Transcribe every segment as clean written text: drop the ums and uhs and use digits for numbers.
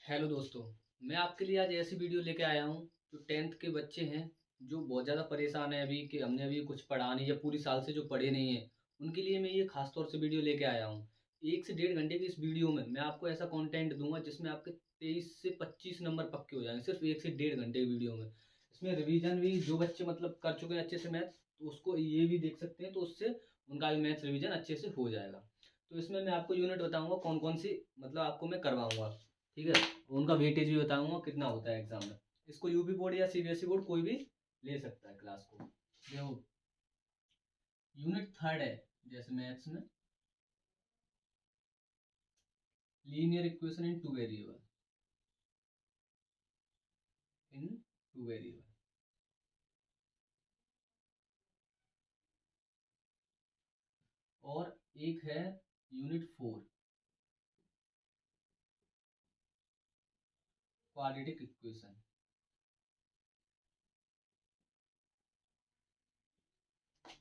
Hello दोस्तों, मैं आपके लिए आज ऐसी वीडियो लेके आया हूँ जो 10th के बच्चे हैं, जो बहुत ज़्यादा परेशान हैं अभी कि हमने अभी कुछ पढ़ा नहीं या पूरी साल से जो पढ़े नहीं हैं, उनके लिए मैं ये ख़ास तौर से वीडियो लेके आया हूँ। 1 से डेढ़ घंटे की इस वीडियो में मैं आपको ऐसा कंटेंट दूँगा जिसमें आपके 23 से 25 नंबर पक्के हो जाएँगे, सिर्फ़ 1 से डेढ़ घंटे की वीडियो में। इसमें रिवीजन भी जो बच्चे मतलब कर चुके हैं अच्छे से मैथ्स, तो उसको ये भी देख सकते हैं, तो उससे उनका भी मैथ्स रिवीजन अच्छे से हो जाएगा। तो इसमें मैं आपको यूनिट बताऊँगा कौन-कौन सी मतलब आपको मैं करवाऊँगा, ठीक है? उनका वेटेज भी बताऊँगा कितना होता है एग्ज़ाम में। इसको यूपी बोर्ड या सीबीएसई बोर्ड कोई भी ले सकता है क्लास को। देखो, यूनिट 3 है जैसे मैथ्स में linear equation in two variable. और एक है यूनिट 4 क्वाड्रेटिक इक्वेशन।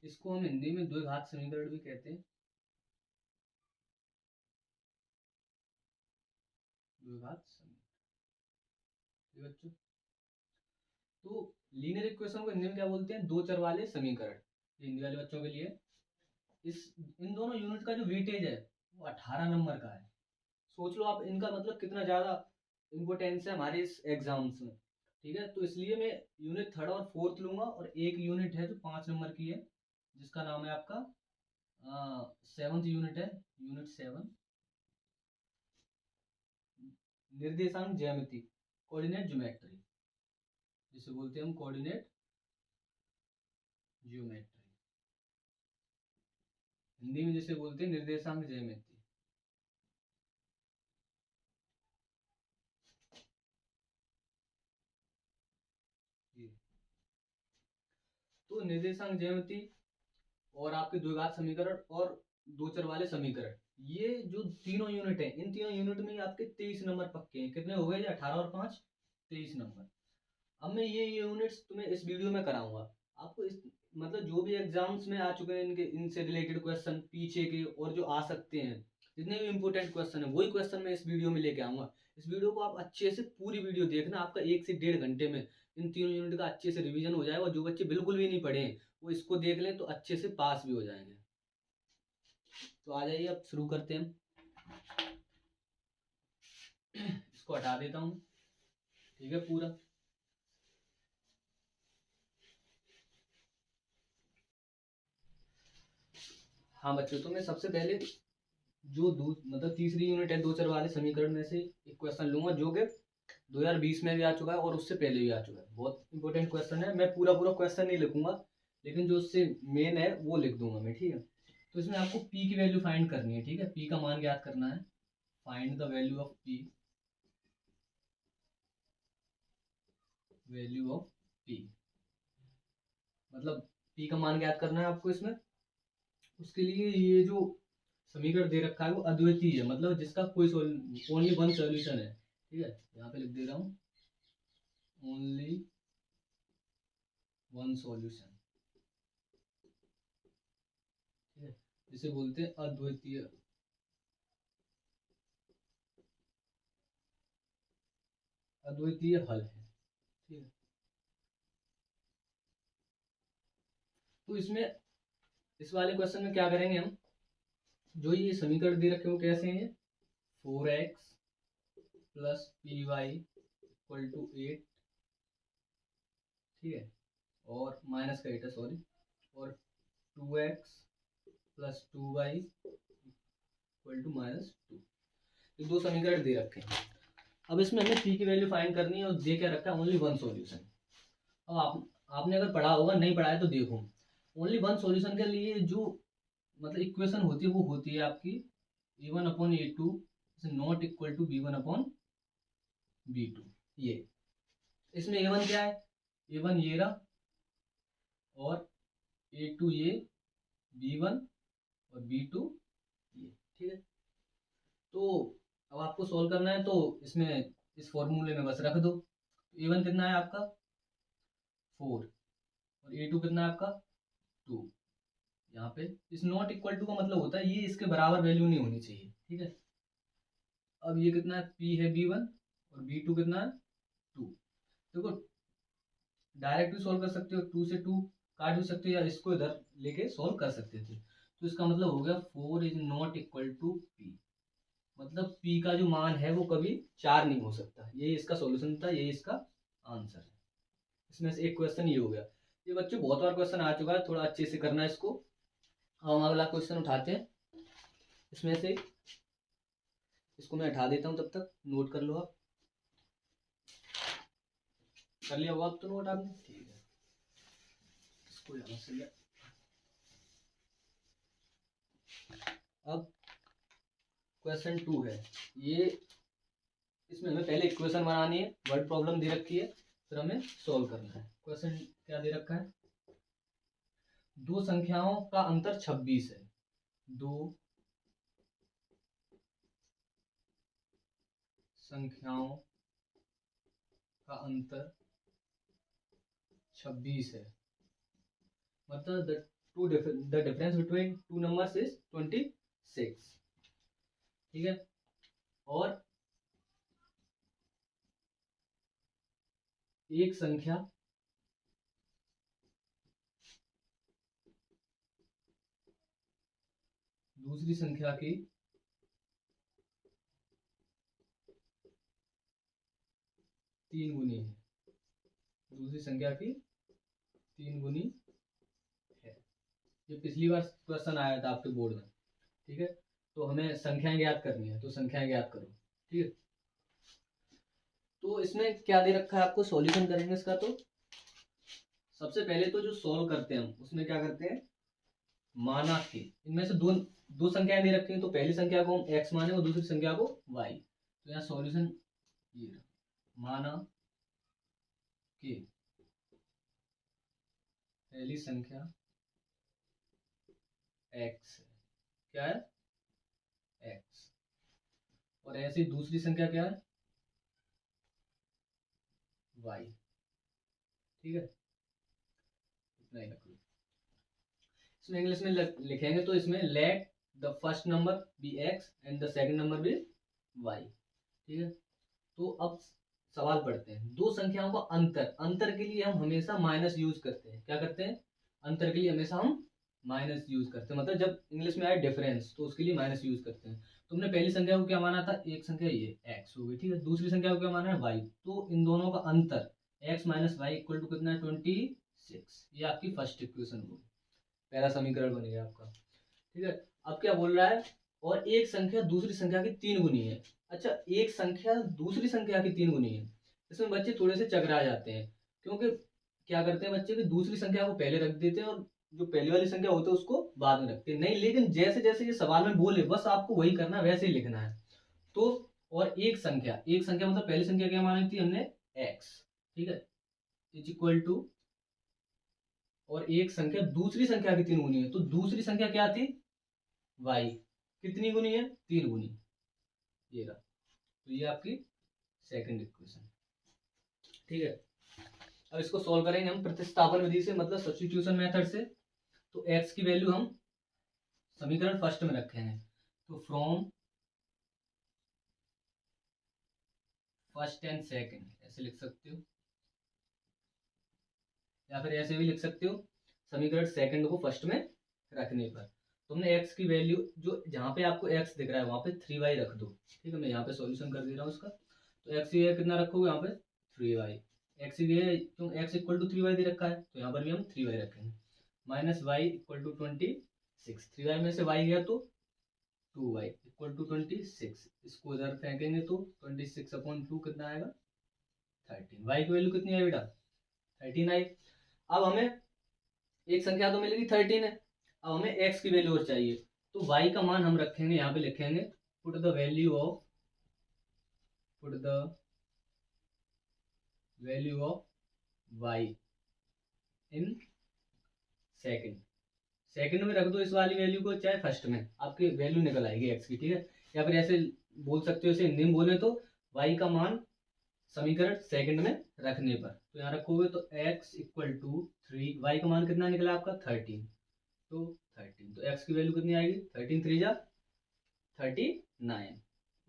इसको हम हिंदी में द्विघात समीकरण भी कहते हैं। द्विघात समीकरण, ठीक है बच्चों। तो लीनियर इक्वेशन को हिंदी में क्या बोलते हैं? दो चर वाले समीकरण। ये हिंदी वाले बच्चों के लिए इस इन दोनों यूनिट का जो वेटेज है वो 18 नंबर का है। सोच लो आप इनका मतलब कितना ज़्यादा इम्पोर्टेंस है हमारे इस एग्जाम्स में, ठीक है। तो इसलिए मैं यूनिट 3 और 4 लूंगा, और एक यूनिट है जो 5 नंबर की है जिसका नाम है आपका 7th यूनिट है, यूनिट 7, निर्देशांक ज्यामिति, कोऑर्डिनेट ज्योमेट्री, जिसे बोलते हैं हम कोऑर्डिनेट ज्योमेट्री, हिंदी में जिसे बोलते हैं निर्देशांक ज्यामिति। जी। तो निर्देशांक ज्यामिति और आपके द्विघात समीकरण और दो चर वाले समीकरण, ये जो तीनों यूनिट हैं, इन तीनों यूनिट में आपके 23 नंबर पक्के हैं। कितने हो गए? 18 और 5 23 नंबर। अब मैं ये यूनिट्स तुम्हें इस वीडियो में कराऊंगा। आपको इस मतलब जो भी एग्जाम्स में आ चुके हैं इनके इनसे रिलेटेड क्वेश्चन पीछे के और जो आ सकते हैं, जितने भी इंपॉर्टेंट क्वेश्चन है वही क्वेश्चन मैं इस वीडियो में लेके आऊंगा। इस वीडियो को आप अच्छे से पूरी वीडियो देखना, आपका 1 से डेढ़ घंटे में इन तीनों यूनिट का अच्छे से रिवीजन हो जाएगा। और जो बच्चे बिल्कुल भी नहीं पढ़े हैं वो इसको देख लें तो अच्छे से पास भी हो जाएंगे। तो आ जाइए, अब शुरू करते हैं। इसको हटा देता हूँ, ठीक है पूरा। हाँ बच्चों, तो मैं सबसे पहले जो दो मतलब तीसरी यूनिट है दो चर वाले समीकरण में से एक क्वेश्चन लूंगा जो कि 2020 में भी आ चुका है और उससे पहले भी आ चुका है। बहुत इंपॉर्टेंट क्वेश्चन है। मैं पूरा पूरा क्वेश्चन नहीं लिखूंगा, लेकिन जो उससे मेन है वो लिख दूंगा मैं, ठीक है। तो इसमें आपको पी की वैल्यू फाइंड करनी है, ठीक है। पी का मान ज्ञात करना है। Find the value of P, value of P मतलब पी का मान ज्ञात करना है आपको इसमें। उसके लिए ये जो समीकरण दे रखा है वो अद्वितीय है, मतलब जिसका कोई ओनली वन सॉल्यूशन है, ठीक है। यहाँ पे लिख दे रहा हूँ ओनली वन सॉल्यूशन, ठीक है, जिसे बोलते हैं अद्वितीय, अद्वितीय हल है, ठीक है। तो इसमें इस वाले क्वेश्चन में क्या करेंगे हम, जो ये समीकरण दे रखे हो कैसे हैं? 4x plus P Y equal to 8, ठीक है, और माइनस का 8 है, सॉरी, और 2x plus 2y equal to -2। ये दो समीकरण दे रखे हैं। अब इसमें हमें पी की वैल्यू फाइंड करनी है और दे क्या रखा है? Only one solution. अब आपने अगर पढ़ा होगा, नहीं पढ़ा है तो देखो। ओनली वन सॉल्यूशन के लिए जो मतलब इक्वेशन होती है वो होती है आपकी a1/a2 is not equal to b1/b2। ये इसमें a1 क्या है? a1 ये रहा, और a2 ये, b1 और b2 ये, ठीक है। तो अब आपको सोल्व करना है, तो इसमें इस फॉर्मूले में बस रख दो। a1 कितना है आपका? 4, और a2 कितना है आपका? 2। यहाँ पे इस नॉट इक्वल टू का मतलब होता है ये इसके बराबर वैल्यू नहीं होनी चाहिए, ठीक है। अब ये कितना है? p है b1 और B2 कितना है 2। देखो डायरेक्ट भी सॉल्व कर सकते हो, 2 से 2 काट भी सकते हो, या इसको इधर लेके सॉल्व कर सकते थे। तो इसका मतलब हो गया 4 is not equal to P। मतलब P का जो मान है वो कभी 4 नहीं हो सकता। यही इसका सॉल्यूशन था, यही इसका आंसर है। इसमें से एक क्वेश्चन ये हो गया। ये बच्चों बहुत बार क्वेश्चन आ चुका है, थोड़ा अच्छे से करना है इसको। हम अगला क्वेश्चन उठाते हैं। इसमें से इसको मैं हटा देता हूँ, तब तक नोट कर लो आप। कर लिया होगा आप तो नोट आपने, ठीक है। इसको यहाँ से लिया। अब क्वेश्चन 2 है ये। इसमें हमें पहले इक्वेशन बनानी है, वर्ड प्रॉब्लम दे रखी है, फिर हमें सॉल्व करना है। क्वेश्चन क्या दे रखा है, दो संख्याओं का अंतर 26 है। दो संख्याओं का अंतर 26 है। मतलब the difference between two numbers is 26। ठीक है। और एक संख्या दूसरी संख्या की तीन गुनी है। दूसरी संख्या की तीन गुनी है। ये पिछली बार क्वेश्चन आया था आपके बोर्ड में। ठीक है। तो हमें संख्याएं ज्ञात करनी है, तो संख्याएं ज्ञात करो। ठीक है। तो इसमें क्या दे रखा है आपको, सॉल्यूशन करेंगे इसका। तो सबसे पहले तो जो सॉल्व करते हैं हम, उसमें क्या करते हैं, माना कि इनमें से दो दो संख्याएं दे रखी हैं, तो पहली संख्या को हम x माने और दूसरी संख्या को y। तो यहाँ सॉल्यूशन ये रहा। माना कि पहली संख्या x है, क्या है x, और ऐसे ही दूसरी संख्या क्या है y। ठीक है, इतना ही रख लो। इसमें इंग्लिश में लिखेंगे तो इसमें let the first number be x and the second number be y। ठीक है। तो अब सवाल पढ़ते हैं। दो संख्याओं का अंतर, अंतर के लिए हम हमेशा माइनस यूज करते हैं। क्या करते हैं, अंतर के लिए हमेशा हम माइनस यूज करते हैं। मतलब जब इंग्लिश में आए डिफरेंस, तो उसके लिए माइनस यूज करते हैं। तुमने पहली संख्या को क्या माना था, एक संख्या ये x हो गई। ठीक है। दूसरी संख्या को क्या माना है y। तो इन दोनों का अंतर x minus Y equal to कितना है 26। ये आपकी फर्स्ट इक्वेशन होगी, पहला समीकरण बन गया आपका। ठीक है। अब क्या बोल रहा है, और एक संख्या दूसरी संख्या की तीन गुनी है। अच्छा, एक संख्या दूसरी संख्या की तीन गुनी है। इसमें बच्चे थोड़े से चकरा जाते हैं, क्योंकि क्या करते हैं बच्चे कि दूसरी संख्या को पहले रख देते हैं और जो पहली वाली संख्या होती है उसको बाद में रखते हैं। नहीं, लेकिन जैसे जैसे ये सवाल में बोले बस आपको वही करना है, वैसे ही लिखना है। तो और एक संख्या, एक संख्या मतलब पहली संख्या क्या मानी थी हमने x। ठीक है, इज इक्वल टू, और एक संख्या दूसरी संख्या की तीन गुनी है। तो दूसरी संख्या क्या थी y। कितनी गुनी है, तीन गुनी। ये रहा। तो ये आपकी सेकंड इक्वेशन। ठीक है। अब इसको सॉल्व करेंगे हम प्रतिस्थापन विधि से, मतलब सब्स्टिट्यूशन मेथड से। तो x की वैल्यू हम समीकरण फर्स्ट में रखेंगे। तो फ्रॉम फर्स्ट एंड सेकंड ऐसे लिख सकते हो, या फिर ऐसे भी लिख सकते हो, समीकरण सेकंड को फर्स्ट में रखने पर तुमने x की वैल्यू, जो जहां पे आपको x दिख रहा है वहां पे 3y रख दो। ठीक है, मैं यहाँ पे सॉल्यूशन कर दे रहा हूँ उसका। तो x की वैल्यू कितना रखोगे यहाँ पे 3y। x की वैल्यू क्यों, x इक्वल टू 3y दे रखा है, तो यहाँ पर भी हम 3y रखेंगे। Minus Y equal to 26। 3y में से y गया तो 2y इक्वल टू 26। इसको इधर फेंकेंगे तो 26/2 कितना आएगा 13। y की वैल्यू कितनी है बेटा 13 आई। अब हमें एक संख्या तो मिलेगी 13 है। अब हमें x की वैल्यू और चाहिए, तो y का मान हम रखेंगे, यहाँ पे लिखेंगे put the value of y in second. Second में रख दो इस वाली वैल्यू को, चाहे फर्स्ट में, आपकी वैल्यू निकल आएगी x की। ठीक है। या फिर ऐसे बोल सकते हो, इसे हिंदी में बोले तो y का मान समीकरण सेकंड में रखने पर, तो यहाँ रखोगे तो x इक्वल टू 3, y का मान कितना निकला आपका 13। तो 13, तो x की वैल्यू कितनी आएगी 13 3 जा 39,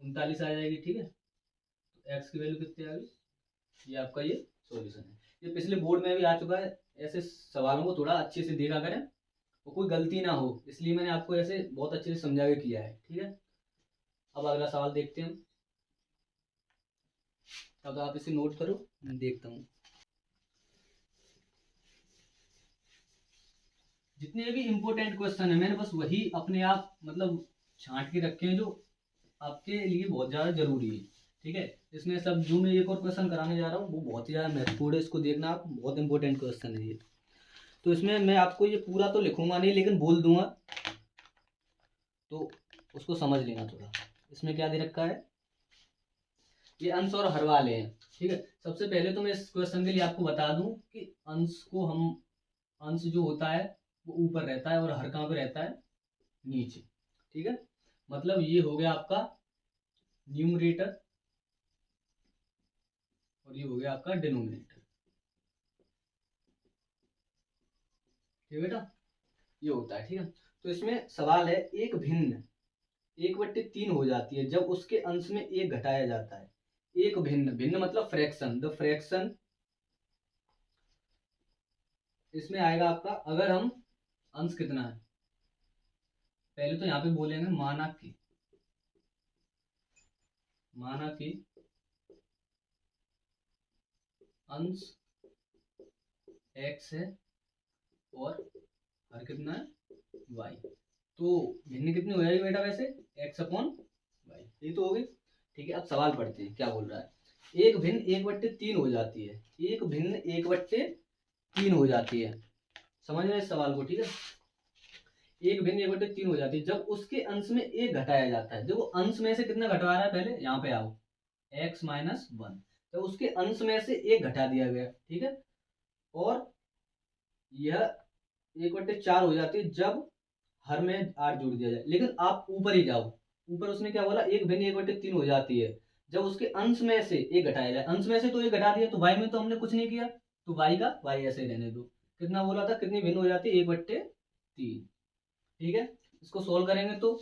39 आ जाएगी। ठीक है। तो एक्स की वैल्यू कितनी आ गई, ये आपका ये सॉल्यूशन है। ये पिछले बोर्ड में भी आ चुका है, ऐसे सवालों को थोड़ा अच्छे से देखा करें और कोई गलती ना हो, इसलिए मैंने आपको ऐसे बहुत अच्छे से समझा के किया है, ठीक है। अब अगला सवाल देखते हैं, तब आप इसे नोट करो, मैं देखता हूँ। जितने भी इम्पोर्टेंट क्वेश्चन है मैंने बस वही अपने आप मतलब छांट के रखे हैं जो आपके लिए बहुत ज़्यादा जरूरी है, ठीक है। इसमें सब जो मैं एक और क्वेश्चन कराने जा रहा हूँ वो बहुत ही ज़्यादा महत्वपूर्ण है, इसको देखना आप, बहुत इंपॉर्टेंट क्वेश्चन है ये। तो इसमें मैं आपको ये पूरा तो लिखूंगा नहीं लेकिन बोल दूंगा, तो उसको समझ लेना थोड़ा। इसमें क्या दे रखा है, ये अंश और हर वाले हैं, ठीक है। सबसे पहले तो मैं इस क्वेश्चन के लिए आपको बता दूं कि अंश को हम, अंश जो होता है वो ऊपर रहता है और हर कहाँ पे रहता है, नीचे, ठीक है। मतलब ये हो गया आपका न्यूमरेटर और ये हो गया आपका डिनोमिनेटर, ठीक है बेटा, ये होता है, ठीक है। तो इसमें सवाल है, एक भिन्न 1/3 हो जाती है जब उसके अंश में एक घटाया जाता है। एक भिन्न, भिन्न मतलब फ्रैक्शन, द फ्रैक्शन, इसमें आएगा आपका, अगर हम अंश कितना है, पहले तो यहाँ पे बोलेंगे माना कि अंश x है और हर कितना है y, तो भिन्न कितनी हो जाएगी बेटा वैसे, x/y, ये तो हो गई, ठीक है। अब सवाल पढ़ते हैं क्या बोल रहा है, एक भिन्न 1/3 हो जाती है, एक भिन्न 1/3 हो जाती है, समझ रहे इस सवाल को, ठीक है। एक भिन्न 1/3 हो जाती है जब उसके अंश में एक घटाया जाता है। देखो अंश में से कितना घटवा रहा है, पहले यहाँ पे आओ, x-1, तो उसके अंश में से एक घटा दिया गया, ठीक है। और यह 1/4 हो जाती है जब हर में 8 जोड़ दिया जाए। लेकिन आप ऊपर ही जाओ, ऊपर उसने क्या बोला, एक भिन्न 1/3 हो जाती है जब उसके अंश में से एक घटाया जाए। अंश में से तो एक घटा दिया, तो y में तो हमने कुछ नहीं किया, तो y का y ऐसे ही रहने दो। कितना बोला था, कितनी भिन्न हो जाती है, 1/3, ठीक है। इसको सोल्व करेंगे तो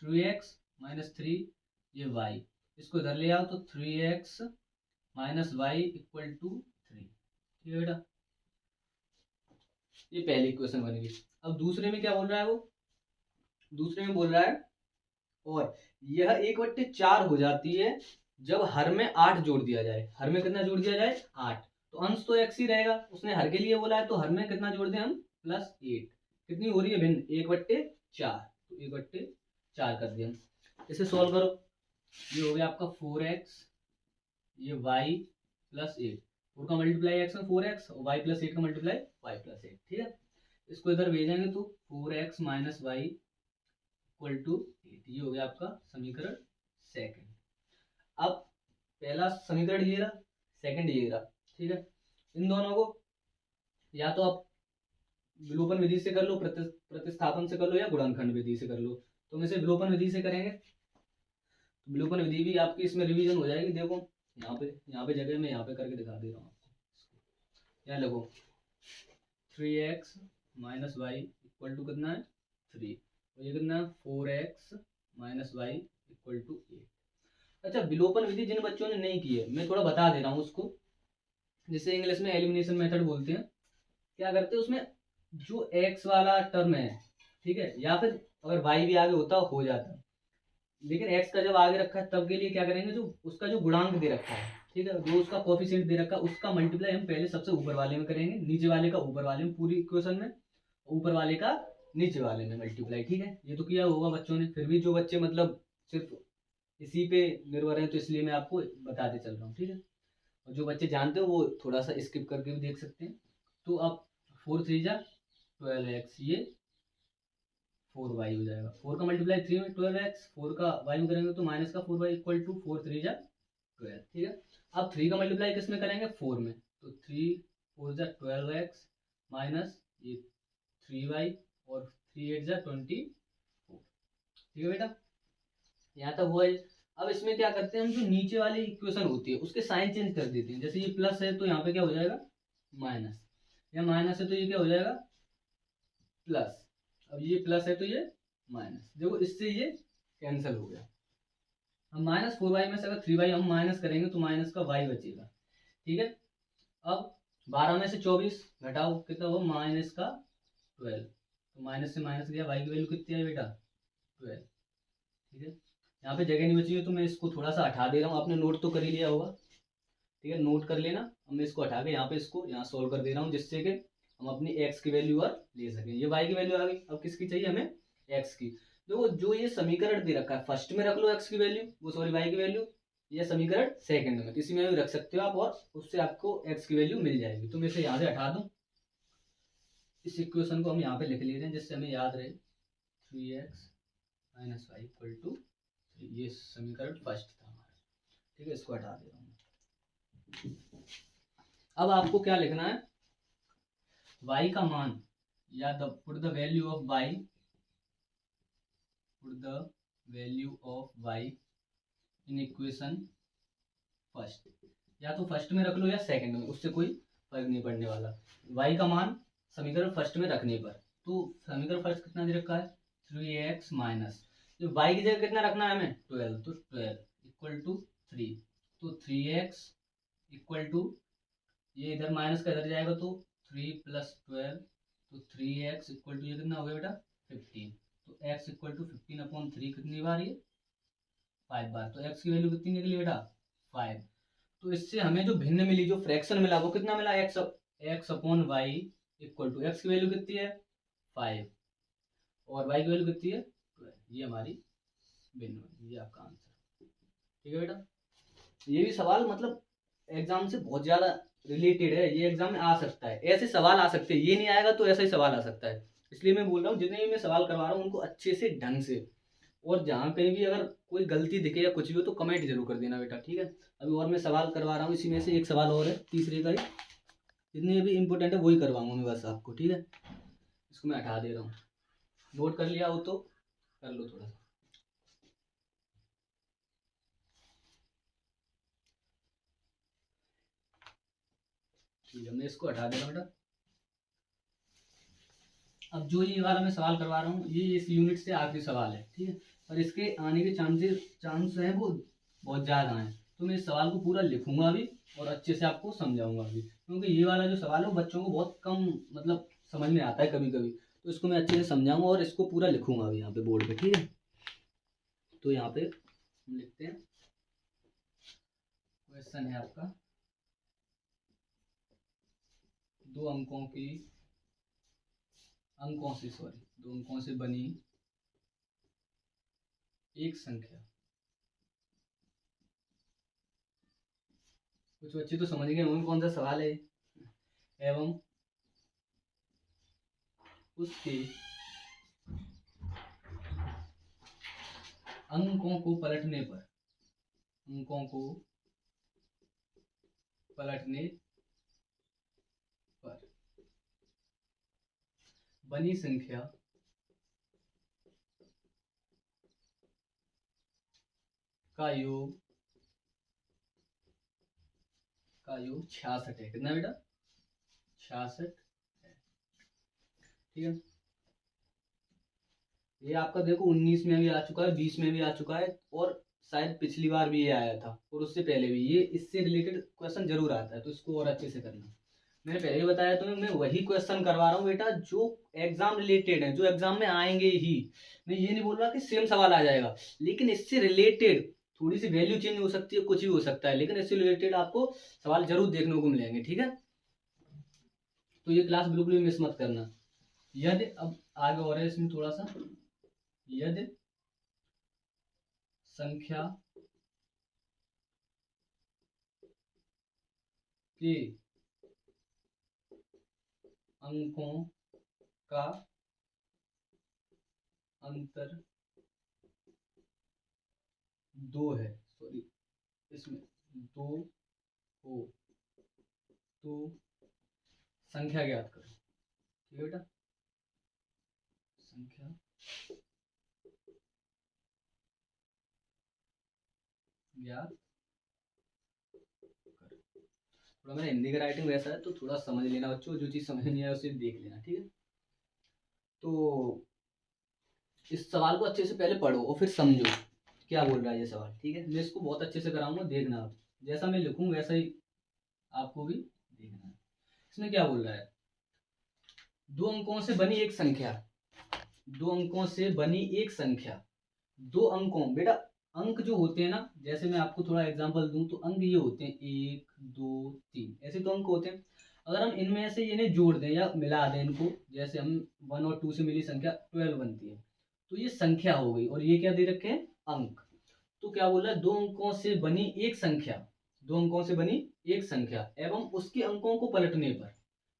3x-3, ये y, इसको इधर ले आओ तो 3x-y = 3, ठीक है बेटा, ये पहली इक्वेशन बन गई। अब दूसरे में क्या बोल रहा है वो, दूसरे में बोल रहा है और यह 1/4 हो जाती है जब हर में 8 जोड़ दिया जाए। हर में कितना जोड़ दिया जाए, 8, तो अंश तो x ही रहेगा, उसने हर के लिए बोला है, तो हर में कितना जोड़ दें हम, +8, कितनी हो रही है भिन्न, 1/4, तो 1/4 कर दिया। इसे सॉल्व करो, ये हो गया आपका 4x, ये y +8, 4 का मल्टीप्लाई x में 4x और y +8 का मल्टीप्लाई y +8, ठीक है। इसको इधर भेजेंगे तो 4x - y = 8, ये हो गया आपका समीकरण सेकंड। अब पहला समीकरण ये रहा, सेकंड ये रहा, ठीक है। इन दोनों को या तो आप विलोपन विधि से कर लो, प्रतिस्थापन से कर लो, या गुणनखंड विधि से कर लो। तो हम इसे विलोपन विधि से करेंगे, तो विलोपन विधि भी आपकी इसमें रिवीजन हो जाएगी। देखो यहाँ पे जगह मैं यहाँ पे करके दिखा दे रहा हूँ आपको। यहाँ देखो 3x - y = कितना है, 3, और ये कितना है 4x - y = 8। अच्छा, विलोपन विधि जिन बच्चों ने नहीं की है मैं थोड़ा बता दे रहा हूँ उसको, जिसे इंग्लिश में एलिमिनेशन मेथड बोलते हैं। क्या करते हैं, उसमें जो x वाला टर्म है, ठीक है, या फिर अगर y भी आगे होता हो जाता, लेकिन x का जब आगे रखा है तब के लिए क्या करेंगे, जो उसका जो गुणांक दे रखा है, ठीक है, जो उसका कोफिशिएंट दे रखा है उसका मल्टीप्लाई हम पहले सबसे ऊपर वाले में करेंगे, नीचे वाले का ऊपर वाले में, पूरी इक्वेशन में ऊपर वाले का नीचे वाले में मल्टीप्लाई, ठीक है। ये तो किया होगा बच्चों ने, फिर भी जो बच्चे मतलब सिर्फ इसी पे निर्भर है तो इसलिए मैं आपको बताते चल रहा हूँ, ठीक है। और जो बच्चे जानते हो वो थोड़ा सा स्किप करके भी देख सकते हैं। तो अब 4×3 = 12x, ये 4y हो जाएगा, 4 का मल्टीप्लाई 3 में 12x, 4 का y में करेंगे तो -4y = 4×3 = 12, ठीक है। अब 3 का मल्टीप्लाई किस में करेंगे, 4 में, तो 3×4 = 12x माइनस ये 3y और 3×8 = 24, ठीक है बेटा, यहाँ तक हुआ है। अब इसमें क्या करते हैं हम, जो नीचे वाली इक्वेशन होती है उसके साइन चेंज कर देते हैं। जैसे ये प्लस है तो यहाँ पे क्या हो जाएगा, माइनस, या माइनस है तो ये क्या हो जाएगा, प्लस। अब ये प्लस है तो ये माइनस, देखो इससे ये कैंसिल हो गया, हम -4y में से अगर 3y हम माइनस करेंगे तो माइनस का y बचेगा, ठीक है। अब 12 में से 24 घटाओ, कितना हो, माइनस का 12, तो माइनस से माइनस गया, y की वैल्यू कितनी है बेटा, 12, ठीक है। यहाँ पे जगह नहीं बची है तो मैं इसको थोड़ा सा हटा दे रहा हूँ, आपने नोट तो कर ही लिया होगा, ठीक है, नोट कर लेना। अब मैं इसको हटा के यहाँ पे इसको यहाँ सोल्व कर दे रहा हूँ, जिससे कि हम अपनी x की वैल्यू और ले सकें। ये y की वैल्यू आ गई, अब किसकी चाहिए हमें, x की। देखो जो ये समीकरण दे रखा है, फर्स्ट में रख लो x की वैल्यू, वो सॉरी y की वैल्यू, ये समीकरण सेकंड में, किसी में भी रख सकते हो आप, और उससे आपको x की वैल्यू मिल जाएगी। तो मैं इसे यहाँ से हटा दूँ, इस इक्वेशन को हम यहाँ पे लिख लेते हैं जिससे हमें याद रहे, 3x minus Y equal to 3, ये समीकरण फर्स्ट था हमारा, ठीक है। इसको हटा दे रहा हूँ। अब आपको क्या लिखना है, y का मान, या put the value of y, put the value of y in equation first, या तो फर्स्ट में रख लो या सेकंड में, उससे कोई फर्क नहीं पड़ने वाला। y का मान समीकरण फर्स्ट में रखने पर, तो समीकरण फर्स्ट कितना दे रखा है, 3x माइनस, तो y की जगह कितना रखना है हमें, 12, तो 12 इक्वल टू 3, तो 3x इक्वल टू, ये इधर माइनस का इधर जाएगा तो 3 प्लस 12, तो 3x इक्वल टू, ये कितना हो गया बेटा, 15, तो x इक्वल टू 15/3 कितनी बार, ये 5 बार, तो x की वैल्यू कितनी निकली बेटा, 5। तो इससे हमें जो भिन्न मिली, जो फ्रैक्शन मिला, वो कितना मिला, x upon Y equal to, X की वैल्यू कितनी है 5 और y की वैल्यू कितनी है 12, ये हमारी भिन्न, ये आपका आंसर, ठीक है बेटा। ये भी सवाल मतलब एग्जाम से बहुत ज्यादा रिलेटेड है, ये एग्जाम में आ सकता है, ऐसे सवाल आ सकते हैं, ये नहीं आएगा तो ऐसा ही सवाल आ सकता है। इसलिए मैं बोल रहा हूँ जितने भी मैं सवाल करवा रहा हूँ उनको अच्छे से ढंग से, और जहाँ कहीं भी अगर कोई गलती दिखे या कुछ भी हो तो कमेंट जरूर कर देना बेटा, ठीक है। अभी और मैं सवाल करवा रहा हूँ, इसी में से एक सवाल और है, तीसरे का ही, जितने भी इंपॉर्टेंट है वही करवाऊंगा मैं बस आपको, ठीक है। इसको मैं हटा दे रहा हूँ, नोट कर लिया हो तो कर लो थोड़ा सा, ठीक है। मैं इसको हटा दे रहा हूँ बेटा। अब जो ये वाला मैं सवाल करवा रहा हूँ, ये इस यूनिट से आखिरी सवाल है, ठीक है, पर इसके आने के चांस हैं वो बहुत ज़्यादा हैं, तो मैं इस सवाल को पूरा लिखूंगा भी और अच्छे से आपको समझाऊंगा भी, क्योंकि ये वाला जो सवाल है वो बच्चों को बहुत कम मतलब समझ में आता है कभी कभी, तो इसको मैं अच्छे से समझाऊंगा और इसको पूरा लिखूंगा भी यहाँ पे बोर्ड पे, ठीक है। तो यहाँ पे हम लिखते हैं, क्वेश्चन है आपका, 2 अंकों से बनी एक संख्या, कुछ बच्चे तो समझ गए होंगे कौन सा सवाल है, एवं उसके अंकों को पलटने पर बनी संख्या का योग 66 है, कितना बेटा, 66 है, ठीक है। ये आपका देखो 19 में भी आ चुका है, 20 में भी आ चुका है, और शायद पिछली बार भी ये आया था, और उससे पहले भी ये इससे रिलेटेड क्वेश्चन जरूर आता है, तो इसको और अच्छे से करना। मैंने पहले ही बताया तुम्हें, मैं वही क्वेश्चन करवा रहा हूँ बेटा जो एग्जाम रिलेटेड है, जो एग्जाम में आएंगे ही। मैं ये नहीं बोल रहा कि सेम सवाल आ जाएगा, लेकिन इससे रिलेटेड थोड़ी सी वैल्यू चेंज हो सकती है, कुछ भी हो सकता है, लेकिन इससे रिलेटेड आपको सवाल जरूर देखने को मिलेंगे, ठीक है। तो ये क्लास बिल्कुल भी मिस मत करना। यदि अब आगे और है इसमें थोड़ा सा, यदि संख्या के अंकों का अंतर 2 है, सॉरी इसमें 2 हो तो संख्या ज्ञात करो, ठीक है बेटा, संख्या ज्ञात करो। थोड़ा मेरा हिंदी का राइटिंग वैसा है तो थोड़ा समझ लेना बच्चों, जो चीज़ समझ नहीं आए उसे देख लेना, ठीक है। तो इस सवाल को अच्छे से पहले पढ़ो और फिर समझो, क्या बोल रहा है ये सवाल, ठीक है। मैं इसको बहुत अच्छे से कराऊंगा, देखना आप, जैसा मैं लिखूँ वैसा ही आपको भी देखना है। इसमें क्या बोल रहा है, दो अंकों से बनी एक संख्या, दो अंकों से बनी एक संख्या, दो अंकों, बेटा अंक जो होते हैं ना, जैसे मैं आपको थोड़ा एग्जांपल दूं तो अंक ये होते हैं 1 2 3, ऐसे तो अंक होते हैं। अगर हम इनमें से इन्हें जोड़ दें या मिला दें इनको, जैसे हम 1 और 2 से मिली संख्या 12 बनती है, तो ये संख्या हो गई और ये क्या दे रखे हैं, अंक। तो क्या बोल रहा है, दो अंकों से बनी एक संख्या, दो अंकों से बनी एक संख्या एवं उसके अंकों को पलटने पर,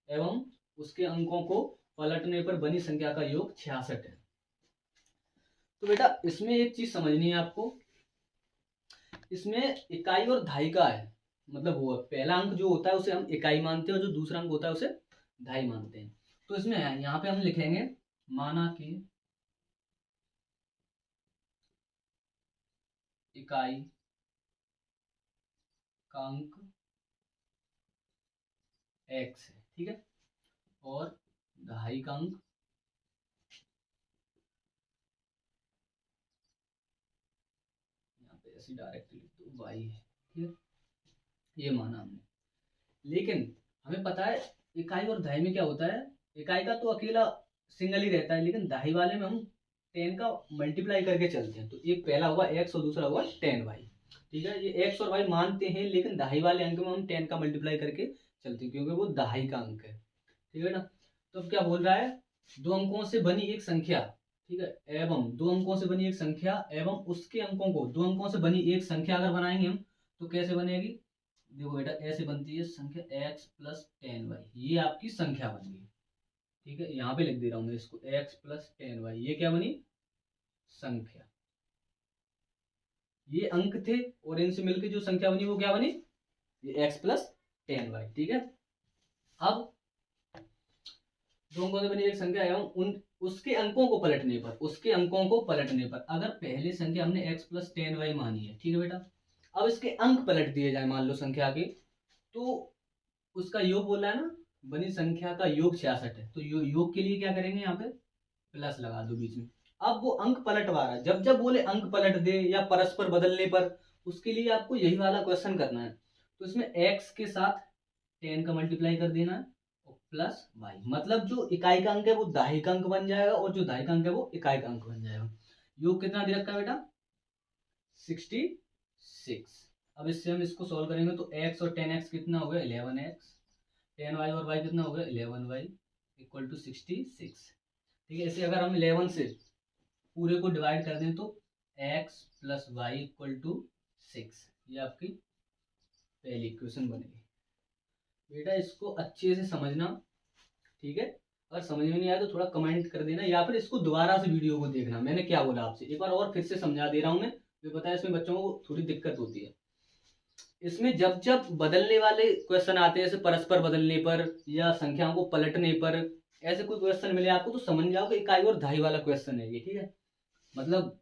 एवं उसके अंकों को पलटने पर बनी संख्या का योग 66 है। तो बेटा इसमें एक चीज समझनी है आपको, इसमें इकाई और दहाई का है, मतलब वो पहला अंक जो होता है उसे हम इकाई मानते हैं और जो दूसरा अंक होता है उसे दहाई मानते हैं। तो इसमें यहाँ पे हम लिखेंगे, माना कि इकाई का अंक x है, ठीक है, और दहाई का अंक यहाँ पे ऐसे डायरेक्ट लिख दो y है, ठीक है, ये माना हमने। लेकिन हमें पता है इकाई और दहाई में क्या होता है, इकाई का तो अकेला सिंगल ही रहता है, लेकिन दहाई वाले में हम 10 का मल्टीप्लाई करके चलते हैं, तो एक पहला हुआ x और दूसरा हुआ 10y, ठीक है। ये x और y मानते हैं, लेकिन दहाई वाले अंक में हम 10 का मल्टीप्लाई करके चलते हैं क्योंकि वो दहाई का अंक है, ठीक है ना। तो अब क्या बोल रहा है, दो अंकों से बनी एक संख्या, ठीक है, एवं दो अंकों से बनी एक संख्या एवं उसके अंकों को, दो अंकों से बनी एक संख्या अगर बनाएंगे हम तो कैसे बनेगी, देखो बेटा ऐसे बनती है संख्या x प्लस 10y, ये आपकी संख्या बन गई, ठीक है। यहाँ पे लिख दे रहा हूँ मैं इसको, x प्लस 10y, ये क्या बनी, संख्या। ये अंक थे और इनसे मिलकर जो संख्या बनी वो क्या बनी, ये x प्लस 10y, ठीक है। अब दो अंकों से बनी एक संख्या एवं उन उसके अंकों को पलटने पर, उसके अंकों को पलटने पर, अगर पहले संख्या हमने x प्लस 10y मानी है, ठीक है बेटा, अब इसके अंक पलट दिए जाए मान लो संख्या के, तो उसका योग बोल रहा है ना, बनी संख्या का योग 66 है, तो योग के लिए क्या करेंगे, यहाँ पे प्लस लगा दो बीच में। अब वो अंक पलटवा रहा है, जब जब बोले अंक पलट दे या परस्पर बदलने पर, उसके लिए आपको यही वाला क्वेश्चन करना है। तो इसमें x के साथ 10 का मल्टीप्लाई कर देना है और प्लस y, मतलब जो इकाई का अंक है वो दहाई का अंक बन जाएगा और जो दहाई का अंक है वो इकाई का अंक बन जाएगा। योग कितना दे रखा है बेटा, 66। अब इससे हम इसको सॉल्व करेंगे तो x और 10x कितना हो गया, 11x, 10y और y कितना हो गया, 11y इक्वल टू 66, ठीक है। इसे अगर हम 11 से पूरे को डिवाइड कर दें तो x plus Y equal to 6, ये आपकी पहली इक्वेशन बनेगी। बेटा इसको अच्छे से समझना, ठीक है, अगर समझ में नहीं आया तो थोड़ा कमेंट कर देना या फिर इसको दोबारा से वीडियो को देखना, मैंने क्या बोला आपसे एक बार और फिर से समझा दे रहा हूँ मैं, तो पता है इसमें बच्चों को थोड़ी दिक्कत होती है। इसमें जब जब बदलने वाले क्वेश्चन आते हैं, जैसे परस्पर बदलने पर या संख्याओं को पलटने पर, ऐसे कोई क्वेश्चन मिले आपको तो समझ जाओ कि इकाई और दहाई वाला क्वेश्चन है ये, ठीक है, मतलब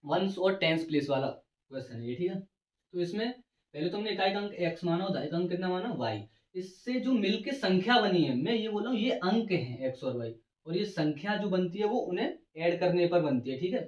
वंस और टेंस प्लेस वाला क्वेश्चन है ये, ठीक है। तो इसमें पहले तो हमने इकाई का अंक x माना और दहाई का अंक कितना माना y, इससे जो मिलके संख्या बनी है, मैं ये बोल रहा हूँ ये अंक हैं x और y, और ये संख्या जो बनती है वो उन्हें ऐड करने पर बनती है, ठीक है।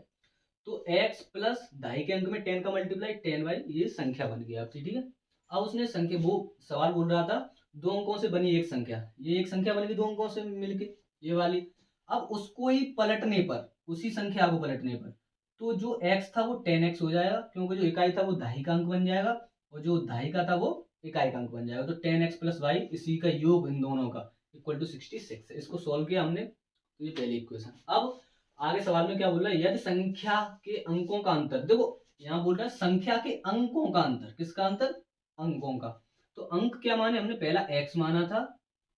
तो x प्लस दहाई के अंक में 10 का मल्टीप्लाई 10y, ये संख्या बन गई आपकी, ठीक है। अब उसने संख्या, वो सवाल बोल रहा था दो अंकों से बनी एक संख्या, ये एक संख्या बन गई दो अंकों से मिलके, ये वाली। अब उसको ही पलटने पर, उसी संख्या को पलटने पर, तो जो x था वो 10x हो जाएगा क्योंकि जो इकाई था वो दहाई का अंक बन जाएगा और जो दहाई का था वो इकाई का अंक बन जाएगा, तो 10x प्लस वाई, इसी का योग इन दोनों का इक्वल टू 66 है। इसको सॉल्व किया हमने, तो ये पहली इक्वेशन। अब आगे सवाल में क्या बोल रहा है, यदि संख्या के अंकों का अंतर, देखो यहाँ बोल रहा है संख्या के अंकों का अंतर, किसका अंतर, अंकों का। तो अंक क्या माने, हमने पहला x माना था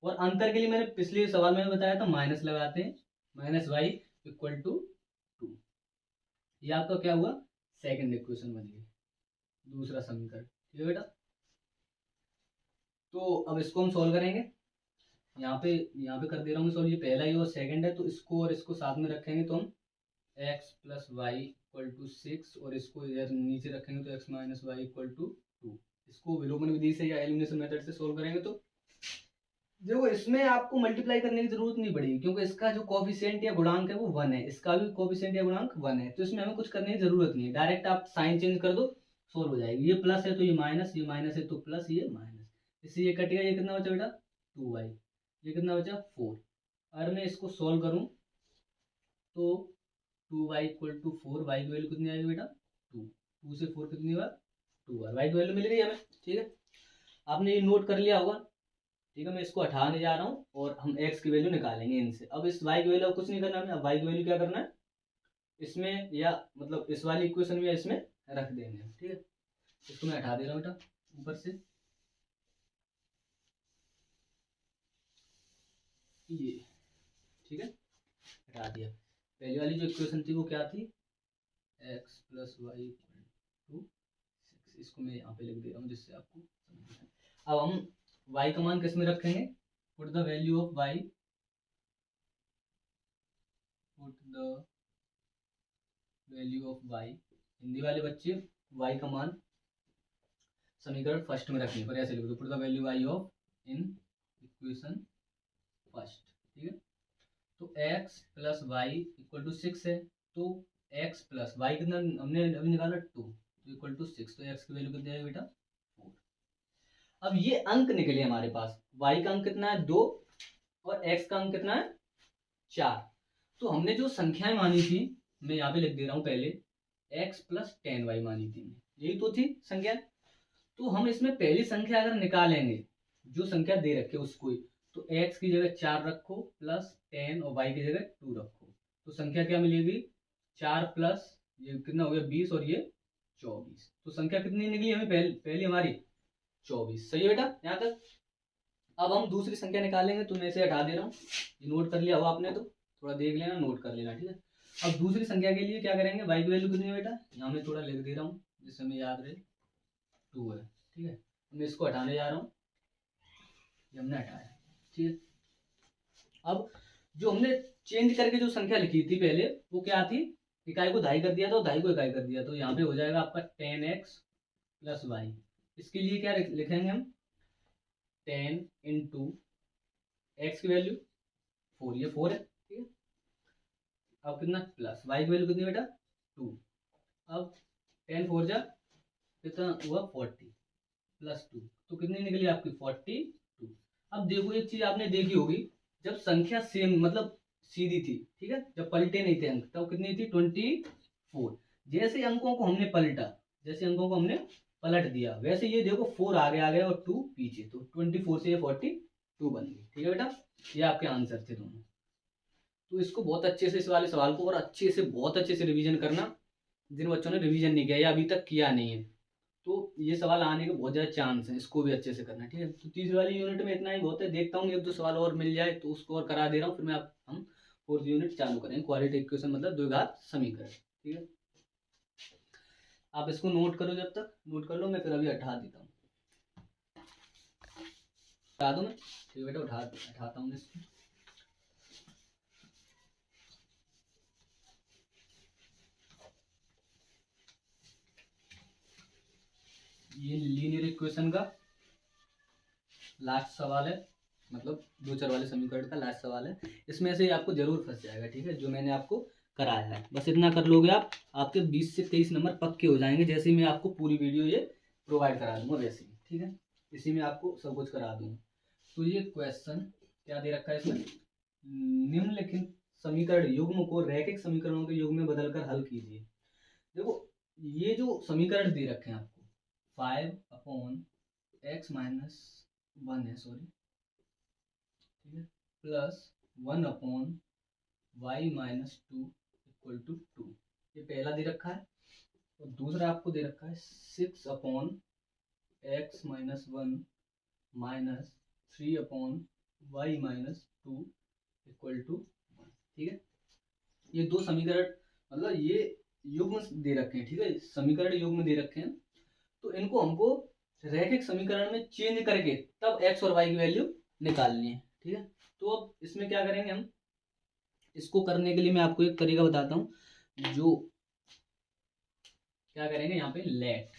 और अंतर के लिए मैंने पिछले सवाल में बताया था माइनस लगाते हैं, माइनस वाई इक्वल टू 2, ये आपका क्या हुआ, सेकंड इक्वेशन बन गई, दूसरा समीकरण, ठीक है बेटा। तो अब इसको हम सॉल्व करेंगे, यहाँ पे कर दे रहा हूँ सॉल्व, ये पहला ही और सेकंड है, तो इसको और इसको साथ में रखेंगे तो हम x plus Y equal to 6 और इसको इधर नीचे रखेंगे तो x minus Y equal to 2। इसको विलोमन विधि से या एलिमिनेशन मेथड से सॉल्व करेंगे तो देखो इसमें आपको मल्टीप्लाई करने की जरूरत नहीं पड़ेगी, क्योंकि इसका जो कोफिशिएंट या गुणांक है वो 1 है, इसका भी कोफिशिएंट या गुणांक 1 है, तो इसमें हमें कुछ करने की जरूरत नहीं है, डायरेक्ट आप साइन चेंज कर दो, सोल्व हो जाएगी। ये प्लस है तो ये माइनस, ये माइनस है तो प्लस, ये माइनस, इससे ये कटेगा, ये कितना बचा बेटा 2y, ये कितना बचा 4। अगर मैं इसको सोल्व करूं तो 2y इक्वल टू 4, वाई की वैल्यू कितनी आएगी बेटा 2, 2 से 4 कितनी बार 2 बार, वाई की वैल्यू मिल गई हमें। ठीक है, आपने ये नोट कर लिया होगा। ठीक है, मैं इसको हटाने जा रहा हूँ और हम x की वैल्यू निकालेंगे इनसे। अब इस y की वैल्यू कुछ नहीं करना हमें, अब y की वैल्यू क्या करना है इसमें, या मतलब इस वाली इक्वेशन में इसमें रख देंगे। ठीक है, इसको मैं हटा दे रहा हूँ बेटा ऊपर से, ये ठीक है हटा दिया। पहली वाली जो इक्वेशन थी वो क्या थी, x प्लस वाई टू 6, इसको मैं यहाँ पे लिख दे रहा हूँ जिससे आपको समझ में। अब हम y का मान किस में रखेंगे, put the value of y, put the value of y, Hindi वाले बच्चे y का मान समीकरण फर्स्ट में रखने पर ऐसे लिख दो, put the value y of in equation first. ठीक है, तो x plus Y equal to 6 है, तो x प्लस वाई कितना हमने अभी निकाला 2, तो इक्वल टू 6, तो x की वैल्यू कितनी आएगी बेटा 4। अब ये अंक निकले हमारे पास, y का अंक कितना है 2 और x का अंक कितना है 4। तो हमने जो संख्याएं मानी थी, मैं यहाँ पे लिख दे रहा हूँ पहले, x प्लस 10y मानी थी, यही तो थी संख्या। तो हम इसमें पहली संख्या अगर निकालेंगे, जो संख्या दे रखे उसको ही, तो x की जगह 4 रखो प्लस 10 और y की जगह 2 रखो, तो संख्या क्या मिलेगी 4 प्लस ये कितना हो गया 20 और ये 24, तो संख्या कितनी निकली हमें पहली हमारी 24। सही है बेटा यहाँ तक। अब हम दूसरी संख्या निकालेंगे, तो मैं इसे हटा दे रहा हूँ, ये नोट कर लिया हो आपने तो थोड़ा देख लेना, नोट कर लेना। ठीक है, अब दूसरी संख्या के लिए क्या करेंगे, y की वैल्यू कितनी है बेटा, यहाँ मैं थोड़ा लिख दे रहा हूँ जिससे हमें याद रहे, 2 है। ठीक है, मैं इसको हटाने जा रहा हूँ, ये हमने हटाया। ठीक है, अब जो हमने चेंज करके जो संख्या लिखी थी पहले वो क्या थी, इकाई को दाई कर दिया था, दाई को इकाई कर दिया, तो यहाँ पे हो जाएगा आपका 10x प्लस वाई। इसके लिए क्या लिखेंगे हम, 10 इंटू एक्स की वैल्यू 4, ये 4 है। ठीक है, अब कितना प्लस वाई की वैल्यू कितनी बेटा 2, अब 10 4 जा कितना हुआ 40 प्लस 2, तो कितनी निकली आपकी 42। अब देखो एक चीज आपने देखी होगी, जब संख्या सेम मतलब सीधी थी, ठीक है, जब पलटे नहीं थे अंक, तब कितनी थी 24। जैसे अंकों को हमने पलटा, जैसे अंकों को हमने पलट दिया, वैसे ये देखो 4 आगे आ गया और 2 पीछे, तो 24 से ये 42 बन गई। ठीक है बेटा, ये आपके आंसर थे दोनों। तो इसको बहुत अच्छे से, इस वाले सवाल को और अच्छे से बहुत अच्छे से रिवीजन करना, जिन बच्चों ने रिवीजन नहीं किया या अभी तक किया नहीं है, तो ये सवाल आने के बहुत ज़्यादा चांस है, इसको भी अच्छे से करना। ठीक है, तो तीसरी वाली यूनिट में इतना ही बहुत है, देखता हूँ एक दो सवाल और मिल जाए तो उसको और करा दे रहा हूँ, फिर मैं हम फोर्थ यूनिट चालू करेंगे, क्वाड्रेटिक इक्वेशन मतलब द्विघात समीकरण। ठीक है, आप इसको नोट करो, जब तक नोट कर लो, मैं फिर अभी हटा देता हूँ, हटा दूँ मैं। ठीक है बेटा, हटाता हूँ इसको। ये लीनियर इक्वेशन का लास्ट सवाल है, मतलब दो चर वाले समीकरण का लास्ट सवाल है, इसमें से आपको जरूर फंस जाएगा। ठीक है, जो मैंने आपको कराया है, बस इतना कर लोगे आप, आपके 20 से 23 नंबर पक्के हो जाएंगे, जैसे ही मैं आपको पूरी वीडियो ये प्रोवाइड करा दूंगा वैसे ही। ठीक है, इसी में आपको सब कुछ करा दूंगा। तो ये क्वेश्चन क्या दे रखा है इसमें, निम्नलिखित समीकरण युग्म को रैखिक समीकरणों के युग्म में बदलकर हल कीजिए। देखो ये जो समीकरण दे रखे हैं आपको, 5/x माइनस 1 है, सॉरी, ठीक है, plus 1/y minus 2 equal to 2, ये पहला दे रखा है। और दूसरा आपको दे रखा है 6/x minus 1 minus 3/y minus 2 equal to 1। ठीक है, ये दो समीकरण मतलब ये युग्म दे रखे हैं। ठीक है, समीकरण युग्म दे रखे हैं, तो इनको हमको रैखिक समीकरण में चेंज करके तब x और y की वैल्यू निकालनी है। ठीक है, तो अब इसमें क्या करेंगे हम, इसको करने के लिए मैं आपको एक तरीका बताता हूँ, जो क्या करेंगे यहाँ पे लेट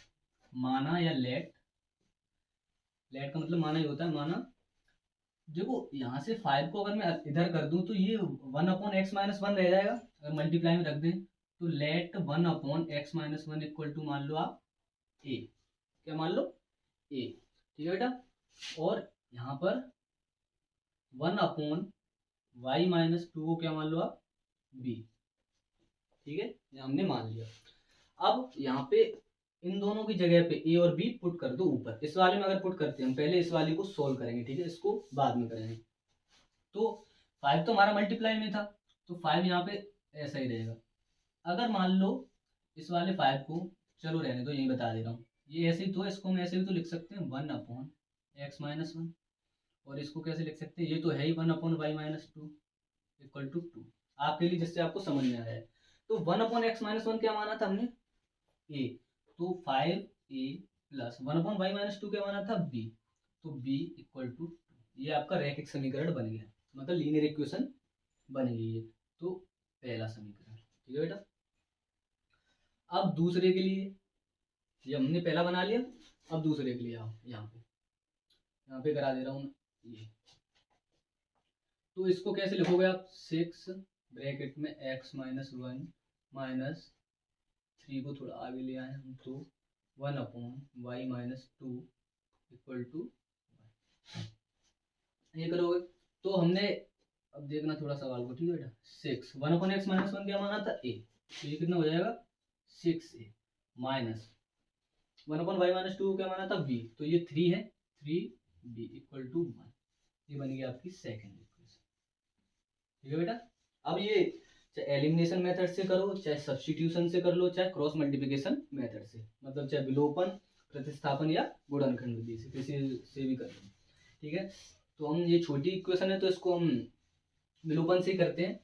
माना, या लेट का मतलब माना ही होता है, माना देखो यहाँ से 5 को अगर मैं इधर कर दूं तो ये 1/x-1 रह जाएगा, अगर मल्टीप्लाई में रख दें तो लेट 1/x-1 इक्वल टू मान लो आप ए, क्या मान लो ए, ठीक है बेटा। और यहाँ पर 1/y-2 को क्या मान लो आप बी, ठीक है, ये हमने मान लिया। अब यहाँ पे इन दोनों की जगह पे ए और बी पुट कर दो ऊपर। इस वाले में अगर पुट करते हैं हम, पहले इस वाले को सोल्व करेंगे, ठीक है, इसको बाद में करेंगे। तो 5 तो हमारा मल्टीप्लाई में था, तो 5 यहाँ पे ऐसा ही रहेगा। अगर मान लो इस वाले 5 को, चलो रहने दो, यही बता दे रहा हूँ, ये ऐसे ही तो, इसको हम ऐसे भी तो लिख सकते हैं 1/x-1, और इसको कैसे लिख सकते हैं, ये तो है ही 1/y-2 इक्वल टू 2, आपके लिए जिससे आपको समझ में आया है। तो 1/x-1 क्या माना था हमने ए, तो 5a प्लस 1/y-2 क्या माना था बी, तो b इक्वल टू 2, ये आपका रैखिक समीकरण बन गया, मतलब लीनियर इक्वेशन बन गई है। तो पहला समीकरण, ठीक है बेटा। अब दूसरे के लिए, ये हमने पहला बना लिया, अब दूसरे के लिए आओ, यहाँ पे करा दे रहा हूँ ये। तो इसको कैसे लिखोगे आप, 6 ब्रैकेट में x-1 माइनस 3 को थोड़ा आगे ले आए हम, तो 1/y-2 इक्वल टू, ये करोगे तो हमने, अब देखना थोड़ा सवाल को, ठीक है बेटा। 6 1/x-1 क्या माना था ए, तो ये कितना हो जाएगा 6a, माइनस 1/y-2 क्या माना था बी, तो ये 3 है, 3b इक्वल टू 1, ये बन गया आपकी सेकंड इक्वेशन, ठीक है बेटा। अब ये चाहे एलिमिनेशन मेथड से करो, चाहे सब्स्टिट्यूशन से कर लो, चाहे क्रॉस मल्टीप्लिकेशन मेथड से, मतलब चाहे विलोपन, प्रतिस्थापन या गुणनखंड विधि से, किसी से भी कर लो, ठीक है। तो हम, ये छोटी इक्वेशन है तो इसको हम विलोपन से ही करते हैं,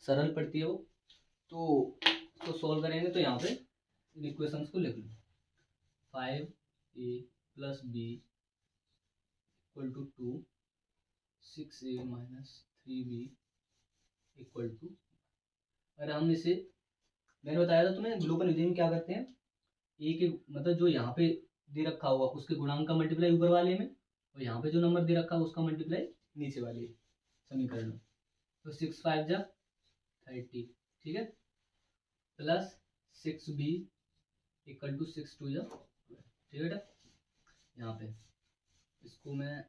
सरल पड़ती है वो। तो सॉल्व करेंगे तो यहाँ पे इन इक्वेशंस को लिख लो, 5a plus B equal to 2, 6a minus 3b equal to, अगर हम इसे, मैंने बताया था तुम्हें विलोपन विधि में क्या करते हैं, ए के मतलब जो यहाँ पे दे रखा होगा उसके गुणांक का मल्टीप्लाई ऊपर वाले में, और यहाँ पे जो नंबर दे रखा है उसका मल्टीप्लाई नीचे वाले समीकरण में। तो 6 5 जा 30, ठीक है, प्लस 6b इक्वल टू 6 2 जा 12, ठीक है बेटा। यहाँ पे इसको मैं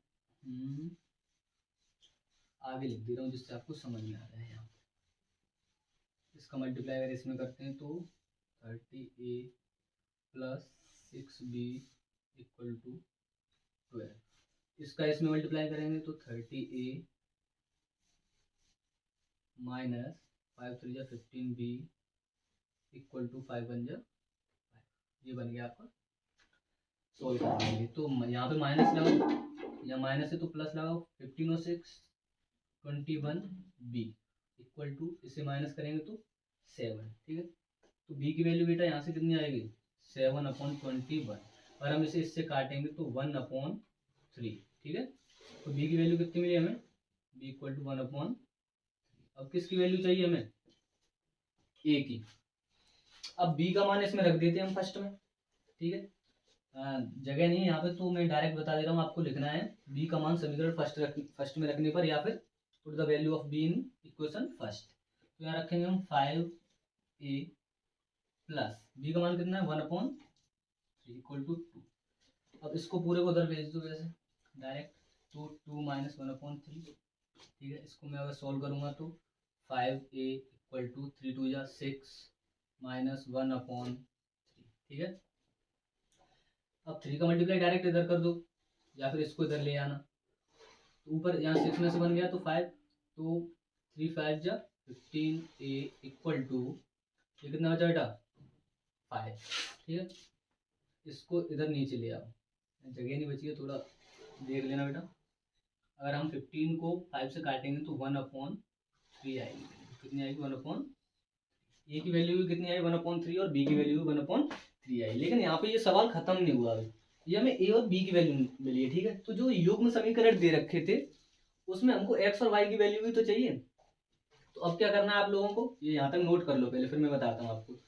आगे लिख दे रहा हूँ जिससे आपको समझ में आ रहा है। यहाँ पे इसका मल्टीप्लाई अगर इसमें करते हैं तो 30a plus 6b equal to 12, इसका इसमें मल्टीप्लाई करेंगे तो 30a माइनस 5 3 जा 15b इक्वल टू 5 1 जा 5, ये बन गया आपका। सॉल्व करेंगे तो यहाँ पे माइनस लगाओ, या माइनस है तो प्लस लगाओ, 15 और 6 21b इक्वल टू, इसे माइनस करेंगे तो 7, ठीक है। तो b की वैल्यू बेटा यहाँ से कितनी आएगी 7/21, और हम इसे इससे काटेंगे तो 1/3, ठीक है। तो b की वैल्यू कितनी मिली हमें, b इक्वल टू 1/3। अब किसकी वैल्यू चाहिए हमें, a की। अब b का मान इसमें रख देते हैं हम फर्स्ट में, ठीक है, जगह नहीं है यहाँ पे तो मैं डायरेक्ट बता दे रहा हूँ, आपको लिखना है b का मान समीकरण फर्स्ट में रखने पर, या फिर put the value of b in equation first. तो यहाँ रखेंगे हम 5a प्लस b का मान कितना है 1/3 इक्वल टू 2। अब इसको पूरे को उधर भेज दो वैसे डायरेक्ट, तो 2 माइनस 1/3, ठीक है। इसको मैं अगर सॉल्व करूँगा तो 5a इक्वल टू 3 2 जा 6 माइनस 1/3, ठीक है। अब 3 का मल्टीप्लाई डायरेक्ट इधर कर दो, या फिर इसको इधर ले आना, तो ऊपर यहाँ 6 में से बन गया तो 5, तो 3 5 जा 15a इक्वल टू, ये कितना बचा बेटा 5, ठीक है। इसको इधर नीचे ले आओ, जगह नहीं बची है, थोड़ा देख लेना बेटा। अगर हम 15 को 5 से काटेंगे तो 1/3 आएगी, कितनी आएगी 1/3, ए की वैल्यू भी कितनी आई 1/3 और बी की वैल्यू भी 1/3 आई। लेकिन यहाँ पे ये सवाल खत्म नहीं हुआ अभी, ये हमें ए और बी की वैल्यू मिली है, ठीक है। तो जो युग्म समीकरण दे रखे थे उसमें हमको एक्स और वाई की वैल्यू भी तो चाहिए। तो अब क्या करना है आप लोगों को, ये यहाँ तक नोट कर लो पहले, फिर मैं बताता हूँ आपको।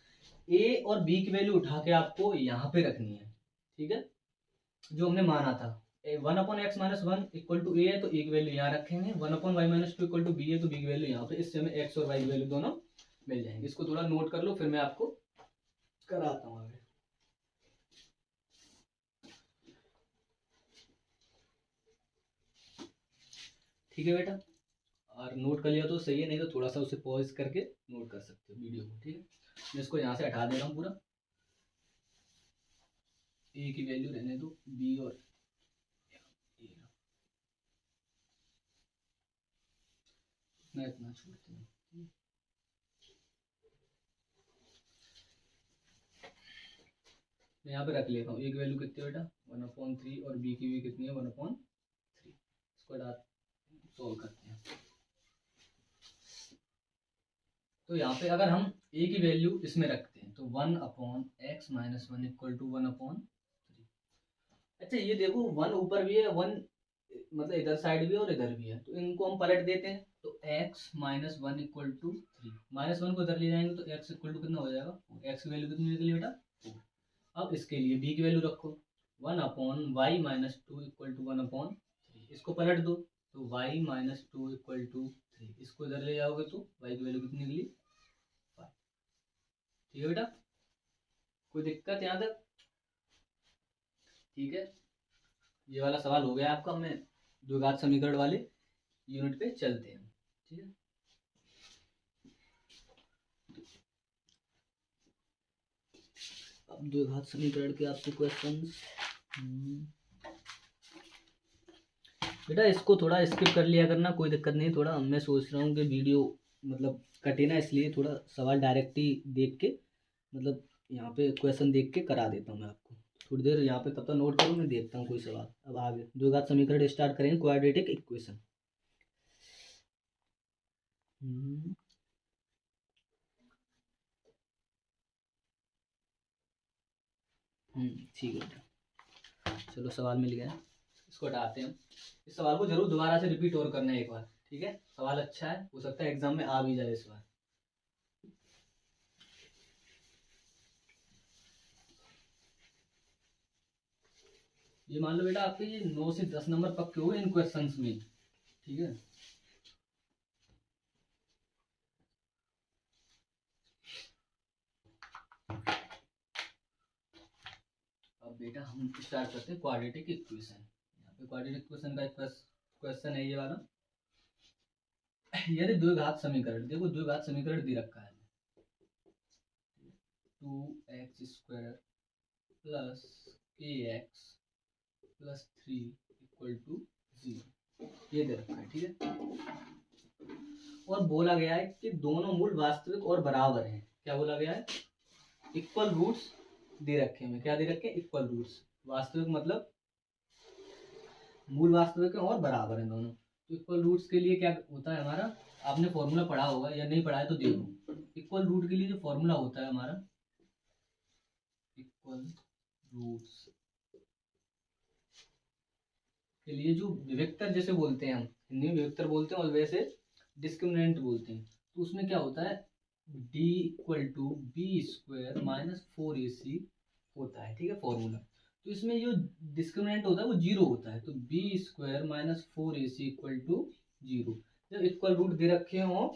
ए और बी की वैल्यू उठा के आपको यहाँ पे रखनी है, ठीक है, जो हमने माना था। One upon x minus one equal to a है तो ए की वैल्यू यहाँ रखेंगे, one upon y minus two equal to b है तो बी की वैल्यू यहाँ पे, इससे हमें एक्स और वाई की वैल्यू दोनों मिल जाएंगे। इसको थोड़ा नोट कर लो, फिर मैं आपको कराता हूँ आगे। ठीक है बेटा, और नोट कर लिया तो सही है, नहीं तो थोड़ा सा उसे पॉज करके नोट कर सकते हो वीडियो को। ठीक है, मैं इसको यहाँ से हटा दे रहा हूँ पूरा, ए की वैल्यू रहने दो, बी और इतना छोड़ते हैं। मैं यहाँ पे रख लेता हूँ, ए की वैल्यू कितनी है बेटा 1/3 और बी की भी कितनी है 1/3। इसको सॉल्व करते हैं। तो यहाँ पे अगर हम ए की वैल्यू इसमें रखते हैं तो 1/x माइनस 1 इक्वल टू 1/3। अच्छा ये देखो 1 ऊपर भी है, 1 मतलब इधर साइड भी है और इधर भी है, तो इनको हम पलट देते हैं तो x माइनस 1 इक्वल टू 3, -1 को इधर ले जाएंगे तो x इक्वल टू कितना हो जाएगा, x की वैल्यू कितनी निकली बेटा 4। अब इसके लिए b की वैल्यू रखो 1/y माइनस 2 इक्वल टू 1/3, इसको पलट दो तो y माइनस 2 इक्वल टू 3, इसको इधर ले जाओगे तो y की वैल्यू कितनी निकली 5। ठीक है बेटा, कोई दिक्कत यहाँ तक? ठीक है, ये वाला सवाल हो गया आपका। मैं द्विघात समीकरण वाले यूनिट पे चलते हैं। ठीक है, अब द्विघात समीकरण के आपके क्वेश्चंस। बेटा इसको थोड़ा स्किप कर लिया करना, कोई दिक्कत नहीं। थोड़ा मैं सोच रहा हूँ कि वीडियो मतलब कटे ना, इसलिए थोड़ा सवाल डायरेक्ट ही देख के मतलब यहाँ पे क्वेश्चन देख के करा देता हूँ मैं आपको। थोड़ी देर यहाँ पे तब तक नोट करूँ, मैं देखता हूँ कोई सवाल। अब आगे द्विघात समीकरण स्टार्ट करेंगे, क्वाड्रेटिक इक्वेशन। ठीक है, चलो सवाल मिल गया, इसको हटाते हैं। इस सवाल को जरूर दोबारा से रिपीट और करना है एक बार। ठीक है, सवाल अच्छा है, हो सकता है एग्जाम में आ भी जाए इस बार। ये मान लो बेटा आपके ये 9 से 10 नंबर पक्के हुए इन क्वेश्चंस में। ठीक है, अब बेटा हम स्टार्ट करते हैं क्वाड्रेटिक इक्वेशन। यहाँ पे क्वाड्रेटिक इक्वेशन का क्वेश्चन है ये वाला। यदि द्विघात समीकरण, देखो द्विघात समीकरण दे रखा है 2x² plus kx plus 3 equal to 0, ये दे रखा है। ठीक है, और बोला गया है कि दोनों मूल वास्तविक और बराबर हैं। क्या बोला गया है, इक्वल रूट्स दे रखे हैं। क्या दे रखे हैं, इक्वल रूट्स। वास्तविक मतलब मूल वास्तविक है और बराबर है दोनों। तो इक्वल रूट्स के लिए क्या होता है हमारा, आपने फॉर्मूला पढ़ा होगा या नहीं पढ़ा है तो देखो। इक्वल रूट के लिए जो फॉर्मूला होता है हमारा, इक्वल रूट्स के लिए जो विवेक्तर जैसे बोलते हैं हम हिंदी में विवेक्तर बोलते हैं और वैसे डिस्क्रिमिनेंट बोलते हैं, तो उसमें क्या होता है d equal to b² minus 4ac होता है। ठीक है, फॉर्मूला। तो इसमें जो डिस्क्रिमिनेंट होता है वो 0 होता है, तो b² minus 4ac equal to 0, जब इक्वल रूट दे रखे हों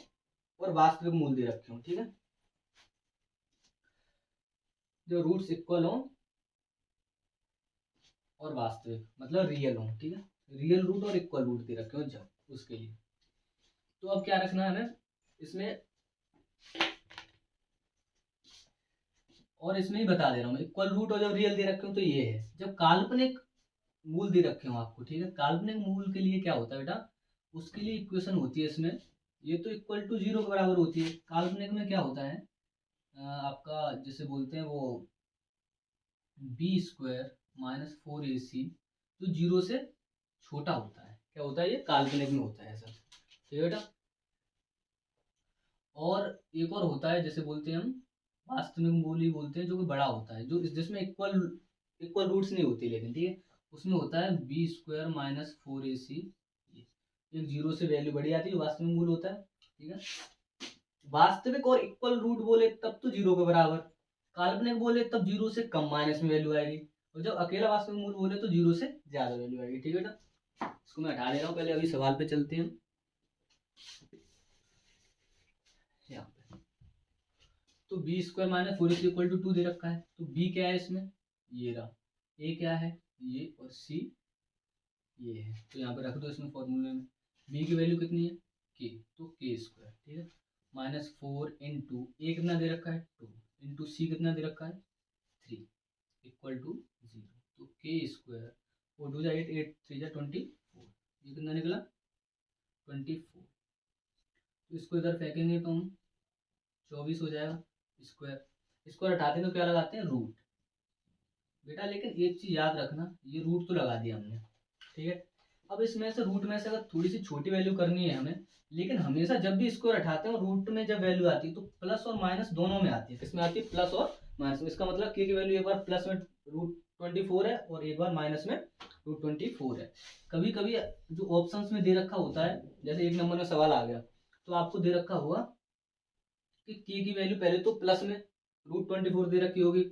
और वास्तविक मूल दे रखे हों। ठीक है, जो रूट्स इक्वल हों और वास्तविक मतलब रियल हों। ठीक है, रियल रूट और इक्वल रूट दे रखे हों जब, उसके लिए। तो अब क्या रखना है हमें इसमें, और इसमें ही बता दे रहा हूँ, इक्वल रूट और जब रियल दे रखे हो तो ये है। जब काल्पनिक मूल दे रखे हो आपको, ठीक है, काल्पनिक मूल के लिए क्या होता है बेटा, उसके लिए इक्वेशन होती है इसमें, ये तो इक्वल टू 0 के बराबर होती है। काल्पनिक में क्या होता है आपका, जिसे बोलते हैं वो b² माइनस 4ac, तो 0 से छोटा होता है। क्या होता है, ये काल्पनिक में होता है ऐसा। ठीक है बेटा, और एक और होता है जैसे बोलते हैं हम वास्तविक मूल ही बोलते हैं, जो कि बड़ा होता है, जो जिसमें इक्वल रूट्स नहीं होती लेकिन। ठीक है, उसमें होता है b² माइनस 4ac, एक 0 से वैल्यू बढ़ी आती है, वास्तविक मूल होता है। ठीक है, वास्तविक और इक्वल रूट बोले तब तो 0 के बराबर, काल्पनिक बोले तब 0 से कम माइनस में वैल्यू आएगी, और जब अकेला वास्तविक मूल बोले तो 0 से ज़्यादा वैल्यू आएगी। ठीक है बेटा, इसको मैं हटा दे रहा हूँ। पहले अभी सवाल पे चलते हैं यहाँ पे। तो B square minus 4 equal to 2 दे रखा है। तो बी क्या है इसमें, ये रहा। ए क्या है, ये, और सी ये है। तो यहाँ पे रख दो इसमें फॉर्मूले में। बी की वैल्यू कितनी है, के, तो के स्क्वायर। ठीक है, माइनस 4 इंटू ए कितना दे रखा है 2, इंटू सी कितना दे रखा है 3, इक्वल टू 0। तो के स्क्वायर 4 2 जा 8, 8 3 जा 24, ये कितना निकला 24। तो इसको इधर फेंकेंगे तो हम 24 हो जाएगा स्क्वायर। स्क्वायर हटाते हैं तो क्या लगाते हैं, रूट। बेटा लेकिन एक चीज याद रखना, ये रूट तो लगा दिया हमने। ठीक है, अब इसमें से रूट में से अगर थोड़ी सी छोटी वैल्यू करनी है हमें, लेकिन हमेशा जब भी स्क्वायर हटाते हैं रूट में जब वैल्यू आती है तो प्लस और माइनस दोनों में आती है। किसमें आती है, प्लस और माइनस में। इसका मतलब के की वैल्यू एक बार प्लस में रूट 24 है और एक बार माइनस में रूट 24 है। कभी कभी जो ऑप्शंस में दे रखा होता है, जैसे 1 नंबर में सवाल आ गया तो आपको दे रखा होगा कि के की वैल्यू पहले तो प्लस में रूट 24 दे रखी होगी,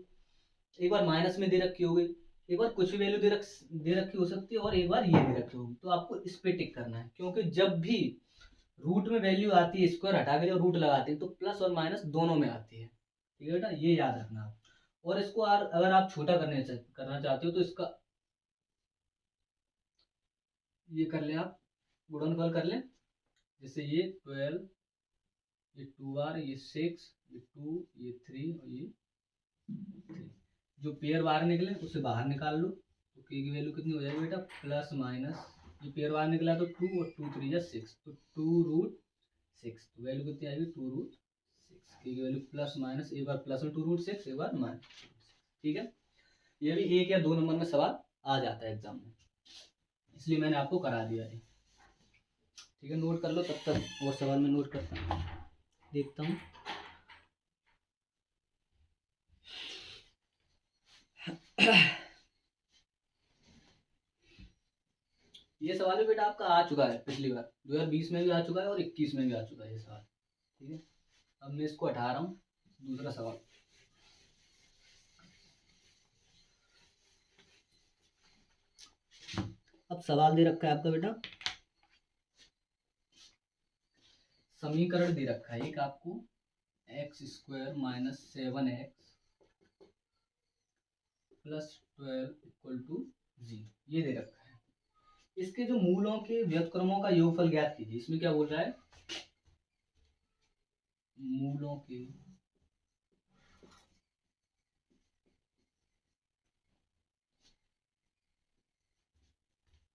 एक बार माइनस में दे रखी होगी, एक बार कुछ भी वैल्यू दे रखी हो सकती है, और एक बार ये दे रखी होगी। तो आपको इस पे टिक करना है, क्योंकि जब भी रूट में वैल्यू आती है स्क्वायर हटा के जब रूट लगाते हैं तो प्लस और माइनस दोनों में आती है। ठीक है बेटा, ये याद रखना आप। और इसको अगर आप छोटा करना चाहते हो तो इसका ये कर ले, आप गुणनफल कर ले। जैसे ये 12, ये 2r, ये 6, ये 2, ये 3 और ये 3। जो पेयर बाहर निकले उसे बाहर निकाल लो। तो के की वैल्यू कितनी हो जाएगी बेटा, प्लस माइनस, ये पेयर बाहर निकला तो 2 और 2 3 जा 6, तो 2 रूट 6। तो वैल्यू कितनी आएगी 2 रूट 6। के की वैल्यू प्लस माइनस, एक बार प्लस में 2 रूट 6, एक बार माइनस। ठीक है, ये भी 1 या 2 नंबर में सवाल आ जाता है एग्जाम में, इसलिए मैंने आपको करा दिया है। ठीक है, नोट कर लो तब तक, और सवाल में नोट करता हूँ, देखता हूँ। ये सवाल भी बेटा आपका आ चुका है पिछली बार, 2020 में भी आ चुका है और 21 में भी आ चुका है ये सवाल। ठीक है, अब मैं इसको हटा रहा हूँ। दूसरा सवाल, अब सवाल दे रखा है आपका बेटा, समीकरण दे रखा है एक आपको, X square minus 7x plus 12 equal to 0, ये दे रखा है। इसके जो मूलों के व्युत्क्रमों का योगफल ज्ञात कीजिए। इसमें क्या बोल रहा है, मूलों के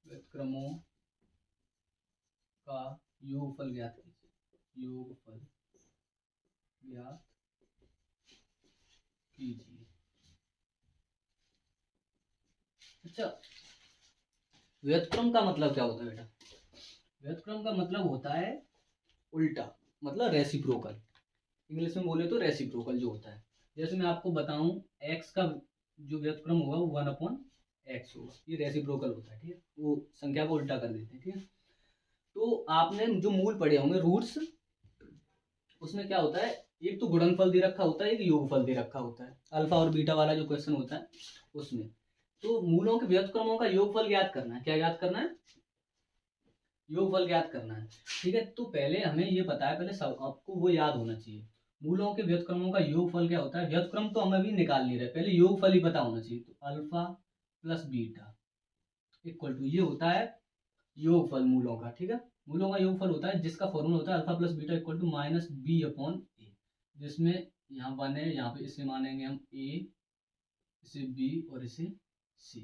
व्युत्क्रमों का योगफल ज्ञात कीजिए, योगफल ज्ञात कीजिए। अच्छा, व्युत्क्रम का मतलब क्या होता है बेटा, व्युत्क्रम का मतलब होता है उल्टा, मतलब रेसिप्रोकल। इंग्लिश में बोले तो रेसिप्रोकल जो होता है। जैसे मैं आपको बताऊं, x का जो व्युत्क्रम होगा वो 1/x होगा, ये रेसिप्रोकल होता है। ठीक है, वो संख्या को उल्टा कर देते हैं। ठीक है, तो आपने जो मूल पढ़े होंगे रूट्स, उसमें क्या होता है, एक तो गुणनफल दे रखा होता है, एक योगफल दे रखा होता है। अल्फा और बीटा वाला जो क्वेश्चन होता है उसमें तो मूलों के व्युत्क्रमों का योगफल ज्ञात करना है। क्या ज्ञात करना है, योगफल ज्ञात करना है। ठीक है, तो पहले हमें ये पता है, पहले सब आपको वो याद होना चाहिए, मूलों के व्युत्क्रमों का योगफल क्या होता है। व्युत्क्रम तो हम अभी निकाल नहीं रहे, पहले योगफल ही पता होना चाहिए। तो alpha plus beta equal to, ये होता है योगफल मूलों का। ठीक है, मूलों का योगफल होता है जिसका फॉर्मूला होता है alpha plus beta equal to minus b upon a, जिसमें यहाँ 1 है, यहाँ पे इसे मानेंगे हम ए, इसे बी और इसे सी,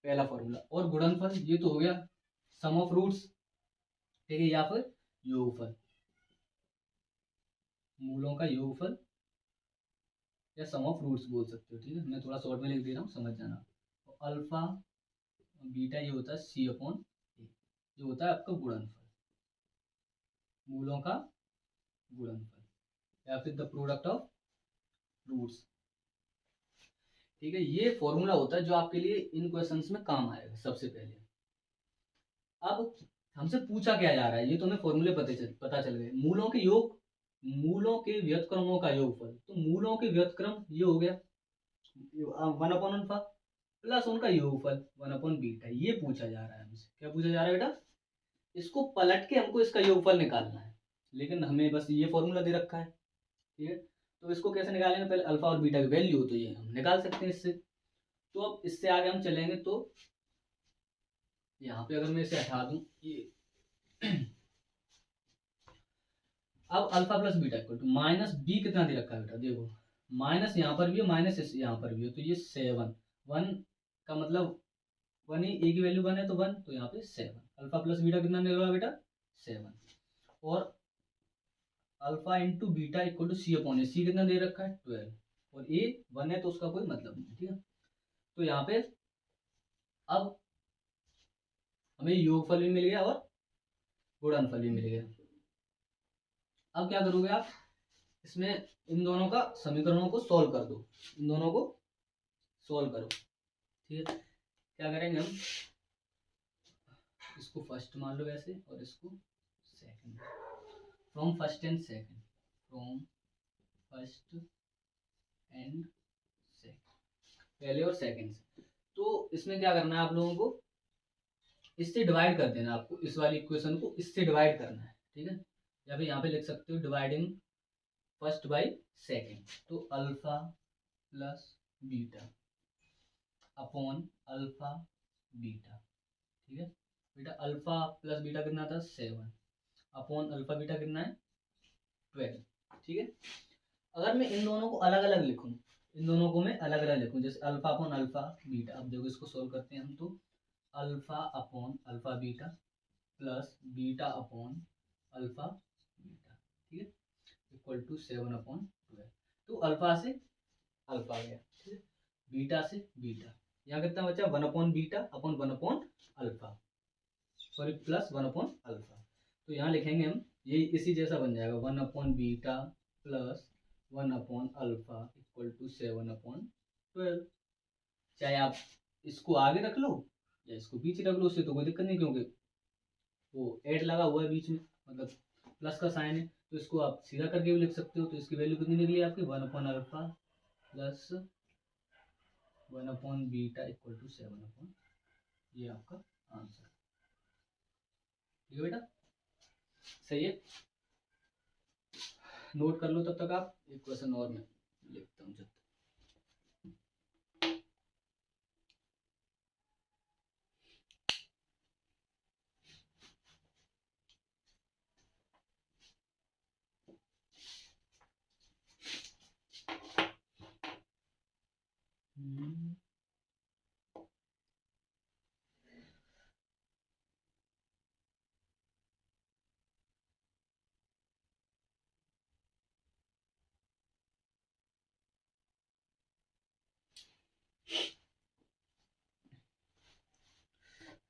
पहला फॉर्मूला। और गुणनफल ये तो हो गया सम ऑफ रूट्स, ठीक है, या फिर योगफल, मूलों का योगफल या सम ऑफ रूट्स बोल सकते हो। ठीक है, मैं थोड़ा शॉर्ट में लिख दे रहा हूँ, समझ जाना। तो अल्फा बीटा ये होता है सी अपॉन ए, जो होता है आपका गुणनफल, मूलों का गुणनफल या फिर द प्रोडक्ट ऑफ रूट्स। ठीक है, ये फॉर्मूला होता है जो आपके लिए इन क्वेश्चंस में काम आएगा सबसे पहले। अब हमसे पूछा क्या जा रहा है, ये तो हमें फॉर्मूले पता चल गए। मूलों के योग, मूलों के व्युत्क्रमों का योगफल, तो मूलों के व्युत्क्रम ये हो गया 1/अल्फा, प्लस उनका योगफल 1/बीटा, ये पूछा जा रहा है हमसे। क्या पूछा जा रहा है बेटा? इसको पलट के हमको इसका योगफल निकालना है, लेकिन हमें बस ये फॉर्मूला दे रखा है, ठीक है। तो इसको कैसे निकालेंगे? पहले अल्फा और बीटा की वैल्यू हो तो ये हम निकाल सकते हैं इससे। तो अब इससे आगे हम चलेंगे तो यहाँ पे अगर मैं इसे हटा दूं ये अब alpha plus beta equal to minus B कितना दे रखा है बेटा? देखो माइनस यहाँ पर भी है, माइनस यहाँ पर भी है, तो ये 7 1 का मतलब 1 ही, ए की वैल्यू 1 है तो 1, तो यहाँ पे 7 अल्फा प्लस बीटा कितना निकला बेटा? 7। और alpha into beta equal to c upon a, c कितना दे रखा है? 12 और ए 1 है तो उसका कोई मतलब नहीं, ठीक है। तो यहाँ पे अब हमें योगफल भी मिल गया और गुणनफल भी मिल गया। अब क्या करोगे आप? इसमें इन दोनों का समीकरणों को सॉल्व कर दो, इन दोनों को सॉल्व करो, ठीक है। क्या करेंगे हम? इसको फर्स्ट मान लो ऐसे और इसको second, from first and second, from first and second, पहले और सेकंड से। तो इसमें क्या करना है आप लोगों को? इससे डिवाइड कर देना, आपको इस वाली इक्वेशन को इससे डिवाइड करना है, ठीक है। या फिर यहाँ पे लिख सकते हो डिवाइडिंग फर्स्ट बाई सेकंड, तो alpha plus beta upon alpha beta, ठीक है बेटा। अल्फा प्लस बीटा कितना था? 7 अपॉन अल्फा बीटा कितना है? 12, ठीक है। अगर मैं इन दोनों को अलग अलग लिखूं, इन दोनों को मैं अलग अलग लिखूं, जैसे अल्फा अपॉन अल्फा बीटा, अब देखो इसको सोल्व करते हैं हम, तो alpha upon alpha beta plus beta upon alpha beta, ठीक है, इक्वल टू 7/12। तो अल्फा से अल्फा गया, ठीक है, बीटा से बीटा, यहाँ कितना बचा? 1/बीटा अपॉन 1/अल्फा, सॉरी प्लस 1/अल्फा। तो यहाँ लिखेंगे हम, ये इसी जैसा बन जाएगा 1/बीटा प्लस 1/अल्फा इक्वल टू 7/12। चाहे आप इसको आगे रख लो या इसको पीछे रख लो, उससे तो कोई दिक्कत नहीं, क्योंकि वो ऐड लगा हुआ है बीच में, मतलब प्लस का साइन है, तो इसको आप सीधा करके भी लिख सकते हो। तो इसकी वैल्यू कितनी निकली आपकी? 1/अल्फा प्लस 1/बीटा इक्वल टू 7/, ये आपका आंसर, ठीक है बेटा, सही है। नोट कर लो तब तक आप, एक क्वेश्चन और मैं लिखता हूँ जब तक।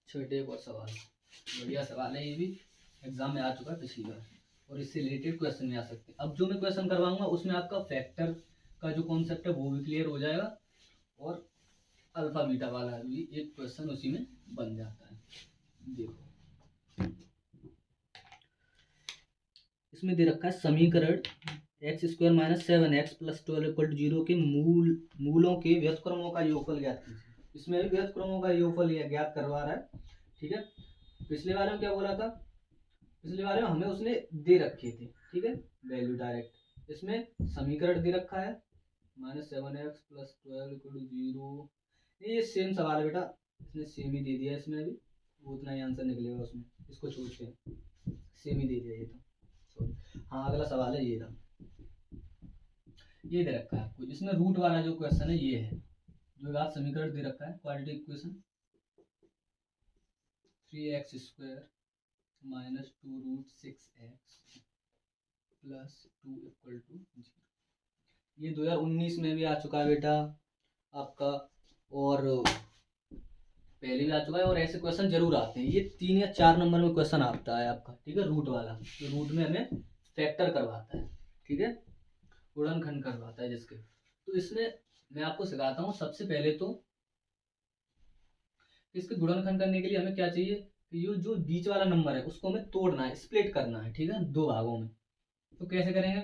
छोटे एक और सवाल, बढ़िया सवाल है, ये भी एग्जाम में आ चुका है पिछली बार, और इससे रिलेटेड क्वेश्चन में आ सकते हैं। अब जो मैं क्वेश्चन करवाऊंगा उसमें आपका फैक्टर का जो कॉन्सेप्ट है वो भी क्लियर हो जाएगा, और अल्फा बीटा वाला भी एक क्वेश्चन उसी में बन जाता है। देखो इसमें दे रखा है समीकरण x² - 7x + 12 = 0 के मूलों के व्युत्क्रमों का योगफल ज्ञात कीजिए। इसमें भी व्युत्क्रमों का योगफल ज्ञात करवा रहा है, ठीक है। पिछले वाले में क्या बोला था? पिछले वाले में हमें उसने दे रखे थे, ठीक है, वैल्यू डायरेक्ट। इसमें समीकरण दे रखा है -7x + 12 = 0। ये सेम सवाल है बेटा, इसने सेम ही दे दिया, इसमें भी उतना ही आंसर निकलेगा उसमें, इसको छोड़ के सेम ही दे दिया ये तो, सॉरी। हाँ अगला सवाल है ये रहा, ये दे रखा है आपको। इसमें रूट वाला जो क्वेश्चन है ये है, जो घात समीकरण दे रखा है, क्वाड्रेटिक इक्वेशन 3x² - 2√6x + 2 = 0। ये 2019 में भी आ चुका है बेटा आपका, और पहले भी आ चुका है, और ऐसे क्वेश्चन जरूर आते हैं। ये 3 या 4 नंबर में क्वेश्चन आता है आपका, ठीक है, रूट वाला, तो रूट में हमें फैक्टर करवाता है, ठीक है, गुणनखंड करवाता है जिसके। तो इसमें मैं आपको सिखाता हूँ। सबसे पहले तो इसके गुणनखंड करने के लिए हमें क्या चाहिए कि ये जो बीच वाला नंबर है उसको हमें तोड़ना है, स्प्लिट करना है, ठीक है, 2 भागों में। तो कैसे करेंगे?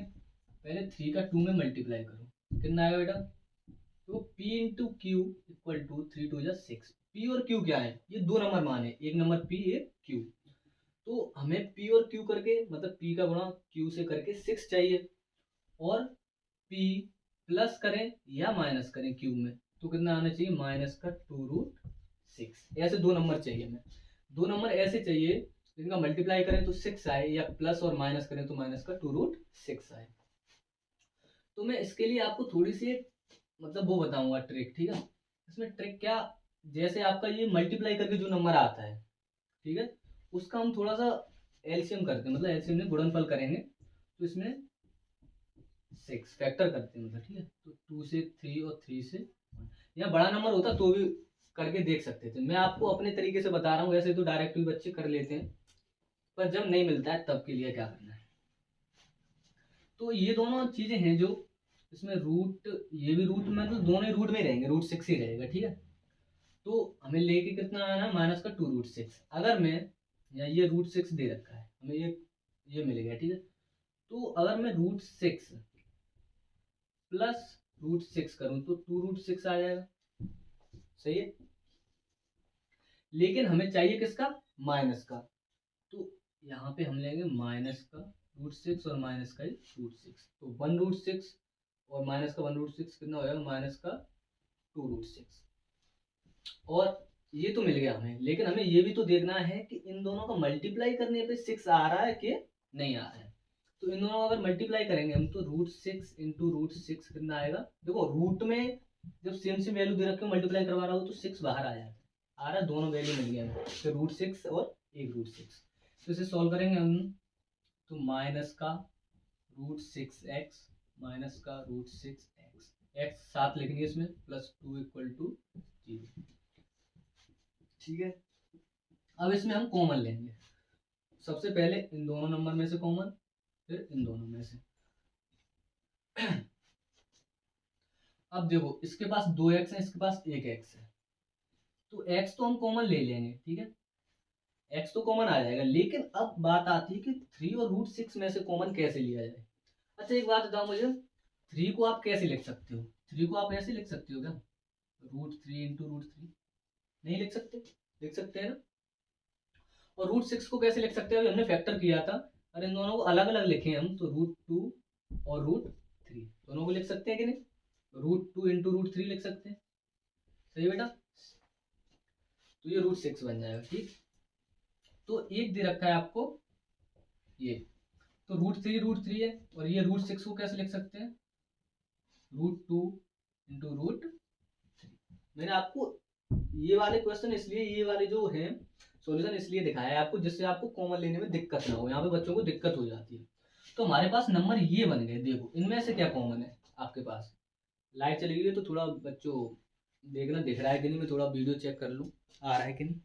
पहले 3 का 2 में मल्टीप्लाई करो, कितना आएगा बेटा? तो P into Q equal to 3 2 6। P और Q क्या है, ये दो नंबर मान है, एक नंबर P एक Q। तो हमें P और Q करके मतलब P का गुणा Q से करके 6 चाहिए, और P प्लस करें या माइनस करें Q में तो कितना आना चाहिए, माइनस का 2√6। ऐसे दो नंबर चाहिए हमें, दो नंबर ऐसे चाहिए जिनका मल्टीप्लाई करें तो 6 आए, या प्लस और माइनस करें तो माइनस का 2√6 आए। तो मैं इसके लिए आपको थोड़ी सी मतलब वो बताऊंगा ट्रिक, ठीक है। इसमें ट्रिक क्या, जैसे आपका ये मल्टीप्लाई करके जो नंबर आता है, ठीक है, उसका हम थोड़ा सा एलसीएम करते हैं, मतलब एलसीएम में गुणनफल करेंगे, तो इसमें 6 फैक्टर करते हैं मतलब, ठीक है। तो 2 से 3 और 3 से 1, यहाँ बड़ा नंबर होता तो भी करके देख सकते थे। मैं आपको अपने तरीके से बता रहा हूँ, वैसे तो डायरेक्ट भी बच्चे कर लेते हैं, पर जब नहीं मिलता है तब के लिए क्या करना है। तो ये दोनों चीजें हैं जो इसमें रूट, ये भी रूट में मतलब दोनों ही रूट में रहेंगे, √6 ही रहेगा, ठीक है। तो हमें लेके कितना आना है, माइनस का 2√6। अगर मैं, या ये √6 दे रखा है हमें, ये मिल गया, ठीक है। तो अगर मैं √6 प्लस √6 करूं तो 2√6 आ जाएगा, सही है। लेकिन हमें चाहिए किसका, माइनस का। तो यहाँ पे हम लेंगे माइनस का √6 और माइनस का √6, तो 1√6 और माइनस का 1√6 कितना हो जाएगा, माइनस का 2√6। और ये तो मिल गया हमें, लेकिन हमें ये भी तो देखना है कि इन दोनों का मल्टीप्लाई करने पे 6 आ रहा है कि नहीं आ रहा है। तो इन दोनों का अगर मल्टीप्लाई करेंगे हम तो √6 इंटू √6 कितना आएगा, देखो रूट में जब सेम सेम वैल्यू दे रखे हो मल्टीप्लाई करवा रहा हो तो 6 बाहर आ जाता है, आ रहा है, दोनों वैल्यू मिल गया हमें, तो √6 और एक √6। तो इसे सॉल्व करेंगे हम, तो माइनस का √6x माइनस का √6x, x 7 लिखेंगे इसमें, प्लस 2 इक्वल टू 0, ठीक है। अब इसमें हम कॉमन लेंगे, सबसे पहले इन दोनों नंबर में से कॉमन, फिर इन दोनों में से। अब देखो इसके पास 2x है, इसके पास 1x है, तो x तो हम कॉमन ले लेंगे, ठीक है, x तो कॉमन आ जाएगा। लेकिन अब बात आती है कि 3 और √6 में से कॉमन कैसे लिया जाए। अच्छा एक बात बताओ मुझे, 3 को आप कैसे लिख सकते हो, 3 को आप ऐसे लिख सकते हो क्या, √3 इंटू √3, नहीं लिख सकते, लिख सकते हैं ना। और √6 को कैसे लिख सकते हैं, अभी हमने फैक्टर किया था, और इन दोनों को अलग अलग लिखे हम, तो √2 और √3 दोनों को लिख सकते हैं कि नहीं, √2 इंटू √3 लिख सकते हैं, सही बेटा। तो ये √6 बन जाएगा, ठीक। तो एक दे रखा है आपको ये, तो √3 है, और ये √6 को कैसे लिख सकते हैं, √2 इंटू √3। मैंने आपको ये वाले क्वेश्चन इसलिए, ये वाले जो है सॉल्यूशन इसलिए दिखाया है आपको, जिससे आपको कॉमन लेने में दिक्कत ना हो, यहाँ पे बच्चों को दिक्कत हो जाती है। तो हमारे पास नंबर ये बन गए, देखो इनमें से क्या कॉमन है आपके पास। लाइट चली गई है तो थोड़ा बच्चों देखना दिख रहा है कि नहीं, मैं थोड़ा वीडियो चेक कर लूँ आ रहा है कि नहीं।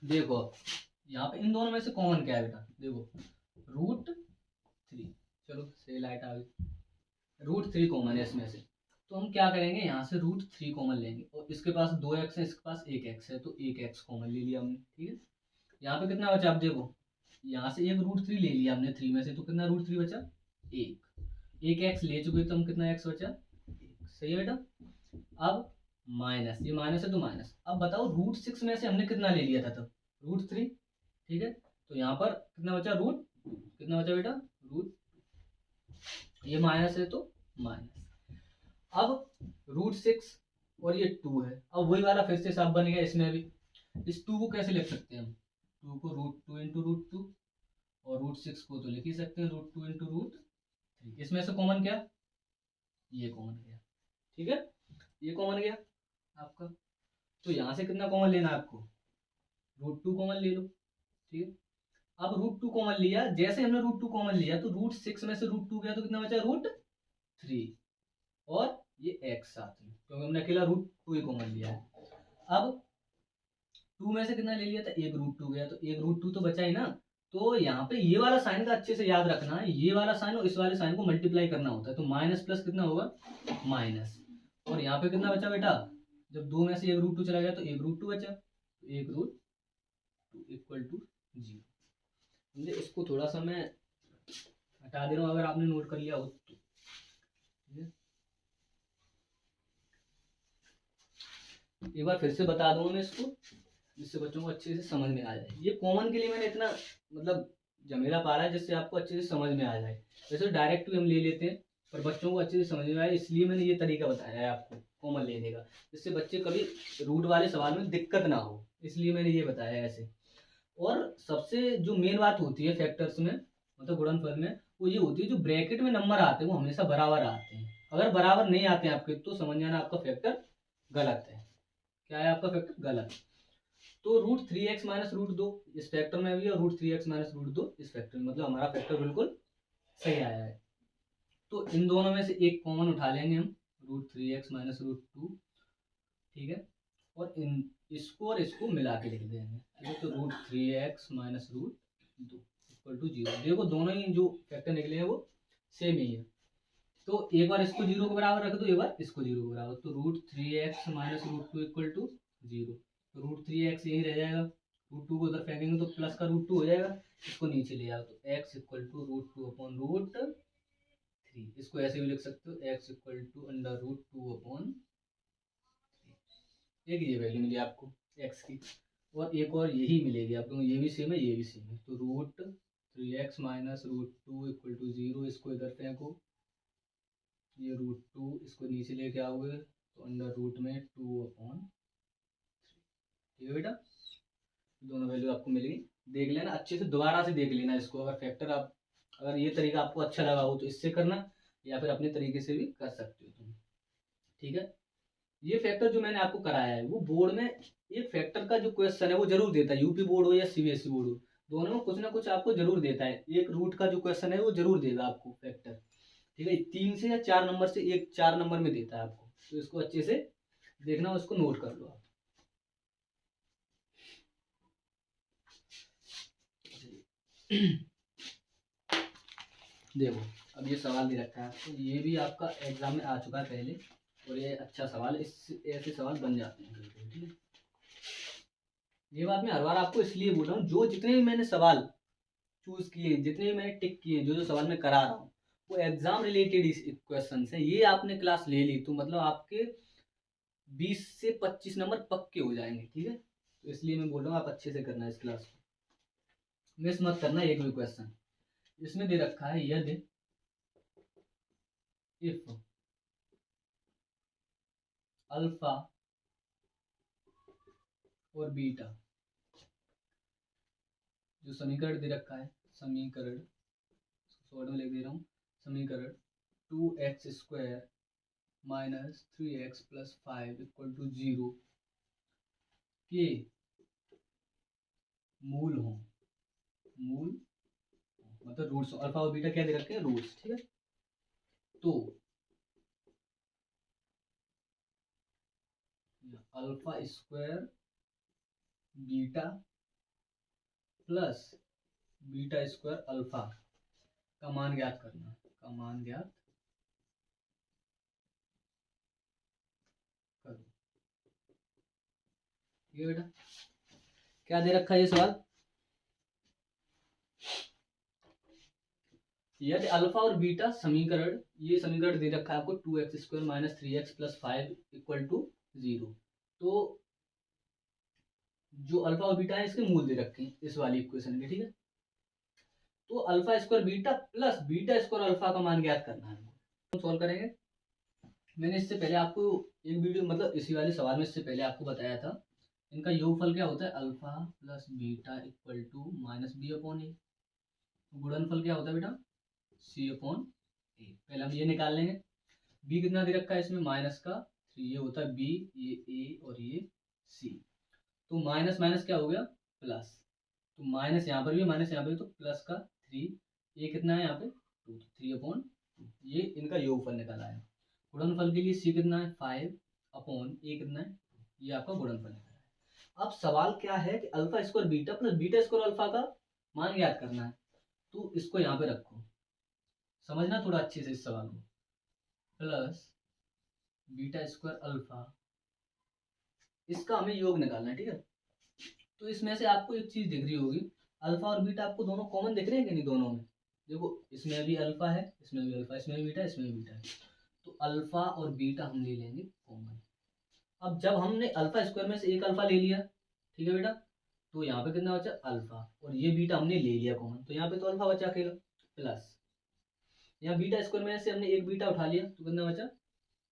देखो यहाँ पे इन दोनों में से कॉमन क्या है बेटा, देखो √3, चलो सही लाइट आ गई, √3 कॉमन है इसमें से। तो हम क्या करेंगे, यहाँ से √3 कॉमन लेंगे, और इसके पास 2x है, इसके पास 1x है, तो 1x कॉमन ले लिया हमने, ठीक है। यहाँ पे कितना बचा, आप देखो यहाँ से एक √3 ले लिया हमने 3 में से, तो कितना √3 बचा, 1 x ले चुके तो हम कितना x बचा, 1, सही है बेटा। अब माइनस, ये माइनस है तो माइनस। अब बताओ √6 में से हमने कितना ले लिया था तब, √3, ठीक है। तो यहाँ पर कितना बचा, कितना बचा बेटा, ये माइनस है तो माइनस। अब √6 और ये 2 है, अब वही वाला फिर से साफ बन गया इसमें भी। इस 2 को कैसे लिख सकते हैं हम, 2 को √2 इंटू √2, और √6 को तो लिख ही सकते हैं √2 इंटू √3। इसमें से कॉमन क्या, ये कॉमन गया, ठीक है, ये कॉमन गया आपका। तो यहाँ से कितना कॉमन लेना है आपको, √2 कॉमन ले लो, ठीक है। अब √2 कॉमन लिया, जैसे हमने √2 कॉमन लिया तो √6 में से √2 गया तो कितना बचा, √3, और ये x साथ में, क्योंकि हमने अकेला √2 ही कॉमन लिया है। अब 2 में से कितना ले लिया था, एक √2 गया, तो एक √2 तो बचा ही ना। तो यहाँ पे ये वाला साइन का अच्छे से याद रखना है, ये वाला साइन और इस वाले साइन को मल्टीप्लाई करना होता है, तो माइनस प्लस कितना होगा, माइनस, और यहाँ पे कितना बचा बेटा, जब 2 में से एक रूट 2 चला गया तो एक रूट 2 बचा, तो एक रूट 2 इक्वल टू 0। समझे? इसको थोड़ा सा मैं हटा दे रहा हूँ अगर आपने नोट कर लिया हो तो। एक बार फिर से बता दूंगा मैं इसको, जिससे बच्चों को अच्छे से समझ में आ जाए। ये कॉमन के लिए मैंने इतना मतलब झमेला पा रहा है जिससे आपको अच्छे से समझ में आ जाए। वैसे डायरेक्ट भी हम ले लेते हैं, पर बच्चों को अच्छे से समझ में आए इसलिए मैंने ये तरीका बताया है आपको कॉमन लेने का, जिससे बच्चे कभी रूट वाले सवाल में दिक्कत ना हो, इसलिए मैंने ये बताया है ऐसे। और सबसे जो मेन बात होती है फैक्टर्स में, मतलब गुणनफल में, वो ये होती है जो ब्रैकेट में नंबर आते हैं वो हमेशा बराबर आते हैं। अगर बराबर नहीं आते हैं आपके तो समझ जाना आपका फैक्टर गलत है। क्या है आपका फैक्टर गलत। तो रूट 3x माइनस रूट 2 इस फैक्टर में भी और रूट 3x माइनस रूट 2 इस फैक्टर में, मतलब हमारा फैक्टर बिल्कुल सही आया है। तो इन दोनों में से एक कॉमन उठा लेंगे हम, रूट 3x माइनस रूट 2, ठीक है। और इन इसको और इसको मिला के लिख देंगे, तो root 3x minus root 2 equal to 0। देखो दोनों ही जो फैक्टर निकले हैं वो सेम ही है। तो एक बार इसको 0 के बराबर रख दो, एक बार इसको 0 के बराबर, तो root 3x minus root 2 equal to 0। तो रूट 3x यही रह जाएगा, रूट 2 को उधर फेंकेंगे तो प्लस का रूट 2 हो जाएगा, इसको नीचे ले आओ तो x equal to root 2 upon root 3। इसको ऐसे भी लिख सकते हो, x equal to under root 2 upon 3। एक ये वैल्यू मिली आपको x की, और एक और यही मिलेगी आपको, ये भी सेम है ये भी सेम है। तो root 3x minus root 2 equal to 0, इसको इधर फेंको, ये रूट 2 इसको नीचे लेके आओगे तो अंडर रूट में 2 अपॉन 3। ठीक है बेटा, दोनों वैल्यू आपको मिलेगी। देख लेना अच्छे से, दोबारा से देख लेना इसको, अगर फैक्टर आप, अगर ये तरीका आपको अच्छा लगा हो तो इससे करना, या फिर अपने तरीके से भी कर सकते हो तुम। ठीक है, ये फैक्टर जो मैंने आपको कराया है वो बोर्ड में एक फैक्टर का जो क्वेश्चन है वो जरूर देता है, यूपी बोर्ड हो या सीबीएसई बोर्ड हो, दोनों में कुछ ना कुछ आपको जरूर देता है। एक रूट का जो क्वेश्चन है वो जरूर देगा आपको फैक्टर। ठीक है, 3 से या 4 नंबर से, एक 4 नंबर में देता है आपको, तो इसको अच्छे से देखना, उसको नोट कर लो आप। देखो अब ये सवाल दे रखा है आपको, ये भी आपका एग्जाम में आ चुका है पहले, और ये अच्छा सवाल, इस ऐसे सवाल बन जाते हैं कभी-कभी, ठीक है। ये बात मैं हर बार आपको इसलिए बोल रहा हूँ, जो जितने भी मैंने सवाल चूज किए, जितने भी मैंने टिक किए, जो जो सवाल मैं करा रहा हूँ वो एग्जाम रिलेटेड क्वेश्चन है। ये आपने क्लास ले ली तो मतलब आपके 20 से 25 नंबर पक्के हो जाएंगे, ठीक है। तो इसलिए मैं बोल रहा हूँ आप अच्छे से करना इस क्लास को, मिस मत करना एक भी क्वेश्चन। इसमें दे रखा है यदि इफ अल्फा और बीटा, जो समीकरण दे रखा है, समीकरण शॉर्ट में लिख दे रहा हूँ, समीकरण 2x² minus 3x plus 5 equal to 0 के मूल हो, मूल मतलब रूट्स, अल्फा और बीटा क्या दे रखे हैं, रूट्स, ठीक है। तो alpha square beta plus beta square alpha का मान ज्ञात करना, का मान ज्ञात करो। ठीक है बेटा, क्या दे रखा है ये सवाल, यदि अल्फा और बीटा समीकरण, ये समीकरण दे रखा है आपको 2x² minus 3x plus 5 equal to 0। तो जो अल्फा और बीटा है इसके मूल दे रखे हैं इस वाली इक्वेशन के, ठीक है। तो alpha square beta plus beta square alpha का मान ज्ञात करना है, हम सॉल्व करेंगे। मैंने इससे पहले आपको एक वीडियो, मतलब इसी वाले सवाल में इससे पहले आपको बताया था, इनका योगफल क्या होता है, alpha plus beta equal to minus b upon a. गुणनफल क्या होता है बेटा, सी अपॉन ए। पहले हम ये निकाल लेंगे, बी कितना दे रखा है इसमें, माइनस का 3, ये होता है बी, ये ए और ये सी। तो माइनस माइनस क्या हो गया, प्लस, तो माइनस यहाँ पर भी, माइनस यहाँ पर भी, तो प्लस का 3, ये कितना है यहाँ पे 2, 3 अपॉन 2, ये इनका योगफल निकाला है। गुणनफल के लिए सी कितना है 5 अपॉन ए कितना है, ये आपका गुणनफल निकाला है। अब सवाल क्या है कि alpha square beta plus beta square alpha का मान ज्ञात करना है, तो इसको यहाँ पे रखो, समझना थोड़ा अच्छे से इस सवाल को, प्लस बीटा स्क्वायर अल्फा इसका हमें योग निकालना है, ठीक है। तो इसमें से आपको एक चीज दिख रही होगी, अल्फा और बीटा आपको दोनों कॉमन दिख रहे हैं कि नहीं दोनों में। देखो इसमें भी अल्फा है, इसमें भी अल्फा, इसमें भी बीटा, इसमें भी बीटा है। तो अल्फा और बीटा हम ले लेंगे कॉमन। अब जब हमने अल्फा स्क्वायर में से एक अल्फा ले लिया, ठीक है बेटा, तो यहाँ पे कितना बचा अल्फा, और ये बीटा हमने ले लिया कॉमन, तो यहाँ पे तो अल्फा बचा अकेला, प्लस यहाँ बीटा स्क्वायर में से हमने एक बीटा उठा लिया, तो कितना बचा,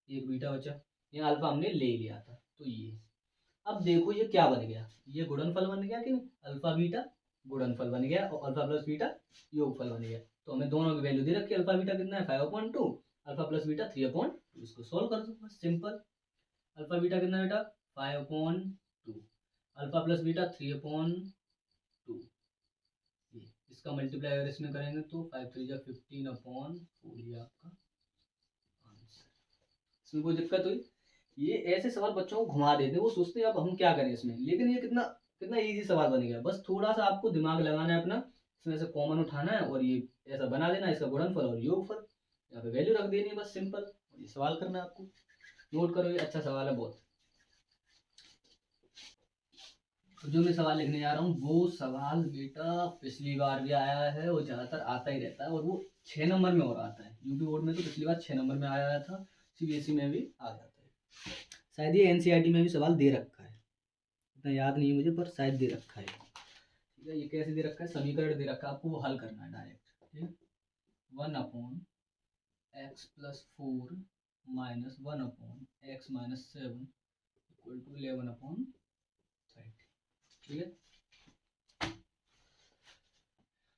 एक बीटा बचा। यहाँ अल्फा हमने ले लिया था, तो ये अब देखो ये क्या बन गया, ये गुणनफल बन गया कि नहीं, अल्फा बीटा गुणनफल बन गया, और अल्फा प्लस बीटा योगफल बन गया। तो हमें दोनों की वैल्यू दे रखी है, अल्फा बीटा कितना है 5/2, अल्फा प्लस बीटा 3/2। इसको सोल्व कर दो बस, सिंपल। अल्फा बीटा कितना बेटा 5/2, अल्फा प्लस बीटा 3/2। इसका मल्टीप्लाई अगर इसमें करेंगे तो 5 3 जा 15/4, ये आपका आंसर। इसमें कोई दिक्कत हुई? ये ऐसे सवाल बच्चों को घुमा देते हैं, वो सोचते हैं अब हम क्या करें इसमें, लेकिन ये कितना कितना इजी सवाल बन गया। बस थोड़ा सा आपको दिमाग लगाना है अपना, इसमें से कॉमन उठाना है और ये ऐसा बना देना, इसका गुणनफल और योगफल यहाँ पे वैल्यू रख देनी है, बस सिंपल। और ये सवाल करना है आपको, नोट करो, ये अच्छा सवाल है बहुत। जो मैं सवाल लिखने जा रहा हूँ वो सवाल बेटा पिछली बार भी आया है और ज्यादातर आता ही रहता है, और वो 6 नंबर में और आता है। यूपी बोर्ड में तो पिछली बार 6 नंबर में आया था, सीबीएसई में भी आ जाता है। शायद ये एनसीईआरटी में भी सवाल दे रखा है, इतना याद नहीं है मुझे, पर शायद दे रखा है। ठीक है, ये कैसे दे रखा है, समीकरण दे रखा है, आपको वो हल करना है डायरेक्ट। ठीक है, 1/x+4 - 1/x-7 = 11/30। ठीक है,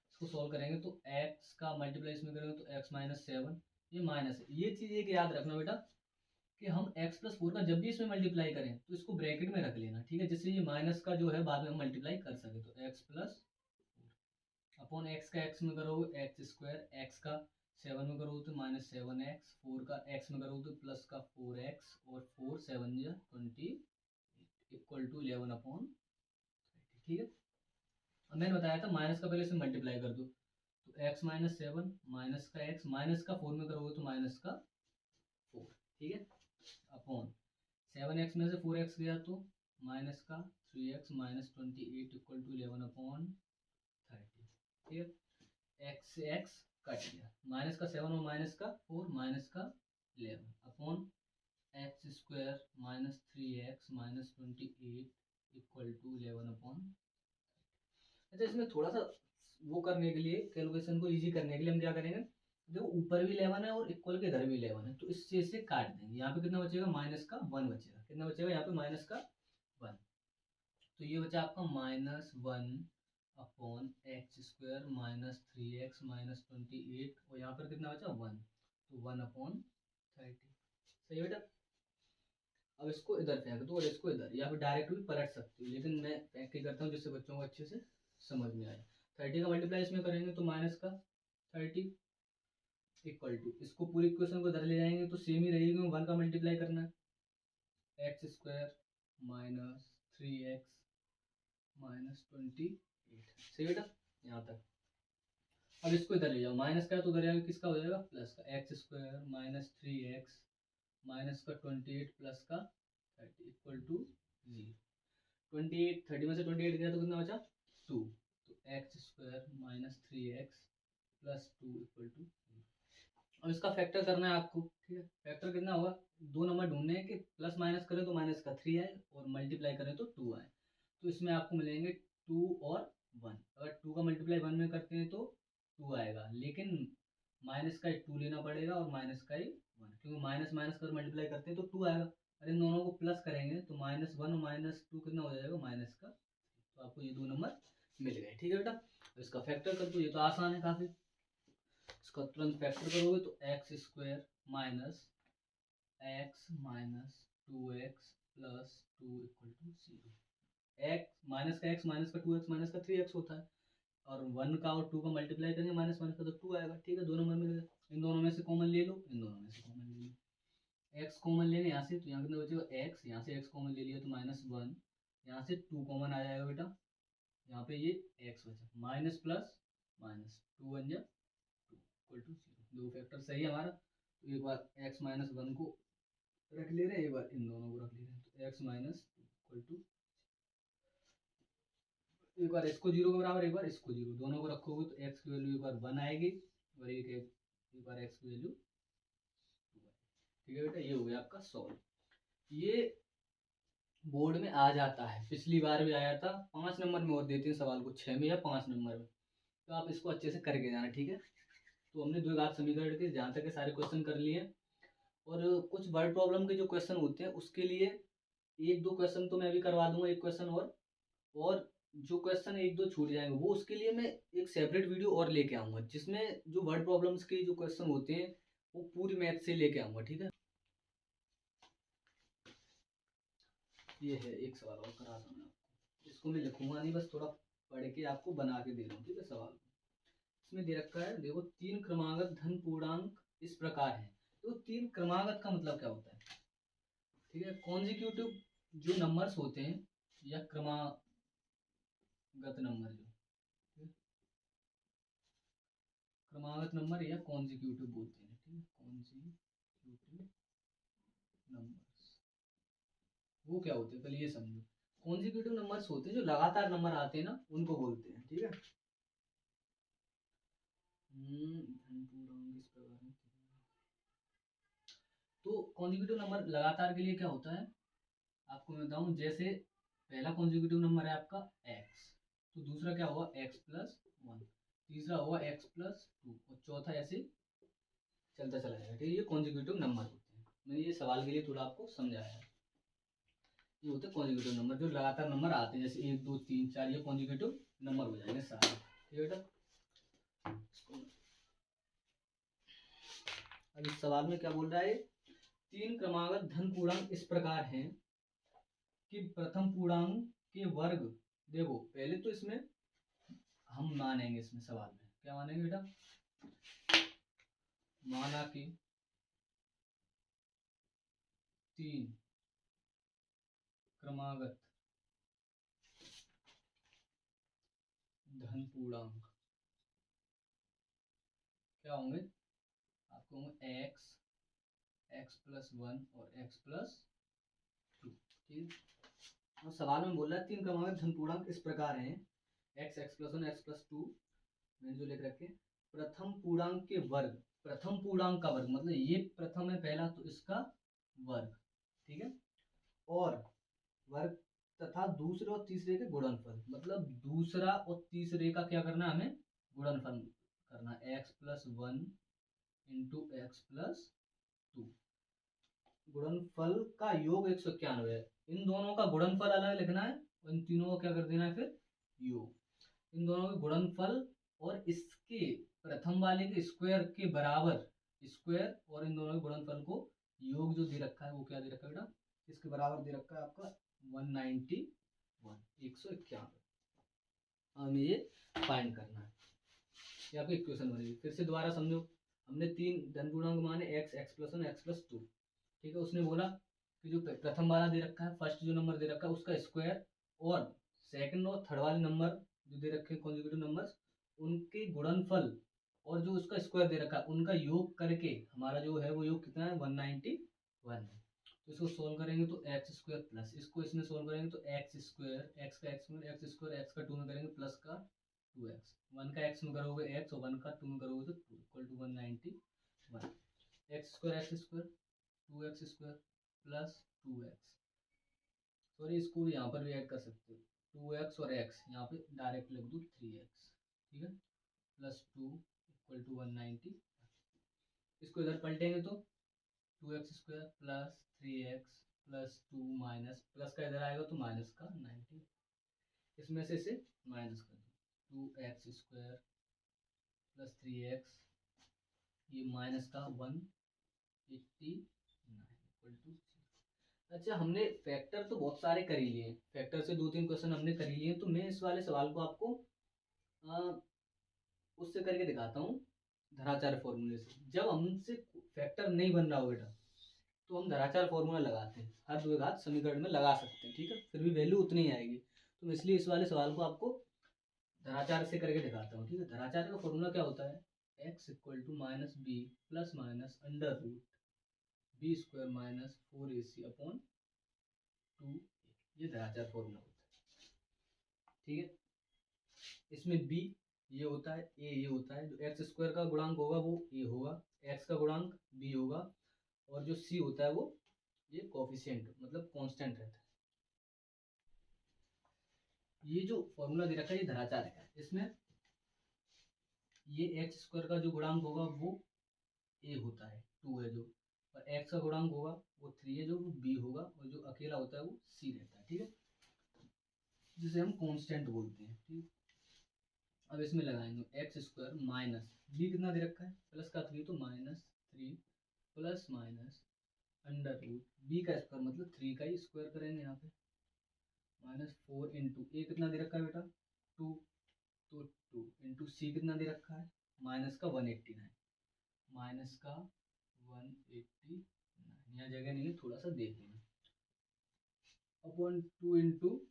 इसको सॉल्व करेंगे तो x का मल्टीप्लाई इसमें करेंगे तो x-7, ये माइनस है। ये चीज एक याद रखना बेटा कि हम x+4 का जब भी इसमें मल्टीप्लाई करें तो इसको ब्रैकेट में रख लेना, ठीक है, जिससे ये माइनस का जो है बाद में हम मल्टीप्लाई कर सके। तो x+4 अपॉन x का x में करोगे x², x का 7 में करोगे तो -7x, 4 का x में करोगे तो प्लस का 4x, और 4 7 या 20 = 11/30। ठीक है, अब मैंने बताया था माइनस का पहले से मल्टीप्लाई कर दो, तो x-7 माइनस का x माइनस का 4 में करोगे तो माइनस का 4। ठीक है, अपॉन 7x में से 4x गया तो माइनस का 3x -28 = 11/30। ठीक है, x से x कट गया, माइनस का 7 और माइनस का 4 माइनस का 11 अपॉन x² -3x -28 = 11/30। अच्छा, इसमें थोड़ा सा वो करने के लिए, कैलकुलेशन को इजी करने के लिए हम क्या करेंगे, देखो ऊपर भी 11 है और इक्वल के इधर भी 11 है, तो इस चीज से काट देंगे। यहाँ पे कितना बचेगा, -1 बचेगा। कितना बचेगा यहाँ पे -1, तो ये बचा आपका -1 अपॉन x² -3x -28, और यहाँ पर कितना बचा 1, तो 1/30। सही है बेटा, अब इसको इधर फेंक दो और इसको इधर, या फिर डायरेक्ट भी पलट सकते हो, लेकिन मैं फेंक के करता हूँ जिससे बच्चों को अच्छे से समझ में आए। 30 का मल्टीप्लाई इसमें करेंगे तो माइनस का 30 इक्वल टू, इसको पूरी इक्वेशन को इधर ले जाएंगे तो सेम ही रहेगी, 1 का मल्टीप्लाई करना है, x² -3x -28। सही बेटा, यहाँ तक। अब इसको इधर ले जाओ, माइनस का है तो उधर जाएगा, किसका हो जाएगा प्लस का, x² -3x माइनस का 28 प्लस का 30 = 0। 28 30 में से 28 गया तो कितना बचा 2, तो x² -3x + 2 = 0। अब इसका फैक्टर करना है आपको। ठीक है, फैक्टर कितना होगा, दो नंबर ढूंढने हैं कि प्लस माइनस करें तो माइनस का 3 आए और मल्टीप्लाई करें तो 2 आए। तो इसमें आपको मिलेंगे 2 और 1। अगर 2 का मल्टीप्लाई 1 में करते हैं तो 2 आएगा, लेकिन माइनस का 2 लेना पड़ेगा और माइनस का 1, क्योंकि माइनस माइनस कर मल्टीप्लाई करते हैं तो 2 आएगा। और इन दोनों को प्लस करेंगे तो -1 और -2 कितना हो जाएगा, माइनस का। तो आपको ये दो नंबर मिल गए। ठीक है बेटा, तो इसका फैक्टर कर दो, ये तो आसान है काफी। इसका तुरंत फैक्टर करोगे तो x² -x -2x + 2 = 0। x minus का x माइनस का 2x माइनस का 3x होता है, और 1 का और 2 का मल्टीप्लाई करेंगे माइनस माइनस का तो 2 आएगा। ठीक है, दो नंबर मिल गए, इन दोनों में से कॉमन ले लो, इन दोनों में से कॉमन ले लो। x कॉमन लेने यहाँ से, तो यहाँ कितना बचेगा x, यहाँ से x कॉमन ले लिया तो -1, यहाँ से 2 कॉमन आ जाएगा बेटा, यहाँ पे ये x बचा, माइनस प्लस माइनस 2 1 जा 2 = 0। दो फैक्टर सही है हमारा, तो एक बार x -1 को रख ले रहे हैं, एक बार इन दोनों को रख ले रहे हैं, तो x - इक्वल टू, एक बार इसको जीरो के बराबर, एक बार इसको जीरो, दोनों को रखोगे तो एक्स की वैल्यू एक बार 1 आएगी और एक बार एक्स की वैल्यू 2 आएगी। ठीक है बेटा, ये हो गया आपका सॉल्व। ये बोर्ड में आ जाता है, पिछली बार भी आया था। 5 नंबर में और देते हैं सवाल को, 6 में या 5 नंबर में, तो आप इसको अच्छे से करके जाना। ठीक है, तो हमने द्विघात समीकरण के जहाँ तक के सारे क्वेश्चन कर लिए हैं, और कुछ वर्ड प्रॉब्लम के जो क्वेश्चन होते हैं उसके लिए एक दो क्वेश्चन तो मैं अभी करवा दूंगा, एक क्वेश्चन और जो क्वेश्चन एक दो छूट जाएंगे वो उसके लिए मैं एक सेपरेट वीडियो और लेके आऊंगा, जिसमें जो वर्ड प्रॉब्लम्स के जो क्वेश्चन होते हैं वो पूरी मैथ से लेके आऊंगा। ठीक है, ये है एक सवाल और करा था मैं आपको, इसको मैं लिखूंगा नहीं, बस थोड़ा पढ़ के आपको बना के दे रहा हूँ। ठीक है, सवाल इसमें दे रखा है, देखो, 3 क्रमागत धन पूर्णांक इस प्रकार है। तो 3 क्रमागत का मतलब क्या होता है? ठीक है, कॉन्जिक्यूटिव जो नंबर्स होते हैं या क्रमागत नंबर, जो क्रमागत नंबर या कॉन्जिक्यूटिव बोलते हैं। ठीक है, कॉन्जिक्यूटिव नंबर्स वो क्या होते हैं पहले ये समझो। कॉन्जिक्यूटिव नंबर्स होते हैं जो लगातार नंबर आते हैं ना, उनको बोलते हैं। ठीक है, धन पूर्णांक इस प्रकार है। तो कॉन्जिक्यूटिव नंबर लगातार के लिए क्या होता है आपको मैं बताऊं, जैसे पहला कॉन्जिक्यूटिव नंबर है आपका x, तो दूसरा क्या हुआ x+1, तीसरा हुआ x+2 और चौथा ऐसे चलता चला जाएगा। ठीक है, ये कॉन्जिक्यूटिव नंबर होते हैं। मैंने ये सवाल के लिए थोड़ा आपको समझाया है। ये होते हैं कॉन्जिक्यूटिव नंबर जो लगातार नंबर आते हैं, जैसे 1 2 3 4, ये कॉन्जिक्यूटिव नंबर हो जाएंगे सारे। ठीक है बेटा, अब इस सवाल में क्या बोल रहा है, 3 क्रमागत धन पूर्णांक इस प्रकार हैं कि प्रथम पूर्णांक के वर्ग, देखो पहले तो इसमें हम मानेंगे, इसमें सवाल में क्या मानेंगे बेटा, माना कि 3 क्रमागत धन पूर्णांक क्या होंगे आपको, होंगे x+1 और x+2। ठीक, और सवाल में बोल रहा है 3 क्रमागत धन पूर्णांक इस प्रकार हैं, x+1 x+2, मैंने जो लिख रखे, प्रथम पूर्णांक के वर्ग, प्रथम पूर्णांक का वर्ग मतलब ये प्रथम है पहला, तो इसका वर्ग। ठीक है, और वर्ग तथा दूसरे और तीसरे के गुणनफल, मतलब दूसरा और तीसरे का क्या करना है हमें, गुणनफल करना, x+1 इंटू x+2, गुणनफल का योग 191 है। इन दोनों का गुणनफल अलग लिखना है और इन तीनों को क्या कर देना है फिर योग, इन दोनों के गुणनफल और इसके प्रथम वाले के स्क्वायर के बराबर स्क्वायर, और इन दोनों के गुणनफल को योग जो दे रखा है वो क्या दे रखा है बेटा, इसके बराबर दे रखा है आपका 191, 191। हमें ये फाइंड करना है, ये आपको इक्वेशन बनेगी। फिर से दोबारा समझो, हमने 3 धन पूर्णांक माने x+1 x+2। ठीक है, उसने बोला कि जो प्रथम वाला दे रखा है, फर्स्ट जो नंबर दे रखा है उसका स्क्वायर, और सेकंड और थर्ड वाले नंबर जो दे रखे हैं कॉन्जिक्यूटिव नंबर्स, उनके गुणनफल और जो उसका स्क्वायर दे रखा है उनका योग करके हमारा जो है वो योग कितना है 191 है। तो इसको सोल्व करेंगे तो x² प्लस, इसको इसमें सोल्व करेंगे तो x², x का x में x², x का 2 में करेंगे प्लस का 2x, 1 का x में करोगे x और 1 का 2 में करोगे तो 2 equal to 191, x² 2x² plus 2x, sorry इसको भी यहाँ पर भी ऐड कर सकते हो, 2x और x यहाँ पे डायरेक्ट लिख दो 3x। ठीक है, प्लस 2 इक्वल टू 190, इसको इधर पलटेंगे तो 2x² plus 3x plus 2 minus, plus का इधर आएगा तो माइनस का 90, इसमें से इसे माइनस कर दो, 2x² प्लस 3x, ये माइनस का 189 इक्वल टू। अच्छा, हमने फैक्टर तो बहुत सारे कर ही लिए, फैक्टर से 2 3 क्वेश्चन हमने कर ही लिए, तो मैं इस वाले सवाल को आपको उससे करके दिखाता हूँ, धराचार फॉर्मूले से। जब हमसे फैक्टर नहीं बन रहा हो बेटा, तो हम धराचार फॉर्मूला लगाते हैं, हर द्विघात समीकरण में लगा सकते हैं। ठीक है, फिर भी वैल्यू उतनी ही आएगी, तो इसलिए इस वाले सवाल को आपको धराचार से करके दिखाता हूँ। ठीक है, धराचार का फॉर्मूला क्या होता है, x equal to minus B plus minus under root b² minus 4ac upon 2a, ये धराचार फॉर्मूला होता है, ठीक है। इसमें b ये होता है, a ये होता है, जो एक्स स्क्वायर का गुणांक होगा वो a होगा, x का गुणांक b होगा, और जो c होता है वो ये कोफिशिएंट मतलब कांस्टेंट रहता है। ये जो फॉर्मूला दे रखा है ये धराचार है, इसमें ये एक्स स्क्वायर का जो गुणांक होगा वो a होता है, 2 है जो, और x का गुणांक होगा वो 3 है जो, वो b होगा, और जो अकेला होता है वो c रहता है, ठीक है, जिसे हम कांस्टेंट बोलते हैं, ठीक। अब इसमें लगाएंगे एक्स स्क्वायर माइनस b कितना दे रखा है प्लस का 3, तो -3 plus minus under root b का स्क्वायर मतलब 3 का ही स्क्वायर करेंगे यहाँ पे, -4 इंटू ए कितना दे रखा है बेटा 2, तो 2 इंटू सी कितना दे रखा है माइनस का 189, माइनस का 189, यहाँ जगह नहीं है थोड़ा सा देख लेना, अपॉन 2 इंटू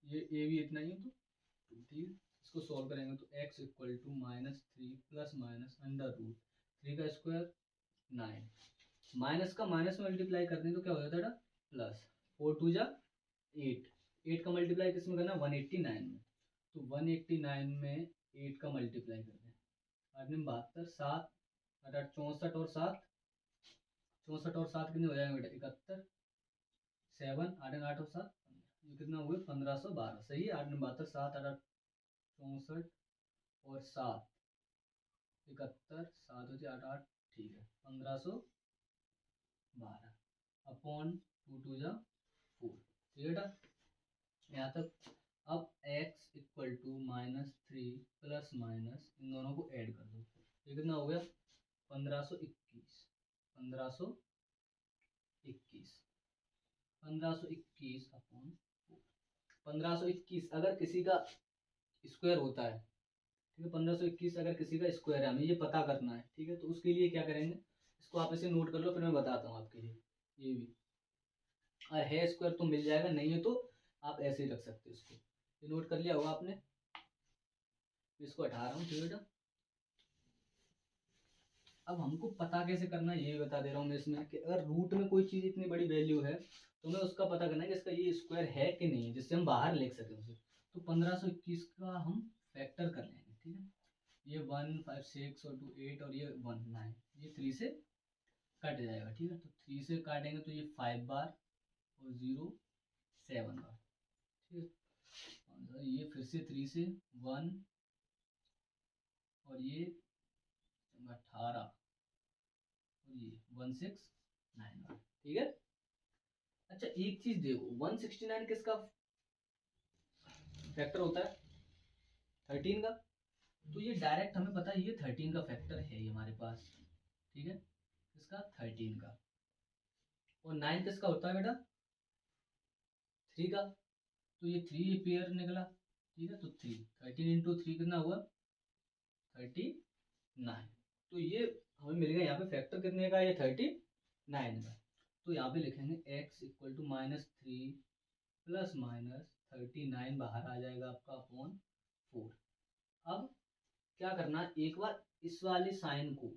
ये ए भी इतना ही है तो 2, ठीक है। इसको सॉल्व करेंगे तो x equal to -3 plus minus under root 3 का स्क्वायर 9, माइनस का माइनस में मल्टीप्लाई करते हैं तो क्या हो जाता है प्लस, 4 2 जा 8, 8 का मल्टीप्लाई किस में करना 189 में, तो 189 में 8 का मल्टीप्लाई कर दें, 8 में 72, 7 8 8 64 और 7 64 और 7 कितने हो जाएंगे बेटा 71, 7 8 8 और 7 ये कितना हुए 1512, सही है। 8 72 7 8 8 64 और 7 71, 7 होती 8 8, ठीक है 1512 अपॉन 2 2 जा 4, ठीक है बेटा यहाँ तक। अब x equal to -3 plus minus इन दोनों को ऐड कर दो, ये कितना हो गया 1521, 1521 1521 अपॉन 1521 अगर किसी का स्क्वायर होता है, ठीक है 1521 अगर किसी का स्क्वायर है, हमें ये पता करना है, ठीक है, तो उसके लिए क्या करेंगे, इसको आप ऐसे नोट कर लो फिर मैं बताता हूँ आपके लिए, ये भी और है स्क्वायर तो मिल जाएगा, नहीं है तो आप ऐसे ही रख सकते हो इसको, ये नोट कर लिया होगा आपने, इसको हटा रहा हूँ, ठीक है बेटा। अब हमको पता कैसे करना है ये भी बता दे रहा हूँ मैं इसमें, कि अगर रूट में कोई चीज़ इतनी बड़ी वैल्यू है तो हमें उसका पता करना है कि इसका ये स्क्वायर है कि नहीं है, जिससे हम बाहर लिख सकें उसे, तो 1521 का हम फैक्टर कर लेंगे, ठीक है, ये 1 5 6 और 2 8 और ये 1 9, ये 3 से कट जाएगा, ठीक है, तो 3 से काटेंगे तो ये 5 बार और 0 7 बार, ठीक है, और ये फिर से 3 से 1 और ये 18 और ये 169 बार, ठीक है। अच्छा एक चीज देखो 169 किसका फैक्टर होता है 13 का, तो ये डायरेक्ट हमें पता है ये 13 का फैक्टर है ये हमारे पास, ठीक है, इसका 13 का, और 9 किसका होता है बेटा 3 का, तो ये 3 पेयर निकला, ठीक है, तो 3 13 इंटू 3 कितना हुआ 39, तो ये हमें मिल गया यहाँ पे फैक्टर कितने का, ये 39 का, तो यहाँ पे लिखेंगे x equal to -3 plus minus 39 बाहर आ जाएगा आपका अपॉन 4। अब क्या करना है, एक बार इस वाले साइन को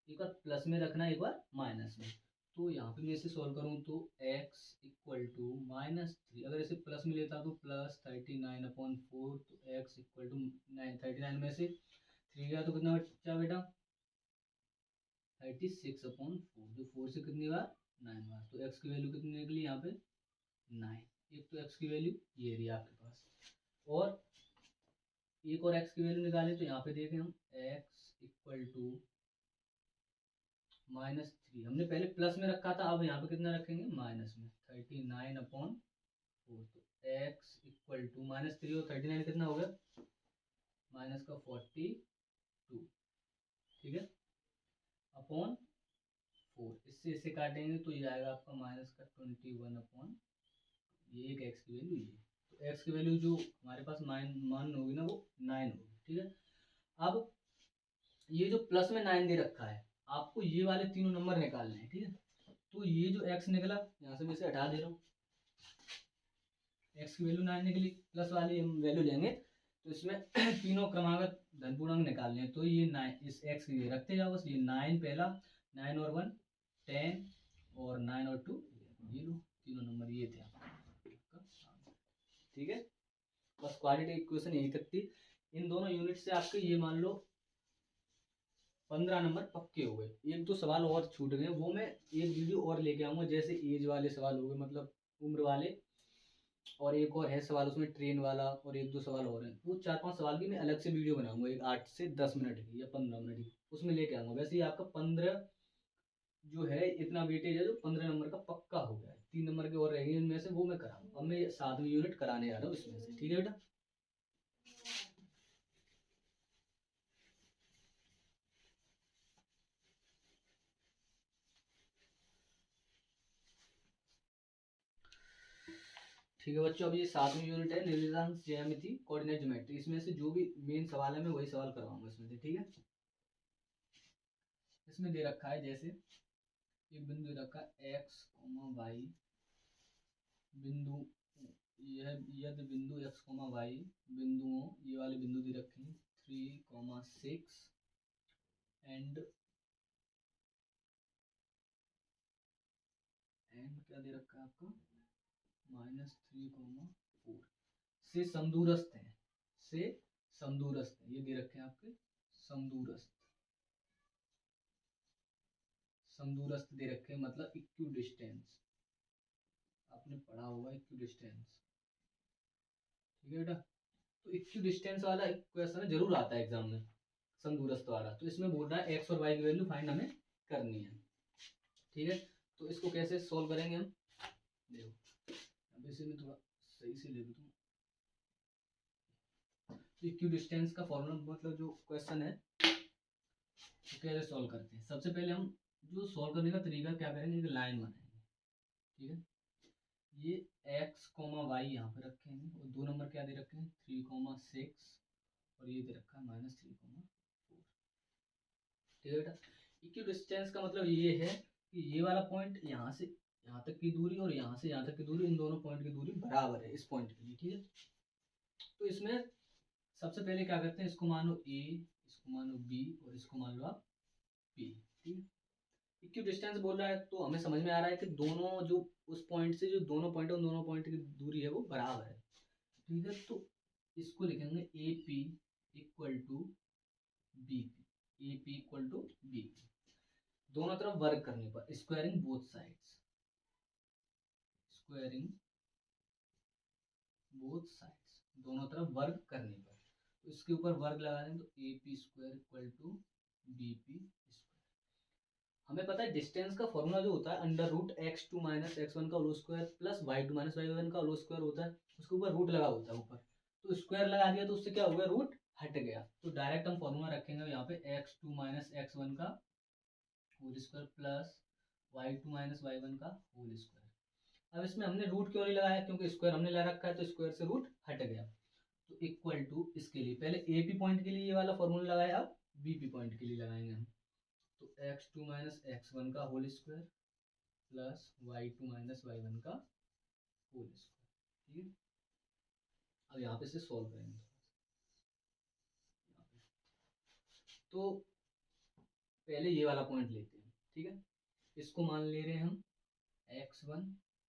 एक बार प्लस में रखना है, एक बार माइनस में, तो यहाँ पे मैं इसे सॉल्व करूँ तो x इक्वल टू -3, अगर इसे प्लस में लेता तो प्लस 39 अपॉन 4, तो x इक्वल टू 39 में से 3 गया तो कितना बचा बेटा 36 अपॉन 4, जो 4 से कितनी बार 9 बार, तो x की वैल्यू कितनी निकली यहाँ पे 9, एक तो x की वैल्यू ये रही आपके पास, और एक और x की वैल्यू निकालें तो यहाँ पे देखें हम x इक्वल टू -3, हमने पहले प्लस में रखा था, अब यहाँ पे कितना रखेंगे माइनस में 39 अपॉन 4, तो x इक्वल टू -3 और 39 कितना हो गया माइनस का 42, ठीक है, अपॉन 4, इससे इसे काटेंगे तो ये आएगा आपका माइनस का 21 अपॉन ये एक x की वैल्यू, ये तो x की वैल्यू जो हमारे पास मान होगी ना वो 9 होगी, ठीक है। अब ये जो प्लस में 9 दे रखा है, आपको ये वाले तीनों नंबर निकालने हैं, ठीक है, तो ये जो x निकला यहाँ से मैं इसे हटा दे रहा हूँ, x की वैल्यू 9 निकली, प्लस वाली हम वैल्यू लेंगे तो इसमें तीनों क्रमागत धन पूर्णांक निकालने हैं, तो ये 9 इस x की रखते जाओ बस, ये 9 पहला 9 और 1 10 और 9 और 2 ये लो तीनों नंबर ये थे, ठीक है, बस क्वाड्रेटिक इक्वेशन यही तक थी। इन दोनों यूनिट से आपके ये मान लो 15 नंबर पक्के हो गए। एक दो सवाल और छूट गए, वो मैं एक वीडियो और लेके आऊंगा, जैसे एज वाले सवाल हो गए, मतलब उम्र वाले, और एक और है सवाल उसमें ट्रेन वाला, और एक दो सवाल और हैं, वो 4-5 सवाल की मैं अलग से वीडियो बनाऊंगा, एक 8 से 10 मिनट की या 15 मिनट की, उसमें लेके आऊंगा। वैसे ही आपका 15 जो है, इतना वेटेज है जो 15 नंबर का पक्का हो गया है। 3 नंबर के और रहेंगे इनमें से, वो मैं कराऊंगा। अब मैं 7वीं यूनिट कराने आ रहा हूँ इसमें से, ठीक है बेटा। ठीक है बच्चों, अब ये 7वीं यूनिट है, निर्देशांक ज्यामिति कोऑर्डिनेट ज्योमेट्री। इसमें से जो भी मेन सवाल है मैं वही सवाल करवाऊंगा इसमें से, ठीक है। इसमें दे रखा है, जैसे एक बिंदु दे रखा है एक्स वाई बिंदु, यह यदि बिंदु एक्स वाई बिंदुओं, ये वाले बिंदु दे रखे हैं 3,6 एंड क्या दे रखा है आपका -3,4 से समदूरस्थ हैं, से समदूरस्थ है, ये दे रखे हैं आपके समदूरस्थ, समदूरस्थ दे रखे हैं, मतलब इक्वी डिस्टेंस, आपने पढ़ा होगा इक्वी डिस्टेंस, ठीक है बेटा। तो इक्वी डिस्टेंस वाला एक क्वेश्चन जरूर आता है एग्जाम में, समदूरस्थ वाला। तो इसमें बोल रहा है एक्स और वाई की वैल्यू फाइंड हमें करनी है, ठीक है। तो इसको कैसे सोल्व करेंगे हम, देखो अब इसे मैं थोड़ा सही से ले दूँ। तो इक्वी डिस्टेंस का फॉर्मूला, मतलब जो क्वेश्चन है तो कैसे सॉल्व करते हैं। सबसे पहले हम जो सॉल्व करने का तरीका क्या करेंगे, एक लाइन बनाएंगे, ठीक है। ये x वाई यहाँ पे रखेंगे, और 2 नंबर क्या दे रखे हैं 3,6, और ये दे रखा है -3,4, ठीक है बेटा। इक्वी डिस्टेंस का मतलब ये है कि ये वाला पॉइंट यहाँ से यहाँ तक की दूरी और यहाँ से यहाँ तक की दूरी, इन दोनों पॉइंट की दूरी बराबर है इस पॉइंट के लिए, ठीक है। तो इसमें सबसे पहले क्या करते हैं, इसको मानो a, इसको मानो b, और इसको मान लो आप p, ठीक है। इक्वी डिस्टेंस बोल रहा है तो हमें समझ में आ रहा है कि दोनों जो उस पॉइंट से जो दोनों पॉइंट है, उन दोनों पॉइंट की दूरी है वो बराबर है, ठीक है। तो इसको लिखेंगे A P equal to B P, A P equal to B P. दोनों तरफ वर्क करने पर, squaring both sides, squaring both sides, दोनों तरफ वर्क करने पर, तो इसके ऊपर वर्ग लगा दें तो A P square equal to B P square. हमें पता है डिस्टेंस का फॉर्मूला जो होता है √x2 - x1 का whole square plus y2 - y1 का होल स्क्वायर होता है, उसके ऊपर रूट लगा होता है ऊपर, तो स्क्वायर लगा दिया तो उससे क्या हो गया, रूट हट गया। तो डायरेक्ट हम फॉर्मूला रखेंगे यहाँ पे x2 - x1 का whole square plus y2 - y1 का होल स्क्वायर। अब इसमें हमने रूट क्यों नहीं लगाया, क्योंकि स्क्वायर हमने लगा रखा है, तो स्क्वायर से रूट हट गया। तो इक्वल टू, इसके लिए पहले ए पी पॉइंट के लिए ये वाला फॉर्मूला लगाया, अब बी पी पॉइंट के लिए लगाएंगे हम। तो x2 - x1 का whole square plus y2 - y1 का होल स्क्वायर, ठीक है। अब यहाँ पे से सॉल्व करेंगे यहाँ पे। तो पहले ये वाला पॉइंट लेते हैं, ठीक है। इसको मान ले रहे हैं हम x1,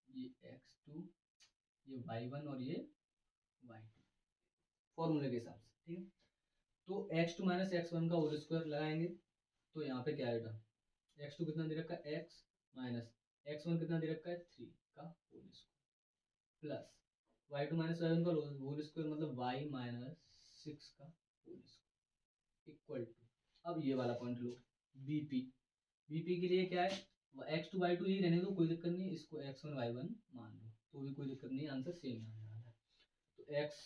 ये x2, ये y1 और ये y2 फॉर्मूले के हिसाब से, ठीक है। तो x2 - x1 का होल स्क्वायर लगाएंगे, तो यहाँ पे क्या आएगा, x2 कितना दे रखा है x, माइनस x1 कितना दे रखा है 3 का whole square plus y2 - y1 का होल स्क्वायर मतलब y - 6 का होल स्क्वायर इक्वल टू, अब ये वाला पॉइंट लो bp, bp के लिए क्या है, x2 y2 ही रहने दो, कोई दिक्कत नहीं, इसको x1 y1 मान लो तो भी कोई दिक्कत नहीं, आंसर सेम आने वाला है। तो x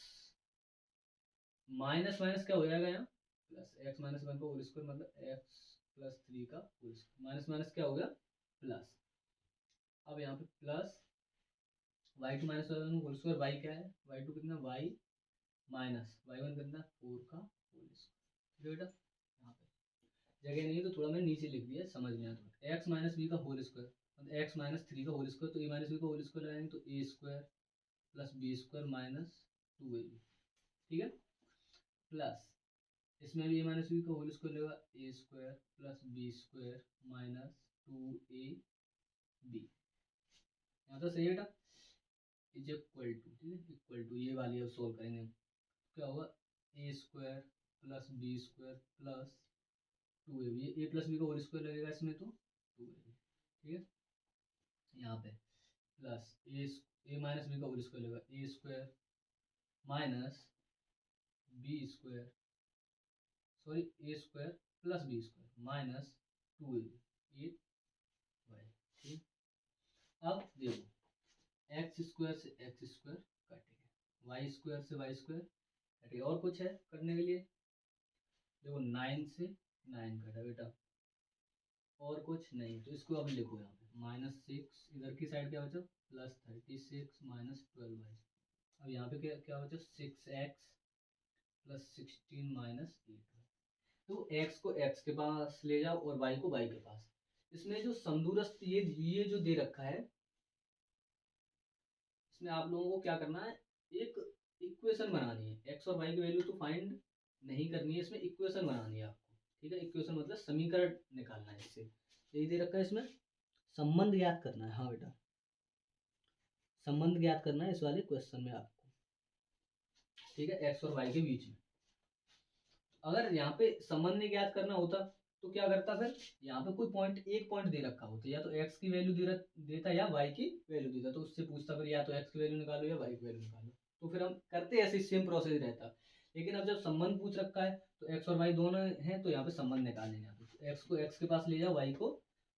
माइनस माइनस क्या हो जाएगा यहाँ, प्लस x - 1 का होल स्क्वायर मतलब x + 3 का होल स्क्वायर, माइनस माइनस क्या हो गया प्लस। अब यहाँ पे plus y2 - y1 whole square, y क्या है y2 कितना y माइनस y1 कितना 4 का होल स्क्वायर, बेटा यहाँ पे जगह नहीं है तो थोड़ा मैं नीचे लिख दिया, समझ में आया थोड़ा। x - b का होल स्क्वायर मतलब x - 3 का होल स्क्वायर, तो a - b का होल स्क्वायर लगाएंगे तो a square plus b square minus 2ab, ठीक है। प्लस इसमें भी a - b का होल स्क्वायर लेगा, a square plus b square minus 2ab, यहाँ तो सही है बेटा। इज इक्वल टू, ठीक है, इक्वल टू ये वाली अब सोल्व करेंगे हम। क्या होगा, a square plus b square plus 2ab, ये ए प्लस बी का होल स्क्वायर लगेगा इसमें तो 2ab, ठीक है। यहाँ पे प्लस ए माइनस बी का होल स्क्वायर लगेगा, a square minus b square, sorry a square plus b square minus 2ab, 8y, ठीक। अब देखो एक्स स्क्वायर से एक्स स्क्वायर कटेगा, वाई स्क्वायर से वाई स्क्वायर कटेगा, और कुछ है करने के लिए, देखो 9 से 9 कटा बेटा, और कुछ नहीं, तो इसको अब लिखो यहाँ पे -6, इधर की साइड क्या बचा +36 माइनस 12y, अब यहाँ पे क्या क्या बचा 6x प्लस 16 माइनस 8y। तो x को x के पास ले जाओ और y को y के पास। इसमें जो समदूरस्थ ये जो दे रखा है, इसमें आप लोगों को क्या करना है, एक इक्वेशन बनानी है, x और y की वैल्यू तो फाइंड नहीं करनी है, इसमें इक्वेशन बनानी है आपको, ठीक है। इक्वेशन मतलब समीकरण निकालना है, इससे यही दे रखा है, इसमें संबंध ज्ञात करना है। हाँ बेटा, संबंध ज्ञात करना है इस वाले क्वेश्चन में आपको, ठीक है, एक्स और वाई के बीच में। अगर यहाँ पे संबंध नहीं ज्ञात करना होता तो क्या करता, फिर यहाँ पे कोई पॉइंट, एक पॉइंट दे रखा होता, या तो एक्स की वैल्यू देता या वाई की वैल्यू देता, तो उससे पूछता फिर या तो एक्स की वैल्यू निकालो या वाई की वैल्यू निकालो, तो फिर हम करते ऐसे सेम प्रोसेस रहता। लेकिन अब जब संबंध पूछ रखा है तो एक्स और वाई दोनों हैं, तो यहाँ पे संबंध निकालेंगे। यहाँ पे एक्स को एक्स के पास ले जाओ, वाई को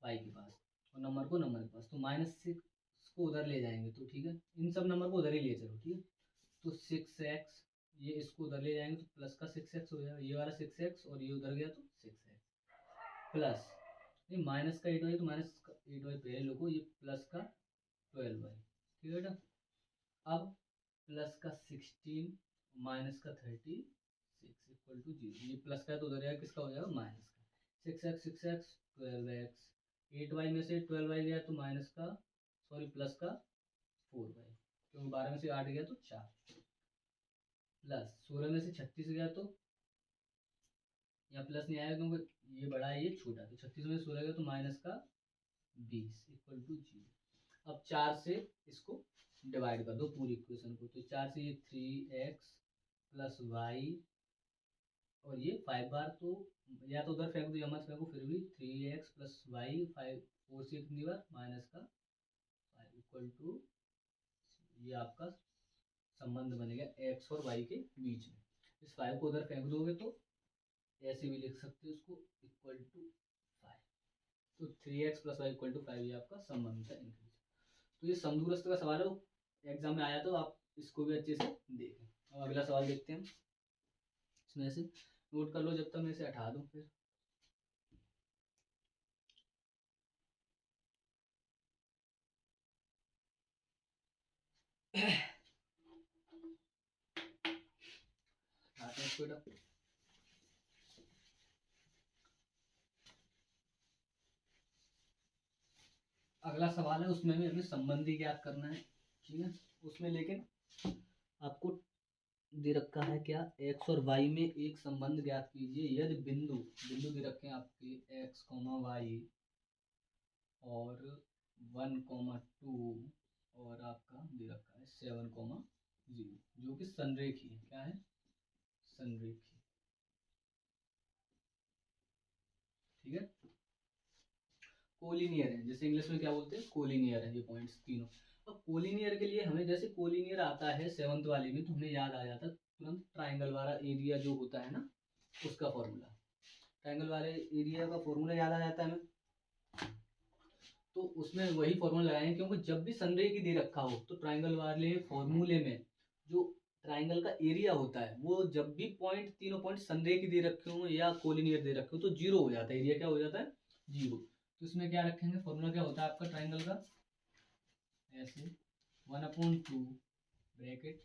वाई के पास, और नंबर को नंबर के पास, तो -6 को उधर ले जाएंगे, तो ठीक है, इन सब नंबर को उधर ही ले चलो, ठीक है। तो 6x, ये इसको उधर ले जाएंगे तो प्लस का 6x हो जाएगा, ये वाला 6x और ये उधर गया तो 6x प्लस, ये माइनस का 8y, तो माइनस का 8y पहले लोगो, ये प्लस का 12y, ठीक है बेटा। अब प्लस का 16 माइनस का 36 इक्वल टू 0, ये प्लस का है तो उधर जाएगा, किसका हो जाएगा माइनस का, 6x 12x, 8y में से 12y गया तो माइनस का, सॉरी प्लस का 4y, क्योंकि 12 में से 8 गया तो 4, प्लस 16 में से 36 गया तो, यहाँ प्लस नहीं आएगा क्योंकि ये बड़ा है ये छोटा, तो 36 में से 16 गया तो माइनस का 20 इक्वल टू 0। अब 4 से इसको डिवाइड कर दो पूरी इक्वेशन को, तो 4 से ये 3x प्लस वाई, और ये 5 बार, तो या तो उधर फेंक दो या मत फेंको, फिर भी 3x प्लस वाई, 5 4 से कितनी बार माइनस का 5 इक्वल टू, ये आपका संबंध बनेगा एक्स और वाई के बीच में। इस 5 को उधर फेंक दोगे तो ऐसे भी लिख सकते हो उसको, इक्वल टू 5, तो 3x plus Y equal to 5, ये आपका संबंध था इनके बीच। तो ये समदूरस्थ का सवाल है, एग्जाम में आया तो आप इसको भी अच्छे से देखें। अब अगला सवाल देखते हैं, इसमें से नोट कर लो जब तक मैं इसे हटा दूं फिर। हटाते हैं इसको बेटा। अगला सवाल है, उसमें भी हमें संबंधी ज्ञात करना है, ठीक है। उसमें लेकिन आपको दे रखा है क्या, एक्स और वाई में एक संबंध ज्ञात कीजिए यदि बिंदु बिंदु दे रखे हैं आपके एक्स कॉमा वाई और 1,2 और आपका दे रखा है 7,0, जो कि संरेखी है, क्या है संरेखी, ठीक है, कोलिनियर है, जैसे इंग्लिश में क्या बोलते हैं कोलिनियर है ये पॉइंट्स तीनों। अब कोलिनियर के लिए हमें, जैसे कोलिनियर आता है 7th वाले में, तो हमें याद आ जाता तुरंत ट्राइंगल वाला एरिया जो होता है ना, उसका फॉर्मूला, ट्राइंगल वाले एरिया का फॉर्मूला याद आ जाता है हमें। तो उसमें वही फॉर्मूला लगाएंगे, क्योंकि जब भी संरेखी दे रखा हो तो ट्राइंगल वाले फॉर्मूले में जो ट्राइंगल का एरिया होता है, वो जब भी पॉइंट, तीनों पॉइंट संरेखी दे रखे हो या कोलिनियर दे रखे हो तो 0 हो जाता है, एरिया क्या हो जाता है 0। तो इसमें क्या रखेंगे, फॉर्मूला क्या होता है आपका ट्राइंगल का, ऐसे 1/2 bracket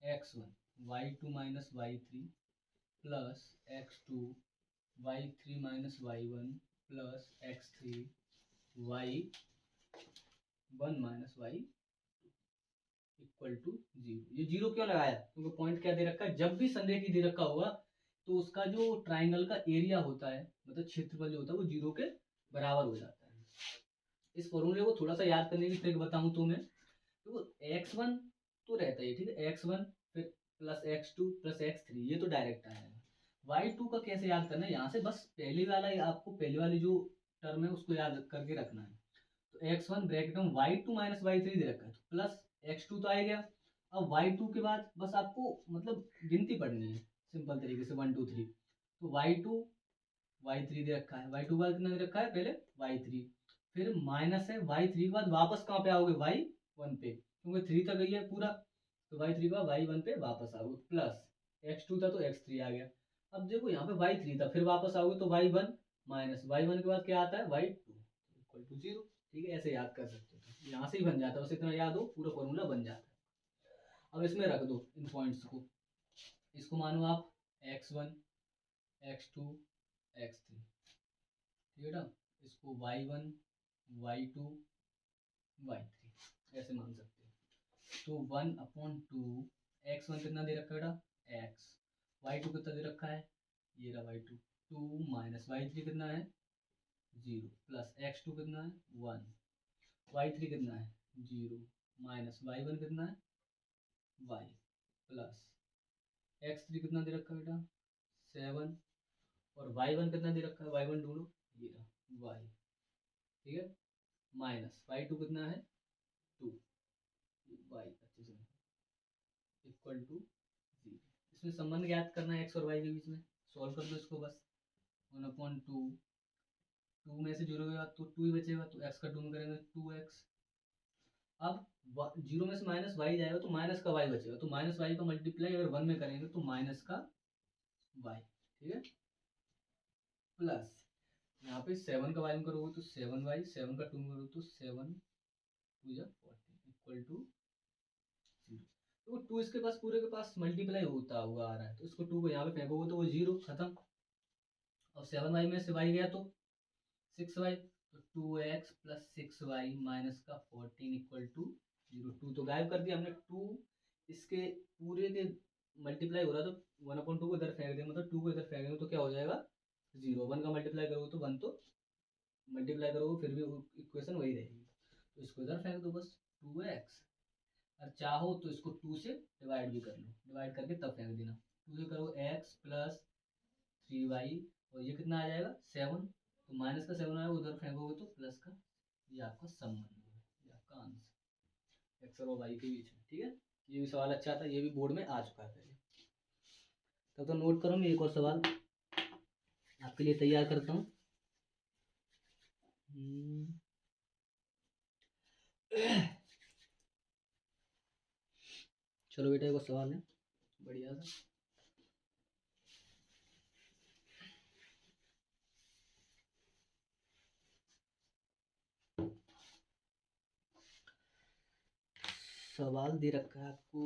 x1 y2 minus y3 plus x2 y3 minus y1 plus x3 y1 minus y equal to 0। ये 0 क्यों लगाया, क्योंकि पॉइंट क्या दे रखा है, जब भी संरेखी दे रखा होगा तो उसका जो ट्राइंगल का एरिया होता है, मतलब क्षेत्रफल जो होता है, वो 0 के बराबर हो जाता है। इस फॉर्मूले को थोड़ा सा याद करने की ट्रिक बताऊं तो मैं, तो x1 तो रहता है ठीक है, x1 फिर प्लस x2 प्लस x3, ये तो डायरेक्ट आएगा। y2 का कैसे याद करना है, यहाँ से बस पहले वाला आपको पहले वाली जो टर्म है उसको याद करके रखना है। तो x1 ब्रैकेट में y2 माइनस y3 दे रखा है, तो प्लस x2 तो आ गया। अब y2 के बाद बस आपको मतलब गिनती पढ़नी है सिंपल तरीके से 1 2 3। तो y2 y3 दे रखा है, y2 बाद कितना दे रखा है पहले y3, फिर माइनस है y3 के बाद वापस कहाँ पे आओगे y1 पे, क्योंकि 3 तक गई है पूरा, तो y3 के बाद y1 पे वापस आओगे, प्लस x2 था तो x3 आ गया। अब देखो यहाँ पे y3 था, फिर वापस आओगे तो y1 माइनस y1 के बाद क्या आता है y2 इक्वल टू 0। ठीक है, ऐसे याद कर सकते हो, यहाँ से ही बन जाता है, बस इतना याद हो पूरा फॉर्मूला बन जाता है। अब इसमें रख दो इन पॉइंट्स को, इसको मानो आप x1 x2 x3, ठीक है ना, इसको y1 y2 y3 ऐसे मान सकते हो। तो 1/2 x1 कितना दे रखा है बेटा x, y2 कितना दे रखा है ये रहा y2 2 माइनस y3 कितना है 0 प्लस x2 कितना है 1, y3 कितना है 0 माइनस y1 कितना है y, प्लस x3 कितना दे रखा है बेटा 7, और y1 कितना दे रखा है y1 ढूंढो ये रहा y, ठीक है, माइनस y2 कितना है 2 y अच्छे से इक्वल टू 0। इसमें संबंध ज्ञात करना है x और y के बीच में, सॉल्व कर दो इसको बस। 1/2 2 में से 0 गया तो 2 ही बचेगा, तो x का 2 में करेंगे 2x। अब 0 में से माइनस y जाएगा तो माइनस का y बचेगा, तो माइनस y का मल्टीप्लाई अगर 1 में करेंगे तो माइनस का y, ठीक है, प्लस यहाँ पे 7 का y में करोगे तो 7y, 7 का 2 में करोगे तो 7 2 या 14 इक्वल टू 0। तो 2 इसके पास पूरे के पास मल्टीप्लाई होता हुआ आ रहा है, तो इसको 2 को यहाँ पे फेंकोगे तो वो 0 खत्म। और 7y में से y गया तो 6y, तो 2x प्लस 6y माइनस का 14 इक्वल टू 0। 2 तो गायब कर दिया हमने, 2 इसके पूरे के मल्टीप्लाई हो रहा तो 1/2 को इधर फेंक देंगे, मतलब 2 को इधर फेंक देंगे तो क्या हो जाएगा 0। 1 का मल्टीप्लाई करोगे तो 1 तो मल्टीप्लाई करोगे फिर भी इक्वेशन वही रहेगी, तो इसको इधर फेंक दो बस 2x। और चाहो तो इसको 2 से डिवाइड भी कर लो, डिवाइड करके तब फेंक देना। 2 से करो x प्लस 3y, और ये कितना आ जाएगा 7, तो माइनस का 7 आएगा उधर फेंकोगे तो प्लस का, ये आपका संबंध है, ये आपका आंसर x और y के बीच में। ठीक है, ये भी सवाल अच्छा था, ये भी बोर्ड में आ चुका है पहले। तब तो नोट करो, मैं एक और सवाल आपके लिए तैयार करता हूँ। चलो बेटा, एक और सवाल है बढ़िया सा। सवाल दे रखा है आपको,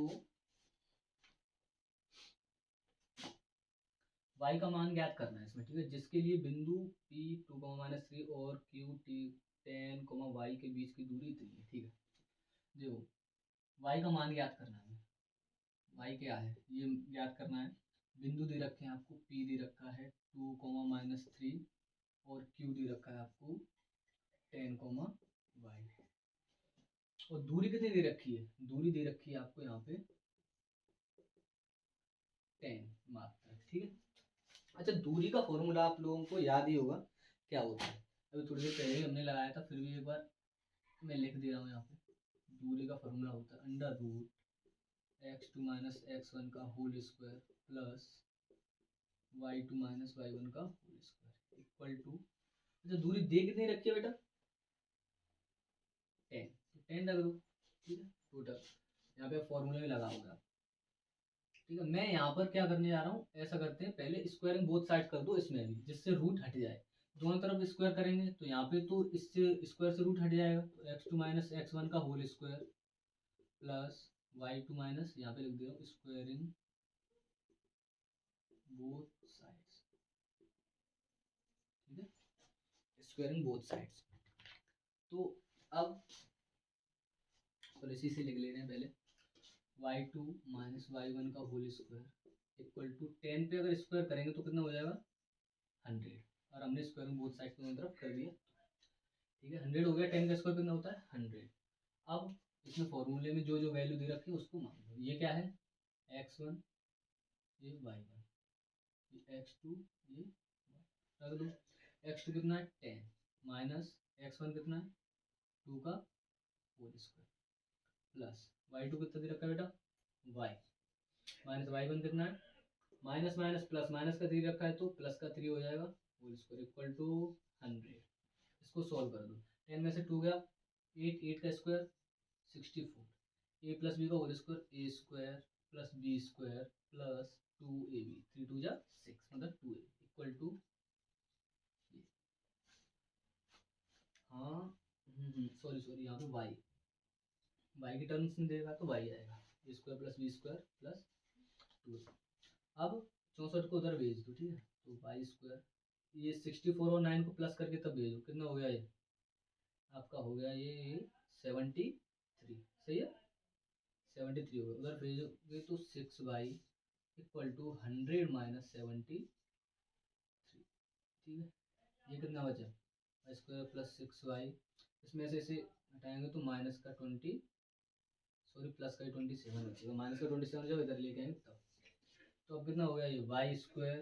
y का मान ज्ञात करना है इसमें, ठीक है, जिसके लिए बिंदु P 2, -3 और Q T 10, y के बीच की दूरी इतनी है। ठीक है, देखो y का मान ज्ञात करना है, y क्या है ये ज्ञात करना है। बिंदु दे रखे हैं आपको, P दे रखा है 2, -3 और Q दे रखा है आपको 10, y, और दूरी कितनी दे रखी है, दूरी दे रखी है आपको यहाँ पे 10 मात्र। ठीक है, अच्छा दूरी का फॉर्मूला आप लोगों को याद ही होगा क्या होता है, अभी थोड़ी देर पहले ही हमने लगाया था, फिर भी एक बार मैं लिख दे रहा हूँ यहाँ पे। दूरी का फॉर्मूला होता है √x2 - x1 का whole square plus y2 - y1 का होल स्क्वायर इक्वल टू, अच्छा दूरी दे कितनी रखी है बेटा 10, तो 10 रख दो। ठीक है, टोटल यहाँ पे फॉर्मूले में लगा होगा। ठीक है, मैं यहाँ पर क्या करने जा रहा हूँ, ऐसा करते हैं पहले स्क्वायरिंग बोथ साइड कर दो इसमें भी, जिससे रूट हट जाए। दोनों तरफ स्क्वायर करेंगे तो यहाँ पे तो इससे स्क्वायर से रूट हट जाएगा, तो x2 - x1 का whole square plus y2 minus, यहाँ पे लिख दे रहा हूँ स्क्वायरिंग बोथ साइड्स। ठीक है, स्क्वायरिंग बोथ साइड्स। तो अब चलो इसी से लिख ले रहे हैं पहले, y2 - y1 का होल स्क्वायर इक्वल टू 10 पे अगर स्क्वायर करेंगे तो कितना हो जाएगा 100, और हमने स्क्वायर बोथ साइड दोनों तरफ कर दिया। ठीक है, 100 हो गया, 10 का स्क्वायर कितना होता है 100। अब इसमें फॉर्मूले में जो जो वैल्यू दे रखी है उसको मान लो। ये क्या है, x1, ये y1, ये x2, ये रख दो। x2 कितना है 10 माइनस x1 कितना है 2 का होल स्क्वायर प्लस y2 कितना दे रखा है बेटा y माइनस y1 कितना है माइनस माइनस प्लस, माइनस का 3 रखा है तो प्लस का 3 हो जाएगा होल स्क्वायर इक्वल टू 100। इसको सॉल्व कर दो। 10 में से 2 गया 8, 8 का स्क्वायर 64, ए प्लस बी का whole square a square plus b square plus 2ab, 3 2 जा 6 मतलब 2ab इक्वल टू, हाँ सॉरी सॉरी यहाँ पे y की टर्म्स में देगा तो y आएगा a square plus b square plus 2। अब 64 को उधर भेज दो, ठीक है, तो वाई स्क्वायर, ये 64 और 9 को प्लस करके तब भेजो, कितना हो गया ये आपका, हो गया ये 73, सही है 73 हो गया। उधर भेजोगे तो 6y इक्वल टू 100 माइनस 73, ठीक है। ये कितना बचा वाई स्क्वायर प्लस 6y, इसमें से इसे हटाएंगे तो माइनस का 20, सॉरी प्लस का 27 बचेगा, माइनस का 27 जब इधर लेके आएंगे तब, तो अब कितना हो गया ये Y square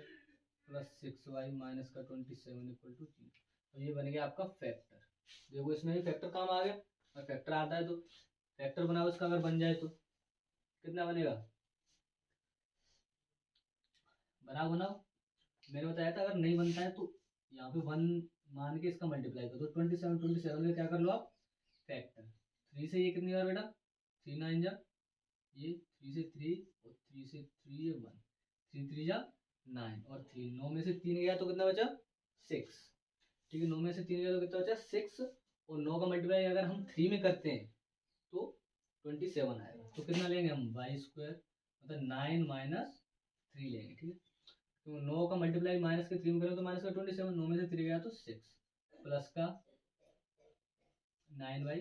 plus 6y minus का 27 इक्वल टू 0। तो ये बन गया आपका फैक्टर। देखो इसमें भी फैक्टर काम आ गया, और फैक्टर आता है तो फैक्टर बनाओ इसका, अगर बन जाए तो कितना बनेगा, बनाओ बनाओ। मैंने बताया था अगर नहीं बनता है तो यहाँ पे 1 मान के इसका मल्टीप्लाई कर दो, 27 में क्या कर लो आप फैक्टर। 3 से ये कितनी बार बेटा 3 9 जा, ये 3 से 3 और 3 से 3 ये 1, 3 3 जा 9 और 3, 9 में से 3 गया तो कितना बचा 6, ठीक है, 9 में से 3 गया तो कितना बचा 6, और 9 का मल्टीप्लाई अगर हम 3 में करते हैं तो 27 आएगा। तो कितना लेंगे हम वाई स्क्वायर मतलब 9 माइनस 3 लेंगे, ठीक है, तो 9 का मल्टीप्लाई माइनस के 3 में करें तो माइनस का 27, 9 में से 3 गया तो 6 प्लस का 9y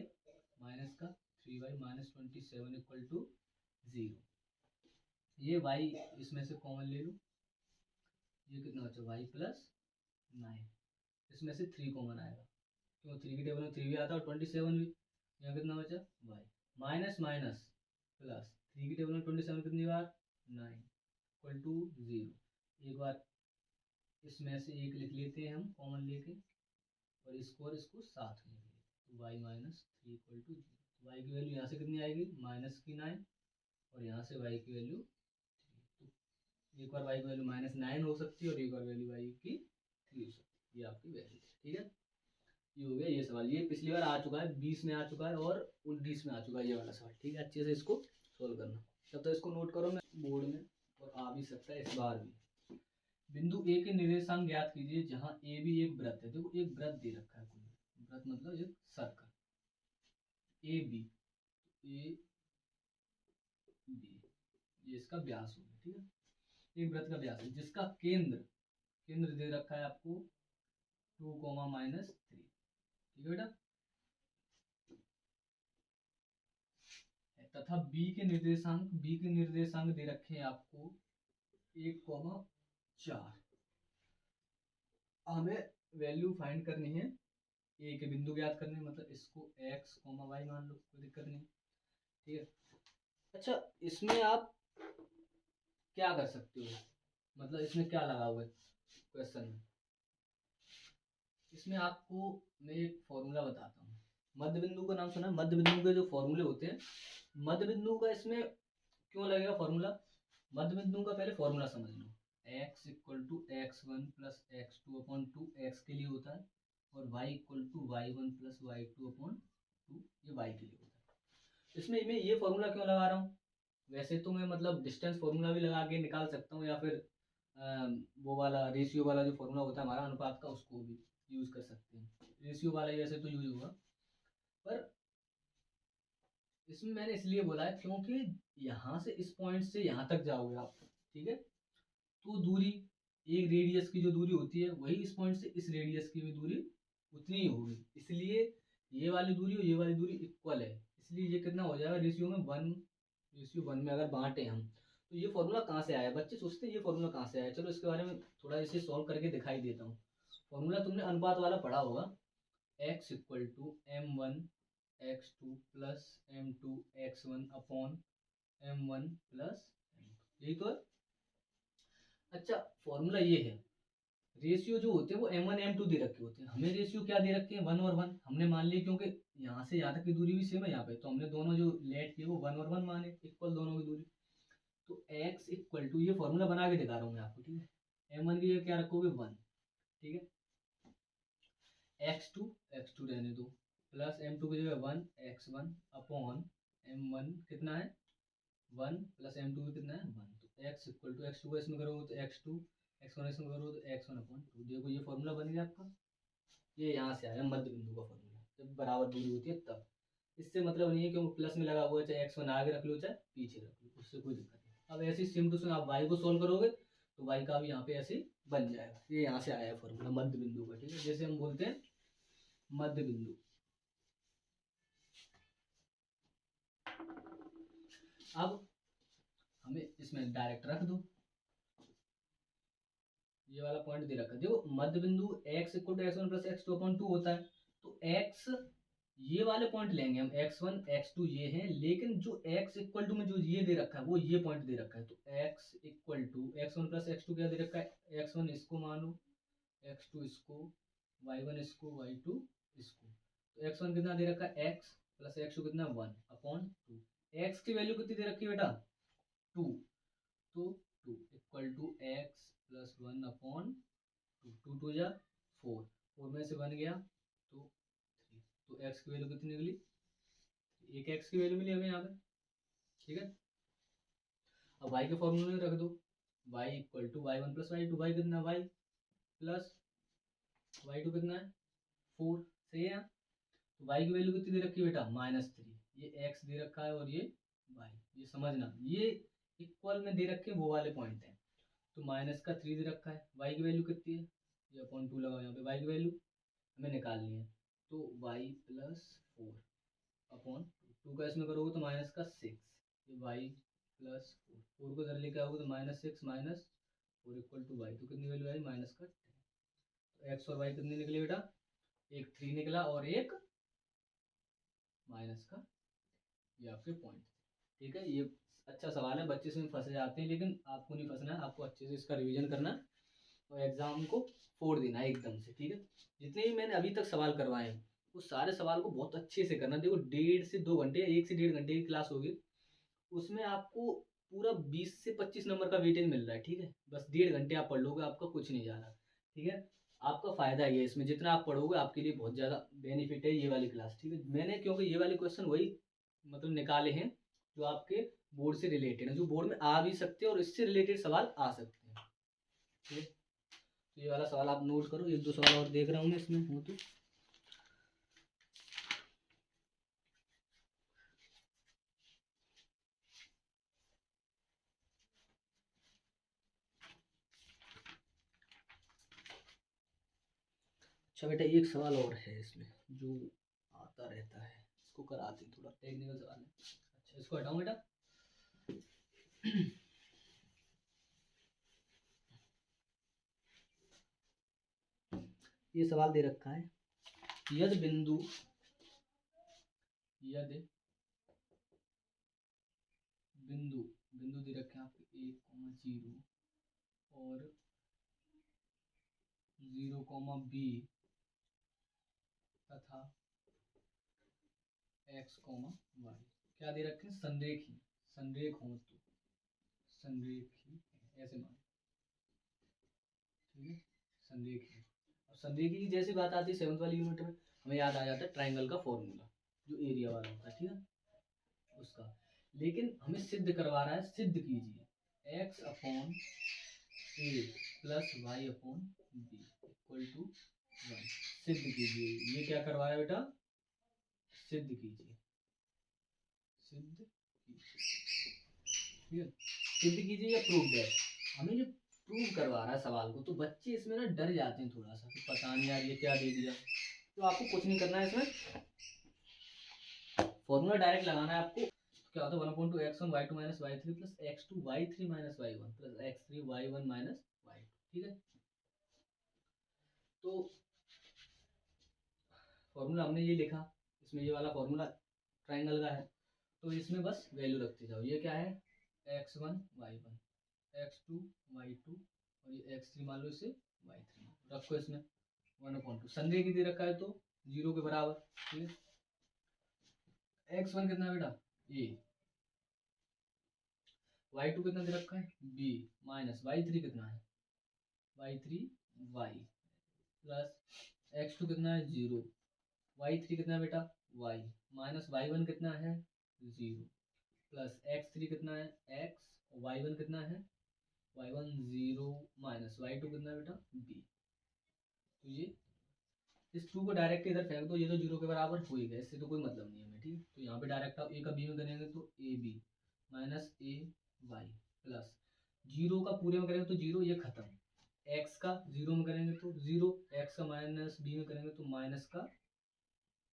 माइनस का 3y माइनस 27 इक्वल टू 0। ये y इसमें से कॉमन ले लो, ये कितना बचा y प्लस 9, इसमें से 3 कॉमन आएगा क्यों 3 की टेबल में 3 भी आता है और 27 भी, यहाँ कितना बचा y माइनस माइनस प्लस 3 की टेबल में 27 कितनी बार 9 इक्वल टू 0। एक बार इसमें से एक लिख लेते हैं हम कॉमन लेके, और इसको साथ में लिख लेते हैं, y minus 3 equal to 0। Y की वैल्यू यहाँ से कितनी आएगी माइनस की 9, और यहाँ से y की वैल्यू 3, तो एक बार y की वैल्यू माइनस 9 हो सकती है और एक बार वैल्यू y की 3 हो सकती है, ये आपकी वैल्यू, ठीक है। ये हो गया ये सवाल, ये पिछली बार आ चुका है 20 में आ चुका है और 19 में आ चुका है ये वाला सवाल, ठीक है, अच्छे से इसको सोल्व करना। तब तो इसको नोट करो मैं बोर्ड में, और आ भी सकता है इस बार भी। बिंदु ए के निर्देशांक ज्ञात कीजिए जहां ए भी एक वृत्त है। देखो एक वृत्त दे रखा है, कोई वृत्त मतलब एक circle A B, A B ये इसका व्यास होगा, ठीक है, एक वृत्त का व्यास है जिसका केंद्र दे रखा है आपको 2 माइनस 3, ठीक है बेटा, तथा बी के निर्देशांक दे रखे हैं आपको 1, 4। हमें वैल्यू फाइंड करनी है, ए के बिंदु ज्ञात करने, मतलब इसको x, y मान लो, कोई दिक्कत नहीं, ठीक है। अच्छा इसमें आप क्या कर सकते हो, मतलब इसमें क्या लगा हुआ है क्वेश्चन में, इसमें आपको मैं एक फॉर्मूला बताता हूँ। मध्य बिंदु का नाम सुना है, मध्य बिंदु के जो फॉर्मूले होते हैं, मध्य बिंदु का इसमें क्यों लगेगा फॉर्मूला, मध्य बिंदु का पहले फॉर्मूला समझ लो, x equal to x1 plus x2 upon 2 x के लिए होता है, और y equal to y1 plus y2 upon 2 ये y के लिए होता है। इसमें मैं ये फॉर्मूला क्यों लगा रहा हूँ, वैसे तो मैं मतलब डिस्टेंस फॉर्मूला भी लगा के निकाल सकता हूँ, या फिर वो वाला रेशियो वाला जो फॉर्मूला होता है हमारा अनुपात का, उसको भी यूज कर सकते हैं, रेशियो वाला ही वैसे तो यूज होगा, पर इसमें मैंने इसलिए बोला है क्योंकि यहाँ से इस पॉइंट से यहाँ तक जाओगे आप, ठीक है, तो दूरी एक रेडियस की जो दूरी होती है वही इस पॉइंट से इस रेडियस की भी दूरी उतनी ही होगी, इसलिए ये वाली दूरी और ये वाली दूरी इक्वल है, इसलिए ये कितना हो जाएगा रेशियो में 1:1 में अगर बांटे हम। तो ये फॉर्मूला कहाँ से आया, बच्चे सोचते हैं ये फॉर्मूला कहाँ से आया, चलो इसके बारे में थोड़ा इसे सॉल्व करके दिखाई देता हूँ। फॉर्मूला तुमने अनुपात वाला पढ़ा होगा, x equal to m1 x2 plus m2 x1 upon m1 plus m2, यही तो है। अच्छा, फॉर्मूला ये है, रेशियो जो होते हैं वो m1 m2 दे रखे होते हैं, हमें रेशियो क्या दे रखे हैं 1 और 1, हमने मान लिया क्योंकि यहाँ से यहाँ तक की दूरी भी सेम है यहाँ पे, तो हमने दोनों जो लेट किए वो 1 और 1 माने, इक्वल दोनों की दूरी। तो x इक्वल टू, ये फॉर्मूला बना के दिखा रहा हूँ मैं आपको, ठीक है। m1 की जगह क्या रखोगे 1, ठीक है। x2 रहने दो, प्लस m2 की जगह 1 x1 अपॉन m1 कितना है 1 प्लस m2 भी कितना है 1। तो x इक्वल टू, x2 को इसमें करोगे तो x2, x1 इसमें करोगे तो x1 अपॉन 2। देखो ये फॉर्मूला बन गया आपका, ये यहाँ से आया मध्य बिंदु का फॉर्मूला, जब बराबर दूरी होती है तब। इससे मतलब नहीं है क्योंकि प्लस में लगा हुआ है, चाहे x1 आगे रख लो चाहे पीछे रख लो, उससे कोई दिक्कत नहीं। अब ऐसे सेम टू सेम आप y को सोल्व करोगे तो y का भी यहाँ पे ऐसे बन जाएगा। ये यहाँ से आया है फॉर्मूला मध्य बिंदु का, ठीक है, जैसे हम बोलते हैं मध्य बिंदु। अब हमें इसमें डायरेक्ट रख दो, ये वाला पॉइंट दे रखा है, देखो मध्य बिंदु x equal to x1 plus x2 upon 2 होता है, तो x ये वाले पॉइंट लेंगे हम, x1 x2 ये हैं, लेकिन जो x इक्वल टू में जो ये दे रखा है वो ये पॉइंट दे रखा है, तो x equal to x1 plus x2 क्या दे रखा है, x1 इसको मानो, x2 इसको, y1 इसको, y2 इसको। तो x1 कितना दे रखा है x प्लस x2 कितना 1 अपॉन 2, x की वैल्यू कितनी दे रखी है बेटा 2, तो 2 equal to x plus 1 upon 2, 2 2 जा 4, 4 में से 1 गया तो 3, तो x की वैल्यू कितनी निकली, एक x की वैल्यू मिली हमें यहाँ पे, ठीक है। अब y के फॉर्मूले में रख दो, y equal to y1 plus y2, y कितना y प्लस y2 कितना है 4, सही है। तो y की वैल्यू कितनी दे रखी है बेटा -3, ये x दे रखा है और ये y, ये समझना, ये इक्वल में दे रखे वो वाले पॉइंट हैं। तो -3 दे रखा है, y की वैल्यू कितनी है, ये अपॉन 2 लगाओ यहाँ पे, y की वैल्यू हमें निकालनी है, तो y प्लस 4 अपॉन 2 का इसमें करोगे तो -6, ये y प्लस 4, 4 को इधर लेके आओगे तो -6 माइनस 4 इक्वल टू y, तो कितनी वैल्यू आई -10। तो x और y कितनी निकली बेटा, एक 3 निकला और एक माइनस का, ये आपके पॉइंट, ठीक है। ये अच्छा सवाल है, बच्चे इसमें फंसे जाते हैं, लेकिन आपको नहीं फंसना है, आपको अच्छे से इसका रिवीजन करना है और एग्जाम को फोड़ देना है एकदम से, ठीक है। जितने भी मैंने अभी तक सवाल करवाए हैं वो सारे सवाल को बहुत अच्छे से करना। देखो 1.5 से 2 घंटे या 1 से 1.5 घंटे की क्लास होगी, उसमें आपको पूरा 20 से 25 नंबर का वेटेज मिल रहा है, ठीक है। बस 1.5 घंटे आप पढ़ लोगे, आपका कुछ नहीं जा रहा, ठीक है। आपका फायदा ये है इसमें, जितना आप पढ़ोगे आपके लिए बहुत ज़्यादा बेनिफिट है ये वाली क्लास, ठीक है। मैंने क्योंकि ये वाले क्वेश्चन वही मतलब निकाले हैं जो आपके बोर्ड से रिलेटेड है, जो बोर्ड में आ भी सकते हैं और इससे रिलेटेड सवाल आ सकते हैं, ठीक है। तो ये वाला सवाल आप नोट करो, 1 2 सवाल और देख रहा हूँ मैं इसमें हो तो। अच्छा बेटा, एक सवाल और है इसमें जो आता रहता है, इसको कराते हैं, थोड़ा टेक्निकल सवाल है। अच्छा इसको हटाऊं बेटा। ये सवाल दे रखा है, यदि बिंदु बिंदु बिंदु दे रखे हैं आपके 1, 0 और 0, b तथा x, y क्या दे रखे हैं, संरेखी, संरेख हो तो संरेखी ऐसे मान, ठीक है, संरेखी। अब संरेखी की जैसी बात आती है 7th वाली यूनिट में, हमें याद आ जाता है ट्राइंगल का फॉर्मूला जो एरिया वाला होता है, ठीक है उसका। लेकिन हमें सिद्ध करवा रहा है, सिद्ध कीजिए x upon a plus Y upon B equal to 1, सिद्ध कीजिए। ये क्या करवा रहा है बेटा, सिद्ध कीजिए, सिद्ध कीजिए, ठीक है। सिद्ध कीजिए या प्रूव दैट, हमें जो प्रूव करवा रहा है सवाल को, तो बच्चे इसमें ना डर जाते हैं थोड़ा सा कि पता नहीं यार ये क्या दे दिया। तो आपको कुछ नहीं करना है, इसमें फॉर्मूला डायरेक्ट लगाना है आपको। क्या होता है 1/2 x1 y2 minus y3 plus x2 y3 minus y1 plus x3 y1 minus y2, ठीक है। तो फॉर्मूला हमने ये लिखा, इसमें ये वाला फॉर्मूला ट्राइंगल का है, तो इसमें बस वैल्यू रखते जाओ। ये क्या है, x1 y1, x2 y2 और ये x3 मान लो, इसे y3 रखो। इसमें 1/2 संदेह की दे रखा है तो 0 के बराबर। ठीक है, x1 कितना है बेटा a, y2 कितना दे रखा है b, माइनस y3 कितना है y3 y, प्लस x2 कितना है 0, y3 कितना है बेटा y, माइनस y1 कितना है 0, प्लस x3 कितना है x, y1 कितना है y1 0, माइनस y2 कितना है बेटा b। तो ये इस 2 को डायरेक्ट इधर फेंक दो, ये तो 0 के बराबर हो ही गया, इससे तो कोई मतलब नहीं है हमें। ठीक, तो यहाँ पे डायरेक्ट आप a का b में करेंगे तो A B minus A Y, plus 0 का पूरे में करेंगे तो 0, ये खत्म। x का 0 में करेंगे तो 0, x का माइनस b में करेंगे तो माइनस का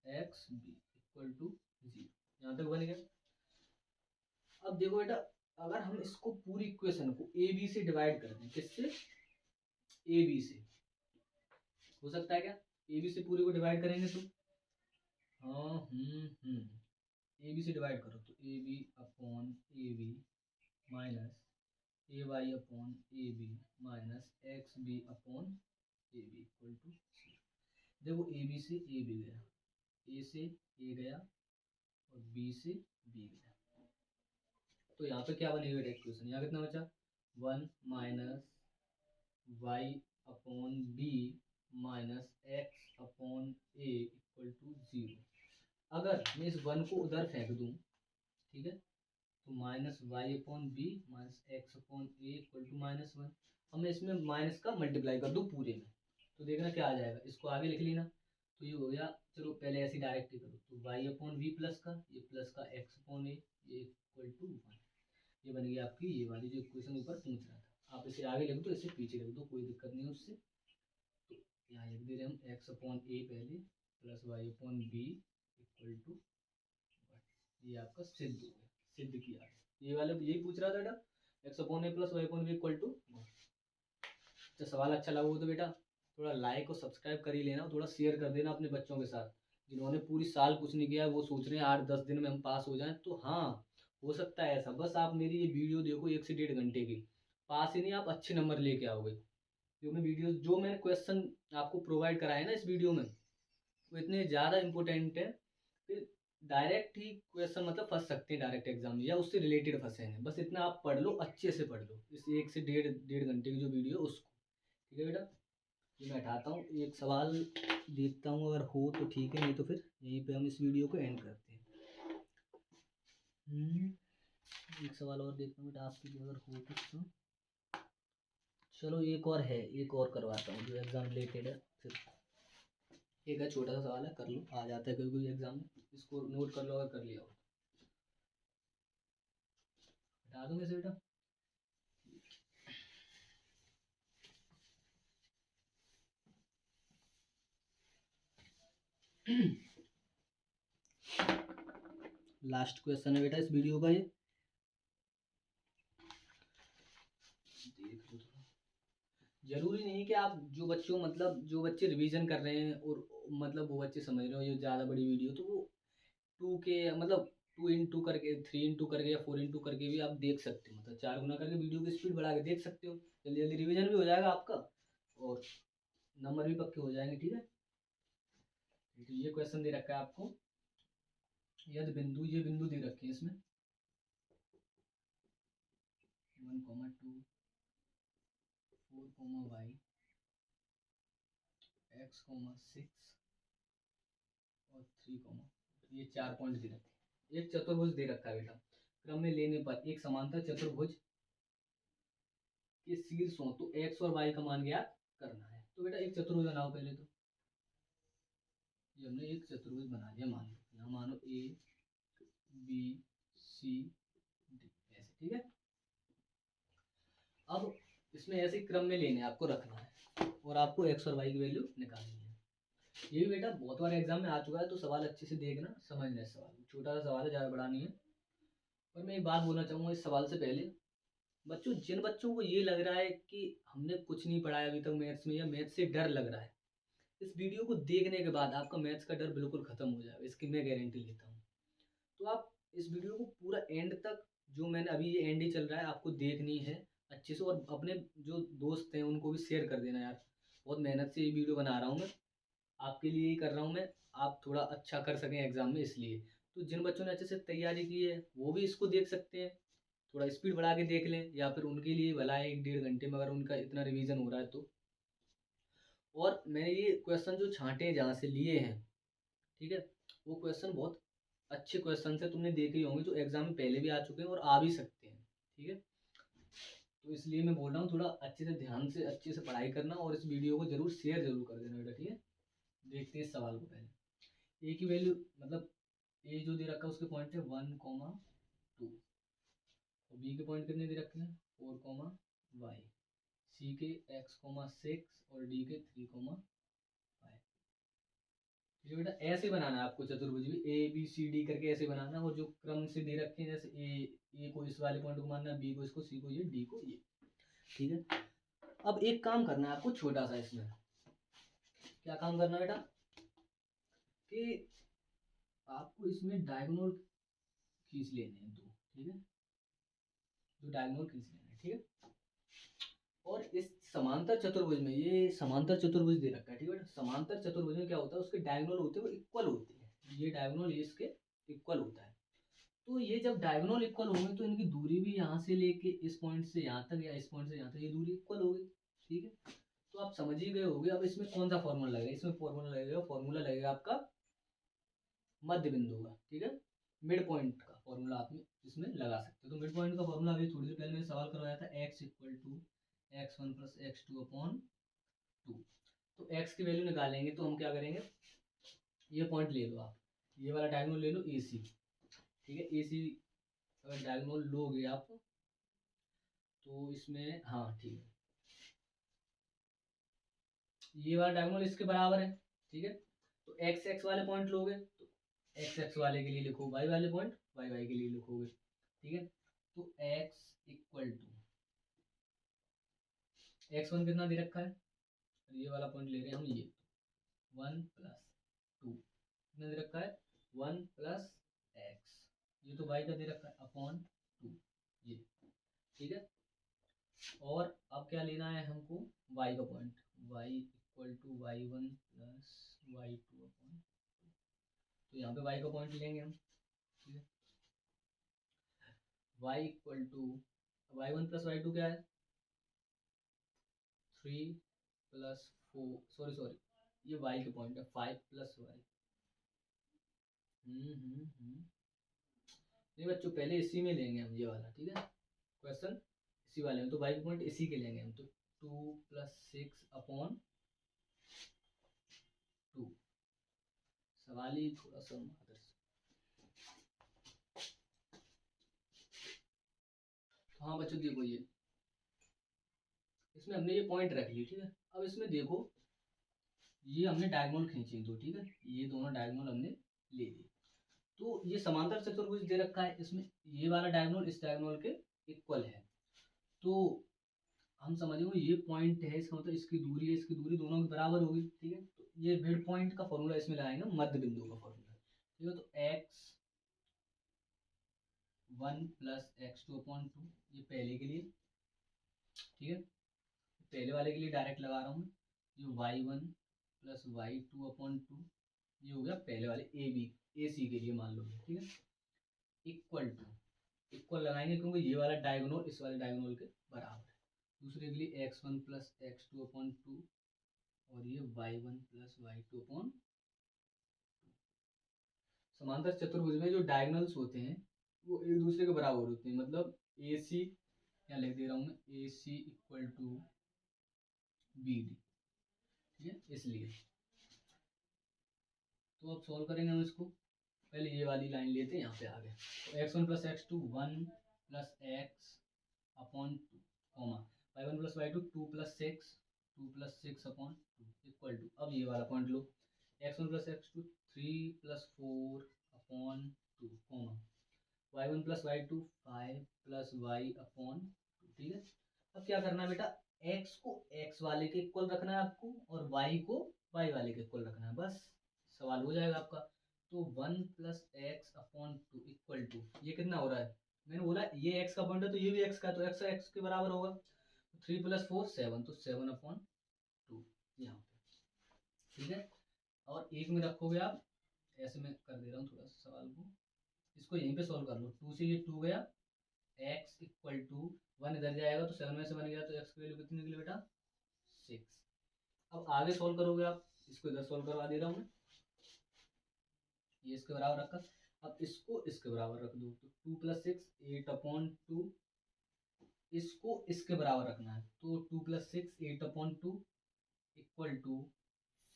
x b इक्वल टू 0। यहाँ तक बन गया। अब देखो बेटा, अगर हम इसको पूरी इक्वेशन को ए बी से डिवाइड कर दें, किससे, ए बी से, हो सकता है क्या, ए बी से पूरे को डिवाइड करेंगे तो हाँ ए बी से डिवाइड करो तो A B upon A B minus A Y upon A B minus X B upon A B equal to 0। देखो ए बी से ए बी गया, ए से ए गया और बी से बी गया, तो यहाँ पे क्या बनेगा बेटा इक्वेशन, यहाँ कितना बचा 1 minus Y upon B minus X upon A equal to 0। अगर मैं इस 1 को उधर फेंक दूँ, ठीक है, तो minus Y upon B minus X upon A equal to -1। अब मैं इसमें माइनस का मल्टीप्लाई कर दूँ पूरे में, तो देखना क्या आ जाएगा, इसको आगे लिख लेना। तो ये हो गया, चलो पहले ऐसे डायरेक्ट ही करो, तो वाई अपॉन वी प्लस का, ये प्लस का एक्स अपॉन ए, ये इक्वल टू 1। ये बन गई आपकी ये वाली जो इक्वेशन ऊपर पूछ रहा था। आप इसे आगे लिख दो, इसे पीछे लिख दो, कोई दिक्कत नहीं है उससे। तो यहाँ लिख दे रहे हम एक्स अपॉन ए पहले plus Y upon B equal to 1। ये आपका सिद्ध हो गया, सिद्ध किया। ये वाले यही पूछ रहा था बेटा, X upon A plus Y upon B equal to 1। तो सवाल अच्छा लगा हो तो बेटा थोड़ा लाइक और सब्सक्राइब कर ही लेना, और थोड़ा शेयर कर देना अपने बच्चों के साथ, जिन्होंने पूरी साल कुछ नहीं किया, वो सोच रहे हैं 8-10 दिन में हम पास हो जाएं। तो हाँ, हो सकता है ऐसा, बस आप मेरी ये वीडियो देखो 1 से 1.5 घंटे की, पास ही नहीं आप अच्छे नंबर लेके आओगे। क्योंकि वीडियो जो मैंने क्वेश्चन आपको प्रोवाइड कराए ना इस वीडियो में, वो इतने ज़्यादा इंपॉर्टेंट है, फिर डायरेक्ट ही क्वेश्चन मतलब फंस सकते हैं डायरेक्ट एग्जाम में, या उससे रिलेटेड फंसेंगे। बस इतना आप पढ़ लो, अच्छे से पढ़ लो इस 1 से डेढ़ घंटे की जो वीडियो उसको। ठीक है बेटा, ये मैं हटाता हूँ, एक सवाल देखता हूँ, अगर हो तो ठीक है, नहीं तो फिर यहीं पे हम इस वीडियो को एंड करते हैं। एक सवाल और देखता हूँ बेटा आपके लिए, अगर हो कुछ तो। चलो एक और है, एक और करवाता हूँ जो एग्ज़ाम रिलेटेड है। फिर एक है, छोटा सा सवाल है, कर लो, आ जाता है कोई कोई एग्ज़ाम में, इसको नोट कर लो अगर कर लिया हो। हटा दूँ कैसे बेटा, लास्ट क्वेश्चन है बेटा इस वीडियो का, ये देख लो। जरूरी नहीं कि आप जो बच्चों मतलब जो बच्चे रिवीजन कर रहे हैं और मतलब वो बच्चे समझ रहे हो ये ज़्यादा बड़ी वीडियो, तो वो 2 के मतलब 2x2 करके, 3x2 करके या 4x2 करके भी आप देख सकते हो, मतलब 4 गुना करके वीडियो की स्पीड बढ़ा के देख सकते हो। जल्दी जल्दी रिवीजन भी हो जाएगा आपका और नंबर भी पक्के हो जाएंगे। ठीक है, तो ये क्वेश्चन दे रखा है आपको, यदि बिंदु, ये बिंदु दे रखे हैं इसमें 1, 2, 4, y, x, 6 और 3, ये 4 पॉइंट दे रखे हैं। एक चतुर्भुज दे रखा है बेटा, क्रम में लेने पर एक समांतर चतुर्भुज के शीर्षों, तो x और y का मान ज्ञात करना है। तो बेटा एक चतुर्भुज बनाओ पहले, तो ये हमने एक चतुर्भुज बना लिया, मान लो यहाँ मानो ए बी सी डी ऐसे। ठीक है, अब इसमें ऐसे क्रम में लेने आपको रखना है और आपको एक्स और वाई की वैल्यू निकालनी है। ये भी बेटा बहुत बार एग्जाम में आ चुका है, तो सवाल अच्छे से देखना, समझना। इस सवाल छोटा सा सवाल है, ज़्यादा बड़ा नहीं है। और मैं एक बात बोलना चाहूँगा इस सवाल से पहले, बच्चों जिन बच्चों को ये लग रहा है कि हमने कुछ नहीं पढ़ाया अभी तक मैथ्स में, या मैथ्स से डर लग रहा है, इस वीडियो को देखने के बाद आपका मैथ्स का डर बिल्कुल खत्म हो जाएगा, इसकी मैं गारंटी लेता हूँ। तो आप इस वीडियो को पूरा एंड तक, जो मैंने अभी ये एंड ही चल रहा है, आपको देखनी है अच्छे से, और अपने जो दोस्त हैं उनको भी शेयर कर देना यार। बहुत मेहनत से ये वीडियो बना रहा हूँ मैं, आपके लिए ही कर रहा हूँ मैं, आप थोड़ा अच्छा कर सकें एग्जाम में, इसलिए। तो जिन बच्चों ने अच्छे से तैयारी की है वो भी इसको देख सकते हैं, थोड़ा स्पीड बढ़ा के देख लें, या फिर उनके लिए भला है 1-1.5 घंटे में अगर उनका इतना रिवीजन हो रहा है तो। और मैंने ये क्वेश्चन जो छांटे हैं जहाँ से लिए हैं, ठीक है, वो क्वेश्चन बहुत अच्छे क्वेश्चन है, तुमने देखे ही होंगे, जो एग्जाम में पहले भी आ चुके हैं और आ भी सकते हैं, ठीक है। तो इसलिए मैं बोल रहा हूँ थोड़ा अच्छे से ध्यान से अच्छे से पढ़ाई करना, और इस वीडियो को जरूर शेयर जरूर कर देना बेटा, ठीक है। देखते हैं इस सवाल को पहले। ए की वैल्यू मतलब ए जो दे रखा है उसके पॉइंट है 1,2, और बी के पॉइंट कितने दे रखे हैं 4,y, सी के x,6 और डी के 3,5। ठीक है बेटा, ऐसे बनाना है आपको चतुर्भुज भी, ए बी सी डी करके ऐसे बनाना है, और जो क्रम से दे रखे हैं, जैसे ए को इस वाले पॉइंट को मानना है, बी को इसको, सी को ये, डी को ये, ठीक है। अब एक काम करना है आपको छोटा सा इसमें, क्या काम करना है बेटा, कि आपको इसमें डायगोनल खींच लेने हैं 2, ठीक है, जो डायगोनल खींच लेना है, ठीक है। और इस समांतर चतुर्भुज में, ये समांतर चतुर्भुज दे रखा है, ठीक है। समांतर चतुर्भुज में क्या होता है, उसके डायगोनल होते हैं वो इक्वल होते हैं, ये डायगोनल ये इसके इक्वल होता है। तो ये जब डायगोनल इक्वल होंगे तो इनकी दूरी भी यहाँ से लेके इस पॉइंट से यहाँ तक, या इस पॉइंट से यहाँ तक, ये दूरी इक्वल होगी, ठीक है। तो आप समझ ही गए होंगे। अब इसमें कौन सा फॉर्मूला लगेगा, इसमें फॉर्मूला लगेगा आपका मध्य बिंदु का, ठीक है। मिड पॉइंट का फॉर्मूला आप इसमें लगा सकते हो। तो मिड पॉइंट का फॉर्मूला अभी थोड़ी देर पहले मैंने सवाल करवाया था, x equal to x1 plus x2 upon 2। तो x की वैल्यू निकालेंगे तो हम क्या करेंगे, ये पॉइंट ले लो आप, ये वाला डायगोनल ले लो AC, ठीक है। AC अगर डायगोनल लोगे आप तो इसमें, हाँ ठीक है, ये वाला डायगोनल इसके बराबर है, ठीक है। तो एक्स एक्स वाले पॉइंट लोगे तो एक्स एक्स वाले के लिए लिखो, वाई वाले पॉइंट वाई वाई के लिए लिखोगे, ठीक है। तो एक्स इक्वल टू x1 कितना दे रखा है, ये वाला पॉइंट ले रहे हैं हम, ये 1+2 कितना दे रखा है 1+x, ये तो y का दे रखा है अपॉन 2, ये, ठीक है। और अब क्या लेना है हमको, y का point, y equal to y1 plus y2 upon, तो यहाँ पे y का पॉइंट लेंगे हम, ठीक है। y equal to y1 plus y2 क्या है 3+4, सॉरी ये y के पॉइंट है 5+y। नहीं बच्चों, पहले इसी में लेंगे हम ये वाला, ठीक है, क्वेश्चन इसी वाले में, तो y के पॉइंट इसी के लेंगे हम, तो 2+6 अपॉन 2। सवाल ही थोड़ा सा आदर्श। हाँ बच्चों देखो, ये इसमें हमने ये पॉइंट रख ली, ठीक है। अब इसमें देखो, ये हमने डायगोनल खींचे दो, ठीक है, ये दोनों डायगोनल हमने ले लिए। तो ये समांतर चतुर्भुज दे रखा है, इसमें ये वाला डायगोनल इस डायगोनल के इक्वल है, तो हम समझेंगे ये पॉइंट है, इसका मतलब इसकी दूरी है, इसकी दूरी दोनों के बराबर होगी, ठीक है। तो ये मिड पॉइंट का फॉर्मूला इसमें लगाएंगे, मध्य बिंदु का फॉर्मूला, ठीक है। तो x1 प्लस x2 अपॉन 2, ये पहले के लिए, ठीक है, पहले वाले के लिए डायरेक्ट लगा रहा हूँ, ये y1 प्लस y2 अपॉन 2, ये हो गया पहले वाले AC के लिए मान लो, ठीक है। इक्वल टू, इक्वल लगाएंगे क्योंकि ये वाला डायगोनल इस वाले डायगोनल के बराबर है। दूसरे के लिए x1 प्लस x2 अपॉन 2, और ये y1 प्लस y2 अपॉन 2। समांतर चतुर्भुज में जो डायगोनल्स होते हैं वो एक दूसरे के बराबर होते हैं, मतलब AC, क्या लिख दे रहा हूँ मैं, AC इक्वल टू BD, ठीक है, इसलिए। तो अब सॉल्व करेंगे हम इसको, पहले ये वाली लाइन लेते हैं, यहाँ पे आ गए, तो x1 plus x2 1 plus x upon 2, comma y1 plus y2 2 plus 6 upon 2 equal to, अब ये वाला पॉइंट लो, x1 plus x2 3 plus 4 upon 2, comma y1 plus y2 5 plus y upon 2, ठीक है। अब क्या करना है बेटा, x को x वाले के इक्वल रखना है आपको, और y को वाई वाले के इक्वल रखना है, बस सवाल हो जाएगा आपका। तो 1 plus X upon two equal to, ये कितना हो रहा है, मैंने बोला ये एक्स का पॉइंट है तो ये भी एक्स का, तो एक्स एक्स के बराबर होगा। 3 प्लस 4 7, तो 7 अपॉन टू यहाँ पे, ठीक है। और एक में रखोगे आप, ऐसे मैं कर दे रहा हूँ थोड़ा सा सवाल को, इसको यहीं पे सॉल्व कर लो। 2 से ये 2 गया, एक्स इक्वल टू 1 इधर जाएगा तो 7 में से 1 गया, तो एक्स की वैल्यू कितनी निकली बेटा 6। अब आगे सॉल्व करोगे आप, इसको इधर सॉल्व करवा दे रहा हूँ मैं, ये इसके बराबर रखा। अब इसको इसके बराबर रख दो, तो 2 प्लस 6 8 अपॉन टू, इसको इसके बराबर रखना है, तो 2 plus 6 8 upon two equal to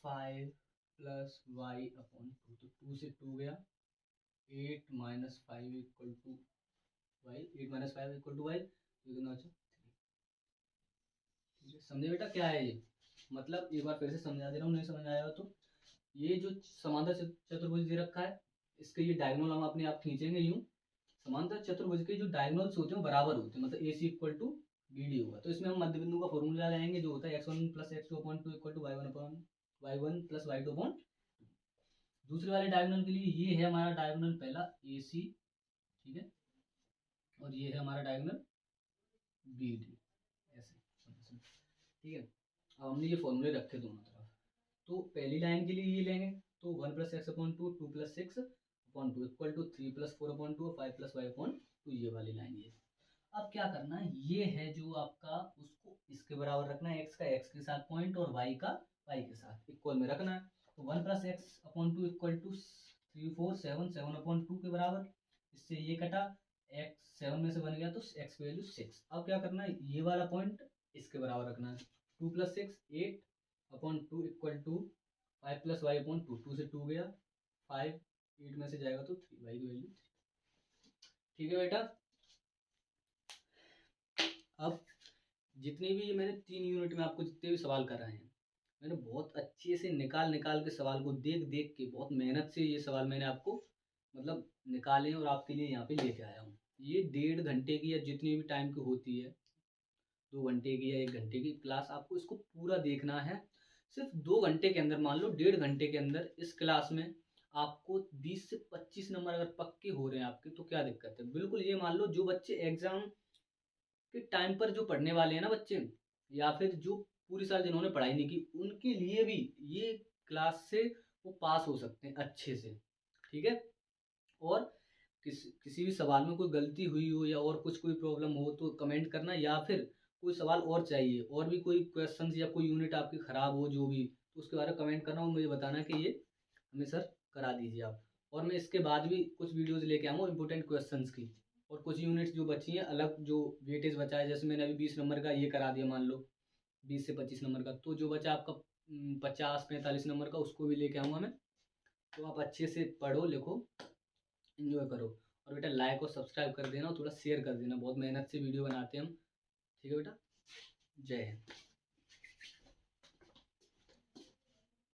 5 plus Y upon two, तो 2 से 2 गया, 8 minus 5 equal to Y, 8 minus 5 equal to Y, तो कितना बचा 3। ठीक है, समझे बेटा क्या है ये, मतलब एक बार फिर से समझा दे रहा हूँ, नहीं समझ आया तो ये जो समांतर चतुर्भुज दे रखा है, इसके ये डायगोनल हम अपने आप खींचेंगे यूं। समांतर चतुर्भुज के जो डायगोनल्स होते हैं बराबर होते हैं, मतलब ए सी इक्वल टू बी डी होगा, तो इसमें हम मध्य बिंदु का फॉर्मूला लगाएंगे जो होता है x1 plus x2 upon two equal to y1 upon y1 plus y2 upon. दूसरे वाले डायगोनल के लिए ये है हमारा डायगोनल पहला ए सी, ठीक है, और ये है हमारा डायगोनल बी डी, ऐसे, ठीक है। अब हमने ये फॉर्मूले रखे दोनों तरफ, तो पहली लाइन के लिए ये लेंगे, तो 1 plus X upon two, 2 plus 6 upon two equal to 3 plus 4 upon two, 5 plus Y upon two, ये वाली लाइन ये। अब क्या करना है, ये है जो आपका, उसको इसके बराबर रखना है, एक्स का एक्स के साथ पॉइंट और वाई का वाई के साथ इक्वल में रखना है। तो 1 plus X upon two equal to 3 4 7 7 upon two के बराबर, इससे ये कटा, एक्स 7 में से बन गया तो एक्स की वैल्यू 6। अब क्या करना है, ये वाला पॉइंट इसके बराबर रखना है, 2 plus 6 8 upon two equal to 5 plus Y upon two, 2 से 2 गया, 5 8 में से जाएगा तो 3, वाई की वैल्यू 3। ठीक है बेटा। अब जितने भी मैंने 3 यूनिट में आपको जितने भी सवाल कराए हैं, मैंने बहुत अच्छे से निकाल निकाल के सवाल को देख देख के, बहुत मेहनत से ये सवाल मैंने आपको मतलब निकाले और आपके लिए यहाँ पे लेके आया हूँ। ये 1.5 घंटे की या जितनी भी टाइम की होती है, 2 घंटे की या 1 घंटे की क्लास, आपको इसको पूरा देखना है। सिर्फ 2 घंटे के अंदर, मान लो 1.5 घंटे के अंदर इस क्लास में आपको 20 से 25 नंबर अगर पक्के हो रहे हैं आपके, तो क्या दिक्कत है। बिल्कुल ये मान लो जो बच्चे एग्जाम के टाइम पर जो पढ़ने वाले हैं ना बच्चे, या फिर जो पूरी साल जिन्होंने पढ़ाई नहीं की, उनके लिए भी ये क्लास से वो पास हो सकते हैं अच्छे से, ठीक है। और किसी भी सवाल में कोई गलती हुई हो या और कुछ कोई प्रॉब्लम हो तो कमेंट करना, या फिर कोई सवाल और चाहिए और भी कोई क्वेश्चंस या कोई यूनिट आपकी ख़राब हो जो भी, तो उसके बारे में कमेंट करना और मुझे बताना कि ये हमें सर करा दीजिए आप। और मैं इसके बाद भी कुछ वीडियोज़ लेके आऊँगा इंपॉर्टेंट क्वेश्चंस की, और कुछ यूनिट्स जो बची हैं अलग, जो वेटेज बचा है, जैसे मैंने अभी 20 नंबर का ये करा दिया मान लो, 20 से 25 नंबर का, तो जो बचा आपका 50 45 नंबर का, उसको भी लेके आऊँगा मैं। तो आप अच्छे से पढ़ो लिखो, एंजॉय करो, और बेटा लाइक और सब्सक्राइब कर देना और थोड़ा शेयर कर देना, बहुत मेहनत से वीडियो बनाते हैं हम, ठीक है बेटा। जय हिंद।